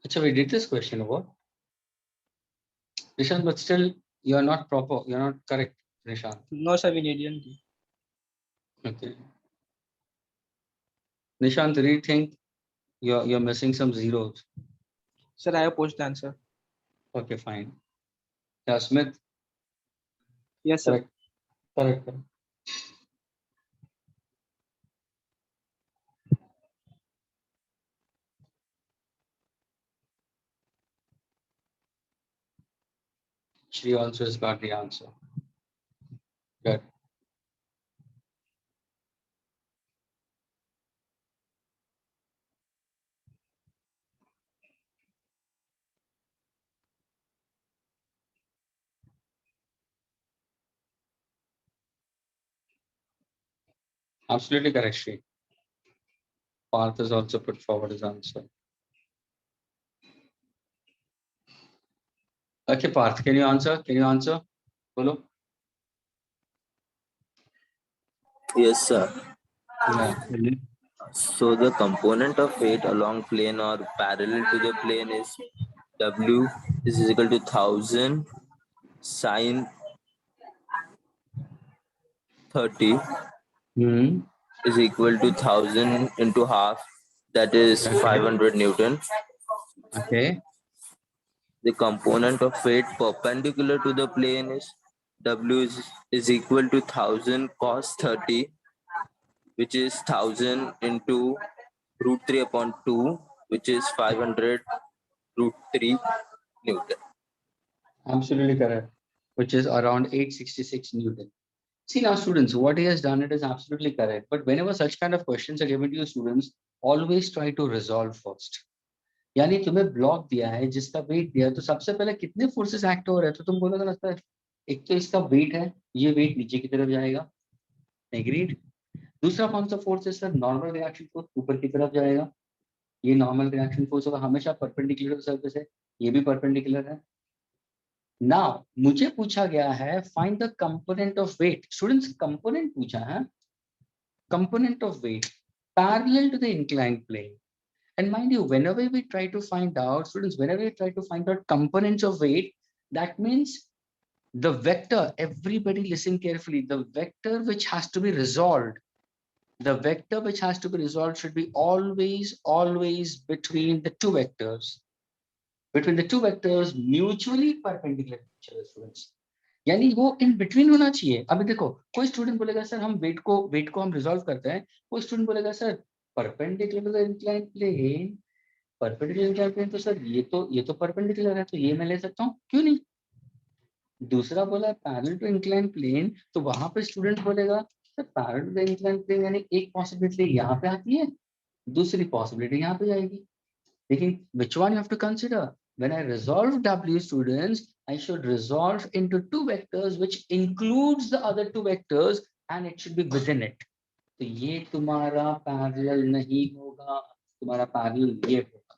Speaker 1: So we did this question over. Nishant, but still you are not proper, you are not correct, Nishant.
Speaker 6: No, sir, we didn't.
Speaker 1: Okay. Nishant, rethink. You're missing some zeros.
Speaker 6: Sir, I have posted the answer.
Speaker 1: Okay, fine. Yeah, Smith.
Speaker 6: Yes, sir.
Speaker 1: Correct. She also has got the answer. Good. Absolutely correct, Shri. Parth has also put forward his answer. Okay, Parth, can you answer? Can you answer? Bolo?
Speaker 9: Yes, sir.
Speaker 1: Yeah.
Speaker 9: So the component of weight along plane or parallel to the plane is W is equal to 1,000 sine 30 is equal to 1,000 into half, that is 500 Newton.
Speaker 1: Okay.
Speaker 9: The component of weight perpendicular to the plane is W is equal to 1,000 cos 30, which is 1,000 into root 3 upon 2, which is 500 root 3 Newton.
Speaker 1: Absolutely correct, which is around 866 Newton. See now, students, what he has done, it is absolutely correct. But whenever such kind of questions are given to you, students, always try to resolve first. यानी तुम्हें block दिया है जिसका wait दिया है, तो सबसे पहले कितने फोर्सेस एक्ट हो रहे हैं, तो तुम बोलोगे लगता है एक तो इसका वेट है, ये वेट नीचे की तरफ जाएगा, एग्रीड। दूसरा कौन सा फोर्स है सर? नॉर्मल रिएक्शन फोर्स ऊपर की तरफ जाएगा, ये नॉर्मल रिएक्शन फोर्स होगा, हमेशा परपेंडिकुलर सरफेस है, ये भी परपेंडिकुलर है। नाउ मुझे पूछा गया है find the component of weight. Students component पूछा है, component of weight parallel to the inclined plane. And mind you, whenever we try to find out, students, whenever we try to find out components of weight, that means the vector, everybody listen carefully, the vector which has to be resolved, the vector which has to be resolved should be always between the two vectors. Between the two vectors, mutually perpendicular to each other, students. यानी वो in between होना चाहिए। अभी देखो कोई student बोलेगा sir हम wait को हम रिजॉल्व करते हैं, कोई स्टूडेंट बोलेगा sir perpendicular to the inclined plane, perpendicular inclined plane तो सर ये तो परपेंडिकुलर है तो ये मैं ले सकता हूँ, क्यों नहीं। दूसरा बोला पैरेलल टू इंक्लाइंड प्लेन, तो वहां पे स्टूडेंट बोलेगा sir parallel to the inclined plane यानी एक पॉसिबिलिटी यहाँ पे आती है, दूसरी पॉसिबिलिटी यहाँ पे जाएगी। लेकिन which one you have to consider? When I resolve W, students, I should resolve into two vectors which includes the other two vectors and it should be within it. तो ये तुम्हारा parallel नहीं होगा, तुम्हारा parallel ये होगा।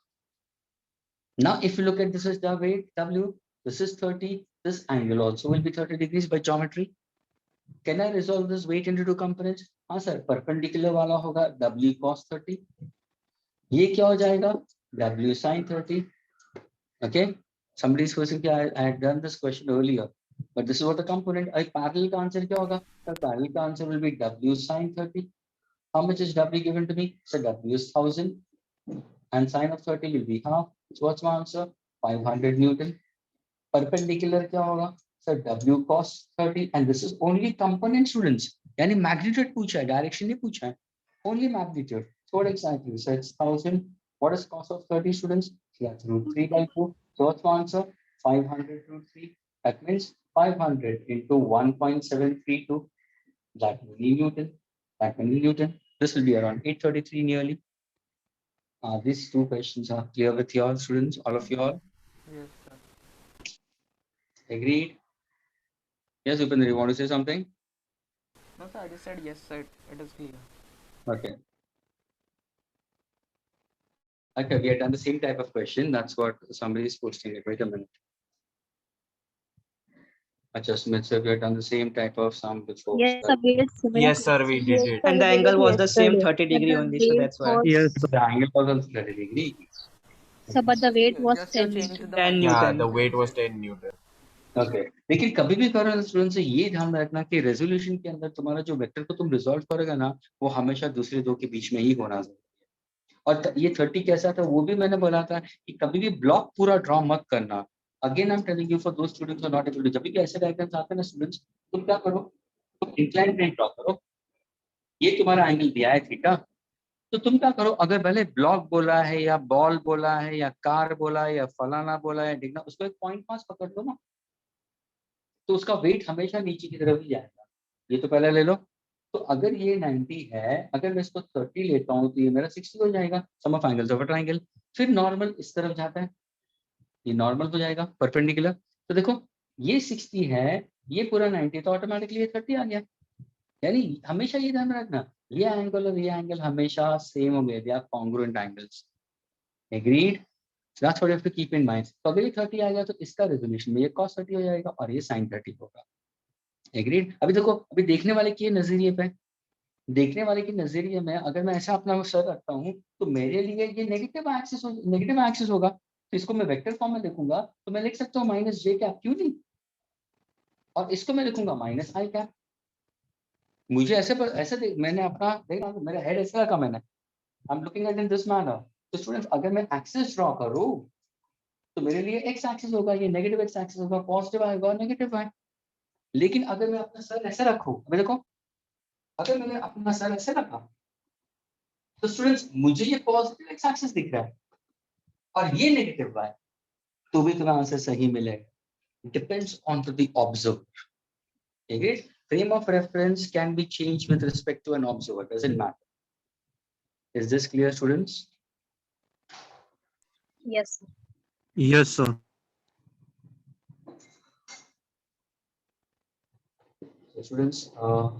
Speaker 1: Now if you look at this is the weight W, this is 30, this angle also will be 30 degrees by geometry. Can I resolve this weight into two components? हाँ sir, perpendicular वाला होगा W cos 30, ये क्या हो जाएगा W sin 30. Okay, somebody's question, I had done this question earlier, but this is what the component. A parallel का answer क्या होगा? The parallel का answer will be W sin 30. How much is W given to me? So W is 1000 and sin of 30 will be half. So what's my answer? 500 Newton. Perpendicular क्या होगा? So W cos 30 and this is only component, students. यानी magnitude पूछा है, direction नहीं पूछा है. Only magnitude. So what exactly? So it's 1000. What is cos of 30, students? That's root 3 by 2. So what's my answer? 500 root 3. That means 500 into 1.732. That many Newton. That many Newton. This will be around 833 nearly. These two questions are clear with you all, students, all of you all.
Speaker 2: Yes, sir.
Speaker 1: Agreed? Yes, Upendra, you want to say something?
Speaker 2: No, sir, I just said yes, sir. It is clear.
Speaker 1: Okay. Okay, we had done the same type of question. That's what somebody is posting it. Wait a minute. Adjustments, we had done the same type of sum before.
Speaker 11: Yes, sir, we did it.
Speaker 6: And the angle was the same 30 degree only, so that's why.
Speaker 5: Yes.
Speaker 1: So the angle was also 30 degree.
Speaker 12: So, but the weight was
Speaker 2: Just to
Speaker 12: 10
Speaker 2: change
Speaker 12: Newton.
Speaker 2: the
Speaker 6: 10
Speaker 11: Yeah,
Speaker 6: Newton.
Speaker 11: the weight was 10 Newton.
Speaker 1: Okay. लेकिन कभी भी करो student से ये ध्यान रखना कि resolution के अंदर तुम्हारा जो वेक्टर को तुम रिजॉल्व करोगे ना, वो हमेशा दूसरे दो के बीच में ही होना चाहिए। और ये 30 कैसा था वो भी मैंने बोला था कि कभी भी ब्लॉक पूरा ड्रॉ मत करना। Again I am telling you for those students who are not able to, जब भी ऐसे डायग्राम्स आते हैं ना स्टूडेंट्स, तुम क्या करो, तुम इंक्लाइन प्लेन ड्रॉ करो। ये तुम्हारा एंगल दिया है थीटा, तो तुम क्या करो, अगर पहले ब्लॉक बोला है या बॉल बोला है या कार बोला है या फलाना बोला है डिगना, उसको एक पॉइंट पास पकड़ लो ना, तो उसका वेट हमेशा नीचे की तरफ ही जाएगा। ये तो पहले ले लो। तो अगर ये 90 है, अगर मैं इसको 30 लेता हूँ तो ये मेरा 60 हो जाएगा, sum of angles of a triangle. फिर नॉर्मल इस तरफ जाता है, ये नॉर्मल हो जाएगा परपेंडिकुलर। तो देखो ये 60 है, ये पूरा 90, तो ऑटोमेटिकली ये 30 आ गया। यानी हमेशा ये ध्यान रखना, ये एंगल और ये एंगल हमेशा सेम होंगे, they are congruent angles. Agreed? That's what you have to keep in mind. तो अगर ये 30 आ गया तो इसका रेजोल्यूशन में ये cos 30 हो जाएगा और ये sin 30 होगा। एग्रीड? अभी देखो, अभी देखने वाले के नजरिए पे, देखने वाले के नजरिए में अगर मैं ऐसा अपना सर रखता हूँ तो मेरे लिए ये नेगेटिव एक्सिस होगा। तो इसको मैं वेक्टर फॉर्म में लिखूंगा तो मैं लिख सकता हूँ माइनस जे कैप, क्यों नहीं? और इसको मैं लिखूंगा माइनस आई कैप। मुझे ऐसे मैंने अपना देखना, मेरा हेड ऐसा रखा मैंने, I am looking at in this manner. तो स्टूडेंट्स अगर मैं एक्सिस ड्रॉ करूं तो मेरे लिए एक्स एक्सिस होगा, ये नेगेटिव एक्स एक्सिस होगा, पॉजिटिव आएगा और नेगेटिव है। लेकिन अगर मैं अपना सर ऐसे रखूं, अभी देखो अगर मैंने अपना सर ऐसे रखा तो स्टूडेंट्स मुझे ये पॉजिटिव एक्स एक्सिस दिख रहा है और ये नेगेटिव है, तो भी तुम्हें आंसर सही मिलेगा। Depends on to the observer. Agreed? Frame of reference can be changed with respect to an observer, doesn't matter. Is this clear students?
Speaker 12: Yes, sir.
Speaker 5: Yes, sir.
Speaker 1: So students,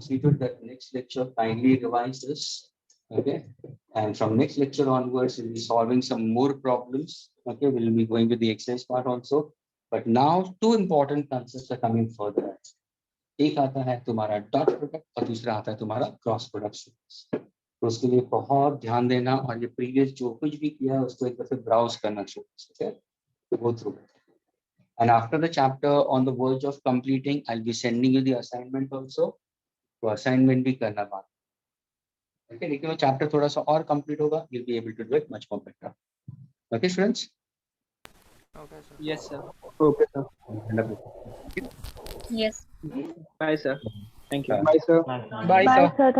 Speaker 1: see to that next lecture, kindly revise this. Okay, And from next lecture onwards, we'll be solving some more problems. Okay, we'll be going with the exercise part also. But now two important concepts are coming further. एक आता है तुम्हारा dot product और दूसरा आता है तुम्हारा cross product. तो उसके लिए बहुत ध्यान देना और ये प्रीवियस जो कुछ भी किया है उसको एक बार ब्राउज करना चाहिए. Okay, go through it. And after the chapter on the verge of completing, I'll be sending you the assignment also. तो assignment भी करना बाकी. Okay, लेकिन वो chapter थोड़ा सा और complete होगा, you'll be able to do it much more better. Okay, students?
Speaker 2: Okay, sir.
Speaker 6: Yes, sir.
Speaker 11: Okay, sir.
Speaker 12: Yes.
Speaker 6: Bye, sir. Thank you.
Speaker 11: Bye, sir.
Speaker 4: Bye, sir. Thank